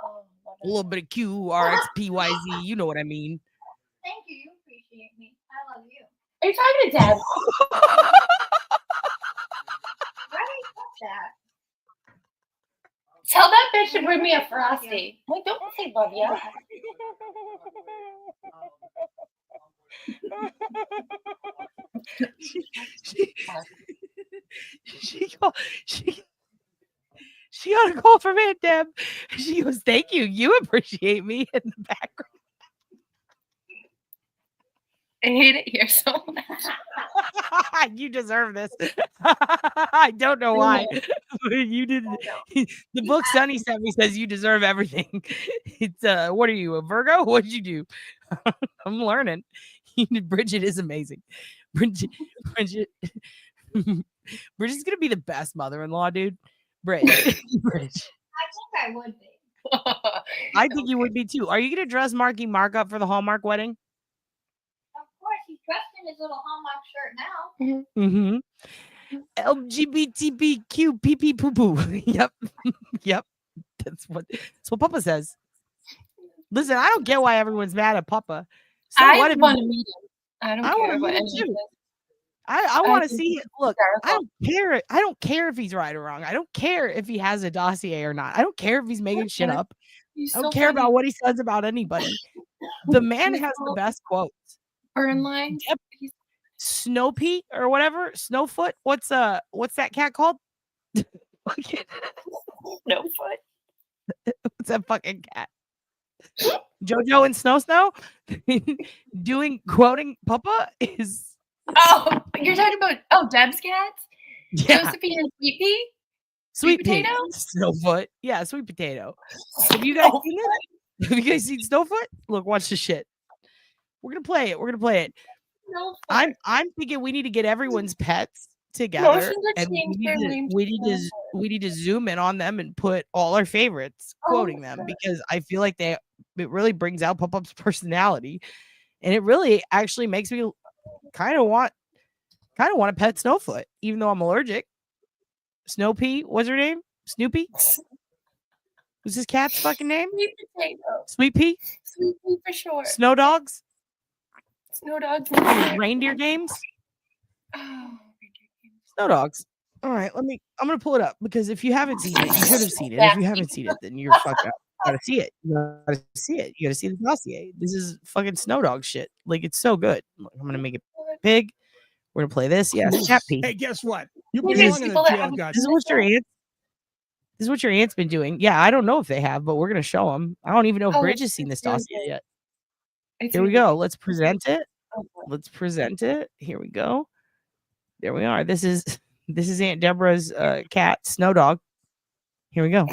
A little bit of Q, RXPYZ. You know what I mean. Thank you. You appreciate me. I love you. Are you talking to Dad? Right? What's that? Tell that bitch to bring me a Frosty. Wait, don't say love ya. She got a call from Aunt Deb. She goes, "Thank you. You appreciate me." In the background. I hate it here so much. You deserve this. I don't know why. You didn't. The book Sonny sent me says you deserve everything. It's what are you, a Virgo? What did you do? I'm learning. Bridget is amazing. Bridget's gonna be the best mother-in-law, dude. Bridge. I think I would be. I think you would be too. Are you gonna dress Marky Mark up for the Hallmark wedding? Of course, he's dressed in his little Hallmark shirt now. LGBTQ pee pee poo poo. Yep. Yep. That's what Papa says. Listen, I don't get why everyone's mad at Papa. So I what want to meet him. I don't care what anyone says. I want to see it. Look, I don't care. I don't care if he's right or wrong. I don't care if he has a dossier or not. I don't care if he's making shit up. I don't care about what he says about anybody. The man has the best quotes. Burn lines. Snowpea or whatever. Snowfoot. What's that cat called? Snowfoot. What's that fucking cat? Jojo and Snow quoting Papa is. Oh, you're talking about Deb's cats? Yeah. Josephine and Sweet Pea? Sweet potato? Snowfoot. Yeah, sweet potato. Have you guys seen it? Have you guys seen Snowfoot? Look, watch the shit. We're gonna play it. I'm thinking we need to get everyone's pets together and we need to zoom in on them and put all our favorites quoting them because I feel like it really brings out Pop-Up's personality and it really actually makes me kind of want to pet Snowfoot even though I'm allergic. Snowpea, what's her name? Snoopy? What's his cat's fucking name? Sweet potato. Sweet Pea? Sweet Pea for sure. Snow dogs? Snow dogs. Reindeer games? Snow dogs. All right, I'm gonna pull it up because if you haven't seen it, you should have seen it. If you haven't seen it, then you're fucked up. You gotta see it. You gotta see it. You gotta see the dossier. This is fucking Snow Dog shit. Like it's so good. I'm gonna make it big. We're gonna play this. Yes, cat pee. Hey, guess what? You belong in the jail, guys. This is what your aunt's been doing. Yeah, I don't know if they have, but we're gonna show them. I don't even know if Bridge has seen this dossier yet. Here we go. Let's present it. Let's present it. Here we go. There we are. This is Aunt Deborah's cat, Snow Dog. Here we go.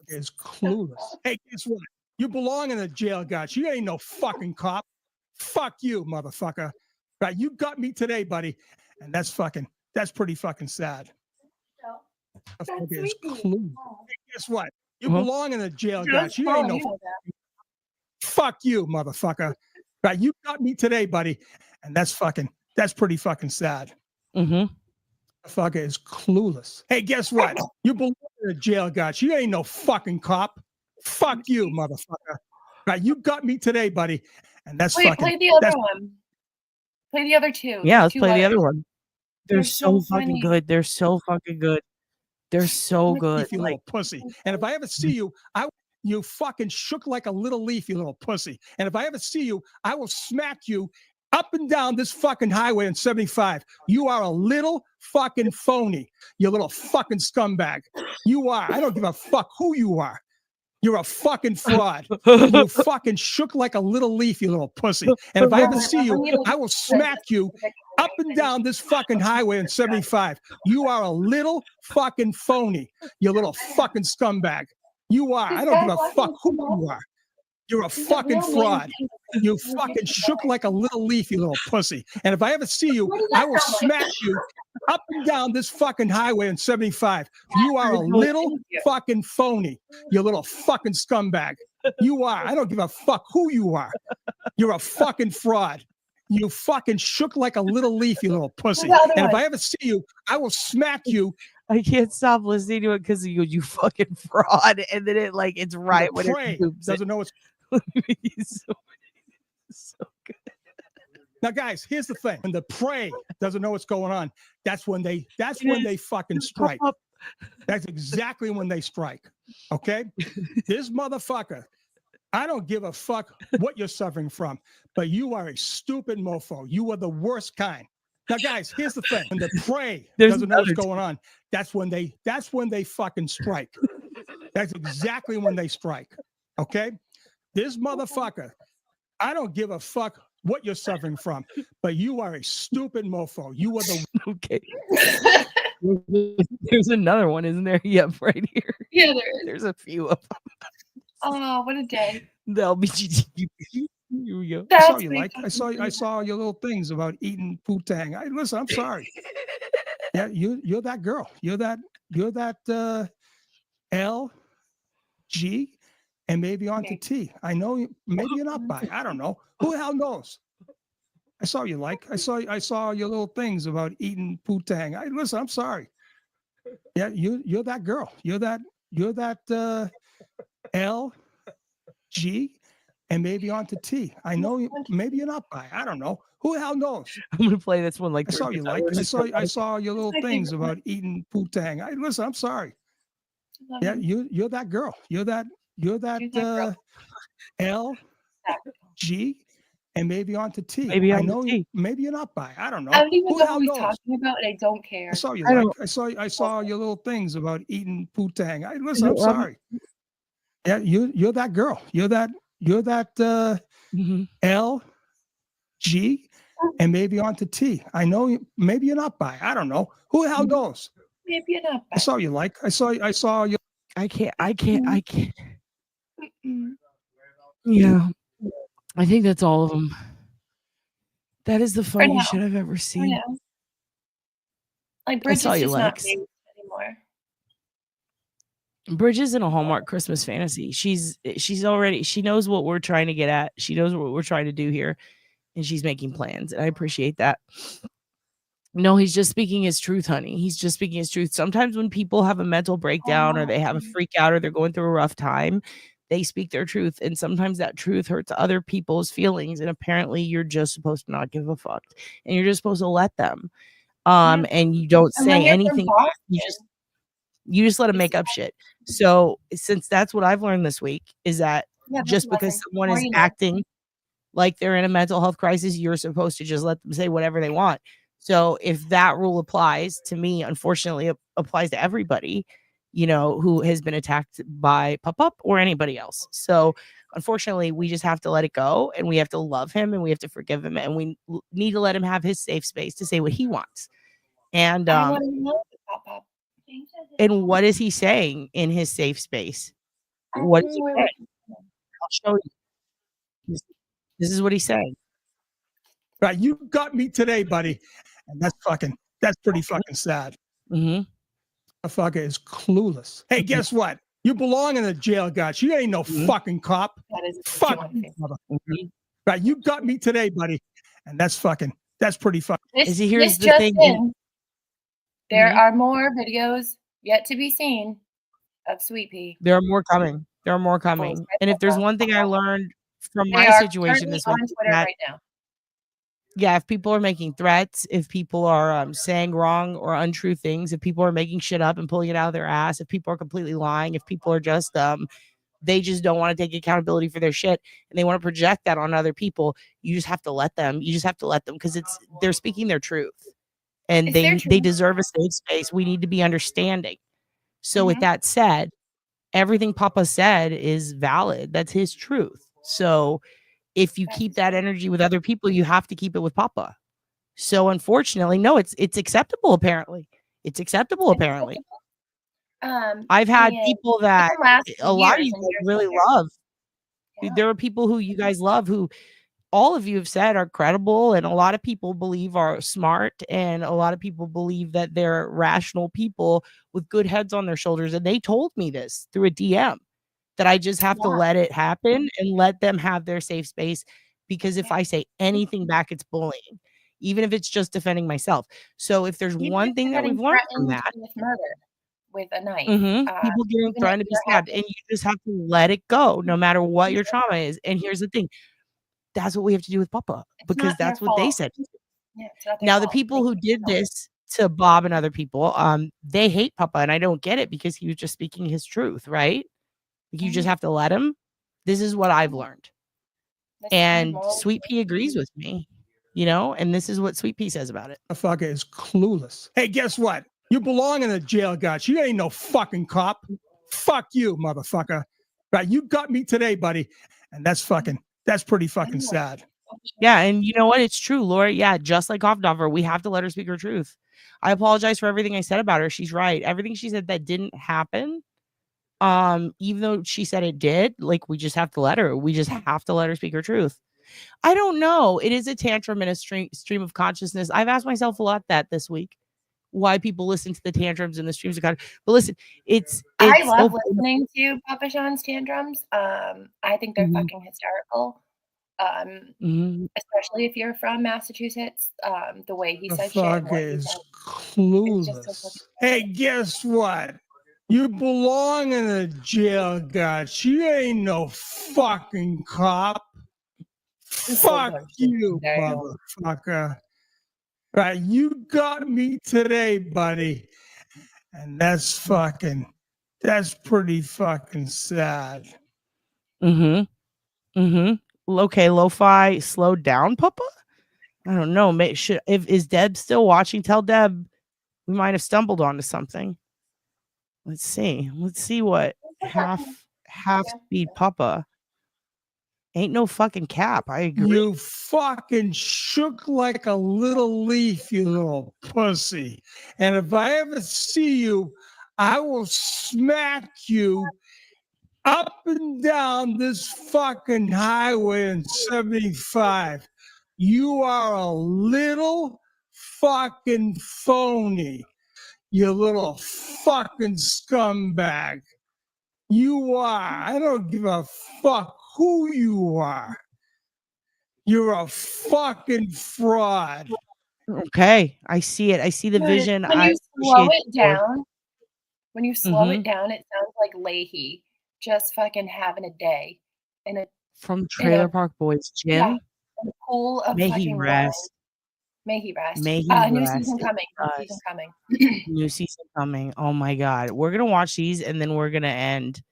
It's clueless. Hey, guess what? You belong in the jail, guys. You ain't no fucking cop. Fuck you, motherfucker. Right? You got me today, buddy. And that's pretty fucking sad. Motherfucker is clueless. Hey, guess what? You Uh-huh. belong in a jail, guys. You ain't no fuck you, motherfucker. Right? You got me today, buddy, and that's pretty fucking sad. Mm-hmm. Motherfucker is clueless. Hey, guess what? You belong in a jail, guys. You ain't no fucking cop. Fuck you, motherfucker. Right? You got me today, buddy, and that's Wait, play the other one. Play the other two. Yeah, let's Two play the letters. other one. They're They're so so fucking funny. good. They're so fucking good. They're so good. You little pussy. And if I ever see you, you fucking shook like a little leaf, you little pussy. And if I ever see you, I will smack you up and down this fucking highway on 75. You are a little fucking phony, you little fucking scumbag. You are. I don't give a fuck who you are. You're a fucking fraud. And you fucking shook like a little leaf, you little pussy. And if I ever see you, I will smack you up and down this fucking highway on 75. You are a little fucking phony, you little fucking scumbag. You are. I don't give a fuck who you are. You're a fucking fraud. You fucking shook like a little leaf, you little pussy. And if I ever see you, I will smack you up and down this fucking highway on 75. You are a little fucking phony, you little fucking scumbag. You are. I don't give a fuck who you are. You're a fucking fraud. You fucking shook like a little leaf, you little pussy. And if I ever see you, I will smack you. I can't stop listening to it because you fucking fraud. And then it's right when Prey it doesn't know what's so good. Now, guys, here's the thing. When the prey doesn't know what's going on, that's when they fucking strike. That's exactly when they strike. Okay? This motherfucker, I don't give a fuck what you're suffering from, but you are a stupid mofo. You are the worst kind. Now, guys, here's the thing. When the prey doesn't know what's going on, that's when they fucking strike. That's exactly when they strike. Okay? This motherfucker, I don't give a fuck what you're suffering from, but you are a stupid mofo. You are the okay. There's another one, isn't there? Yep, right here. Yeah, there is. There's a few of them. Oh, what a day. The LBGTQ. Here we go. I saw you like. I saw your little things about eating poo-tang. Listen, I'm sorry. Yeah, you're that girl. You're that L, G, and maybe onto T. I know maybe you're not bi. I don't know. Who the hell knows? I saw you like. I saw your little things about eating poo-tang. Listen, I'm sorry. Yeah, you're that girl. You're that L, G, and maybe onto T. I know maybe you're not bi. I don't know. Who the hell knows? I'm gonna play this one like I saw you like. I saw your little things about eating poo-tang. Listen, I'm sorry. Yeah, you're that girl. You're that L, G, and maybe onto T. Maybe I onto know T. maybe you're not bi. I don't know. I don't even Who know the hell what he's knows? talking about, and I don't care. I saw you like. I saw your little things about eating poo-tang. Listen, I'm sorry. Yeah, you're that girl. You're that L, G, and maybe onto T. I know maybe you're not bi. I don't know. Who the hell knows? Maybe you're not. I saw you like. I saw you. I can't. Yeah. I think that's all of them. That is the funniest shit I've ever seen. Like I saw Bridget's you just like. not based anymore. Bridget's in a Hallmark Christmas fantasy. She knows what we're trying to get at. She knows what we're trying to do here, and she's making plans. And I appreciate that. No, he's just speaking his truth, honey. He's just speaking his truth. Sometimes when people have a mental breakdown or they have a freak out or they're going through a rough time, they speak their truth. And sometimes that truth hurts other people's feelings. And apparently you're just supposed to not give a fuck. And you're just supposed to let them. And you don't say anything. You just let them make up shit. So since that's what I've learned this week is that just because someone is acting like they're in a mental health crisis, you're supposed to just let them say whatever they want. So if that rule applies to me, unfortunately, it applies to everybody, who has been attacked by Pop-Up or anybody else. So unfortunately, we just have to let it go and we have to love him and we have to forgive him and we need to let him have his safe space to say what he wants. And and what is he saying in his safe space? What is he saying? I'll show you. This is what he's saying. Right, you got me today, buddy. And that's pretty fucking sad. Mm-hmm. Motherfucker is clueless. Hey, guess what? You belong in the jail, guys. You ain't no fucking cop. That is Fuck you, motherfucker. Right, you got me today, buddy. And that's pretty fucking. This, See, here's this the just thing. in, there Mhm. are more videos yet to be seen of Sweet Pea. There are more coming. There are more coming. And if there's one thing I learned from They my are situation currently this on week, Twitter that right now. yeah, if people are making threats, if people are saying wrong or untrue things, if people are making shit up and pulling it out of their ass, if people are completely lying, if people are just they just don't want to take accountability for their shit and they want to project that on other people, you just have to let them. You just have to let them, because they're speaking their truth, and It's their they truth. deserve a safe space. We need to be understanding. So with Mhm. that said, everything Papa said is valid. That's his truth. So if you keep that energy with other people, you have to keep it with Papa. So unfortunately, no, it's acceptable. Apparently, it's acceptable. Apparently, I've had And people it that can last for a lot of years you and guys years really and years. love. There are people who you guys love who all of you have said are credible, and a lot of people believe are smart, and a lot of people believe that they're rational people with good heads on their shoulders. And they told me this through a DM, that I just have to let it happen and let them have their safe space, because if I say anything back, it's bullying, even if it's just defending myself. So if there's Even one if thing you're that we've getting learned from threatened that, with murder with a knife, people getting even if threatened to be you're stabbed, and you just have to let it go, no matter what your trauma is. And here's the thing, that's what we have to do with Papa, because not their that's what they fault. said. Yeah, it's not their Now, the fault. people who did this to Bob and other people, they hate Papa, and I don't get it, because he was just speaking his truth, right? You just have to let him. This is what I've learned. And Sweet Pea agrees with me, and this is what Sweet Pea says about it. Motherfucker is clueless. Hey, guess what? You belong in the jail, guys. You ain't no fucking cop. Fuck you, motherfucker. Right, you got me today, buddy. And that's pretty fucking sad. Yeah, and you know what? It's true, Laura. Yeah, just like Hoffdorfer, we have to let her speak her truth. I apologize for everything I said about her. She's right. Everything she said that didn't happen, even though she said it did, like, we just have to let her. We just have to let her speak her truth. I don't know. It is a tantrum in a stream of consciousness. I've asked myself a lot that this week, why people listen to the tantrums and the streams of consciousness. But listen, I love listening to Papa Sean's tantrums. I think they're Mhm. fucking hysterical. Especially if you're from Massachusetts. The way he says shit and Motherfucker what he is says. clueless. Hey, guess what? You belong in the jail, guys. You ain't no fucking cop. Fuck you, motherfucker. Right, you got me today, buddy. And that's pretty fucking sad. Okay, lo-fi, slow down, Papa? I don't know. Is Deb still watching? Tell Deb we might have stumbled onto something. Let's see. Let's see what half speed Papa. Ain't no fucking cap. I agree. You fucking shook like a little leaf, you little pussy. And if I ever see you, I will smack you up and down this fucking highway in 75. You are a little fucking phony, you little fucking scumbag. You are. I don't give a fuck who you are. You're a fucking fraud. Okay, I see it. I see the vision. When I you slow appreciate it the support. down, Mhm. it sounds like Leahy just fucking having a day in a From Trailer Park Boys, Jim. in a pool of May he fucking wine. rest. May he rest. May he New rest. season It coming. New does. season coming. New season coming. Oh my god. We're gonna watch these and then we're gonna end.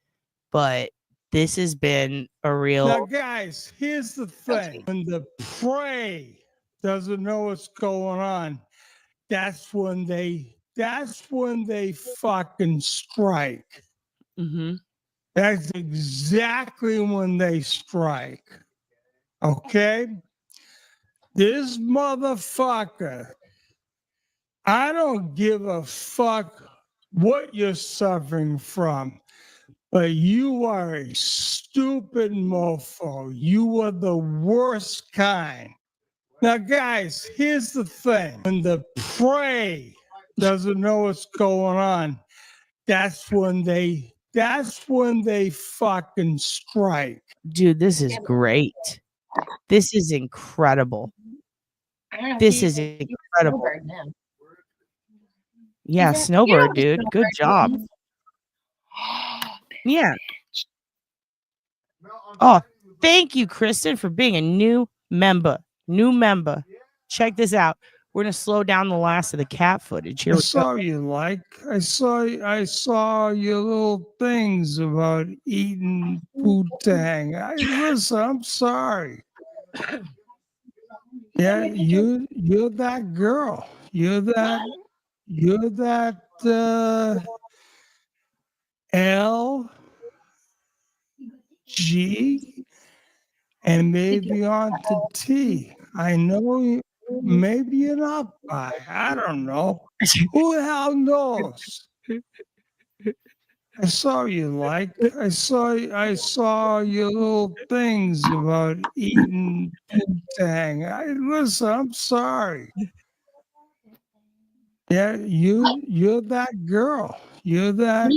But this has been a real Now, guys, here's the thing. When the prey doesn't know what's going on, that's when they fucking strike. That's exactly when they strike. Okay? This motherfucker, I don't give a fuck what you're suffering from, but you are a stupid mofo. You are the worst kind. Now, guys, here's the thing. When the prey doesn't know what's going on, That's when they fucking strike. Dude, this is great. This is incredible. I don't know. This is incredible. Yeah, Snowbird, dude. Good job. Yeah. Oh, thank you, Kristen, for being a new member. New member. Check this out. We're gonna slow down the last of the cat footage. Here I we go. saw you like. I saw your little things about eating poo-tang. Listen, I'm sorry. Yeah, you're that girl. You're that L G and maybe on to T. I know maybe you're not bi. I don't know. Who the hell knows? I saw you like. I saw your little things about eating poo-tang. Listen, I'm sorry. Yeah, you're that girl. You're that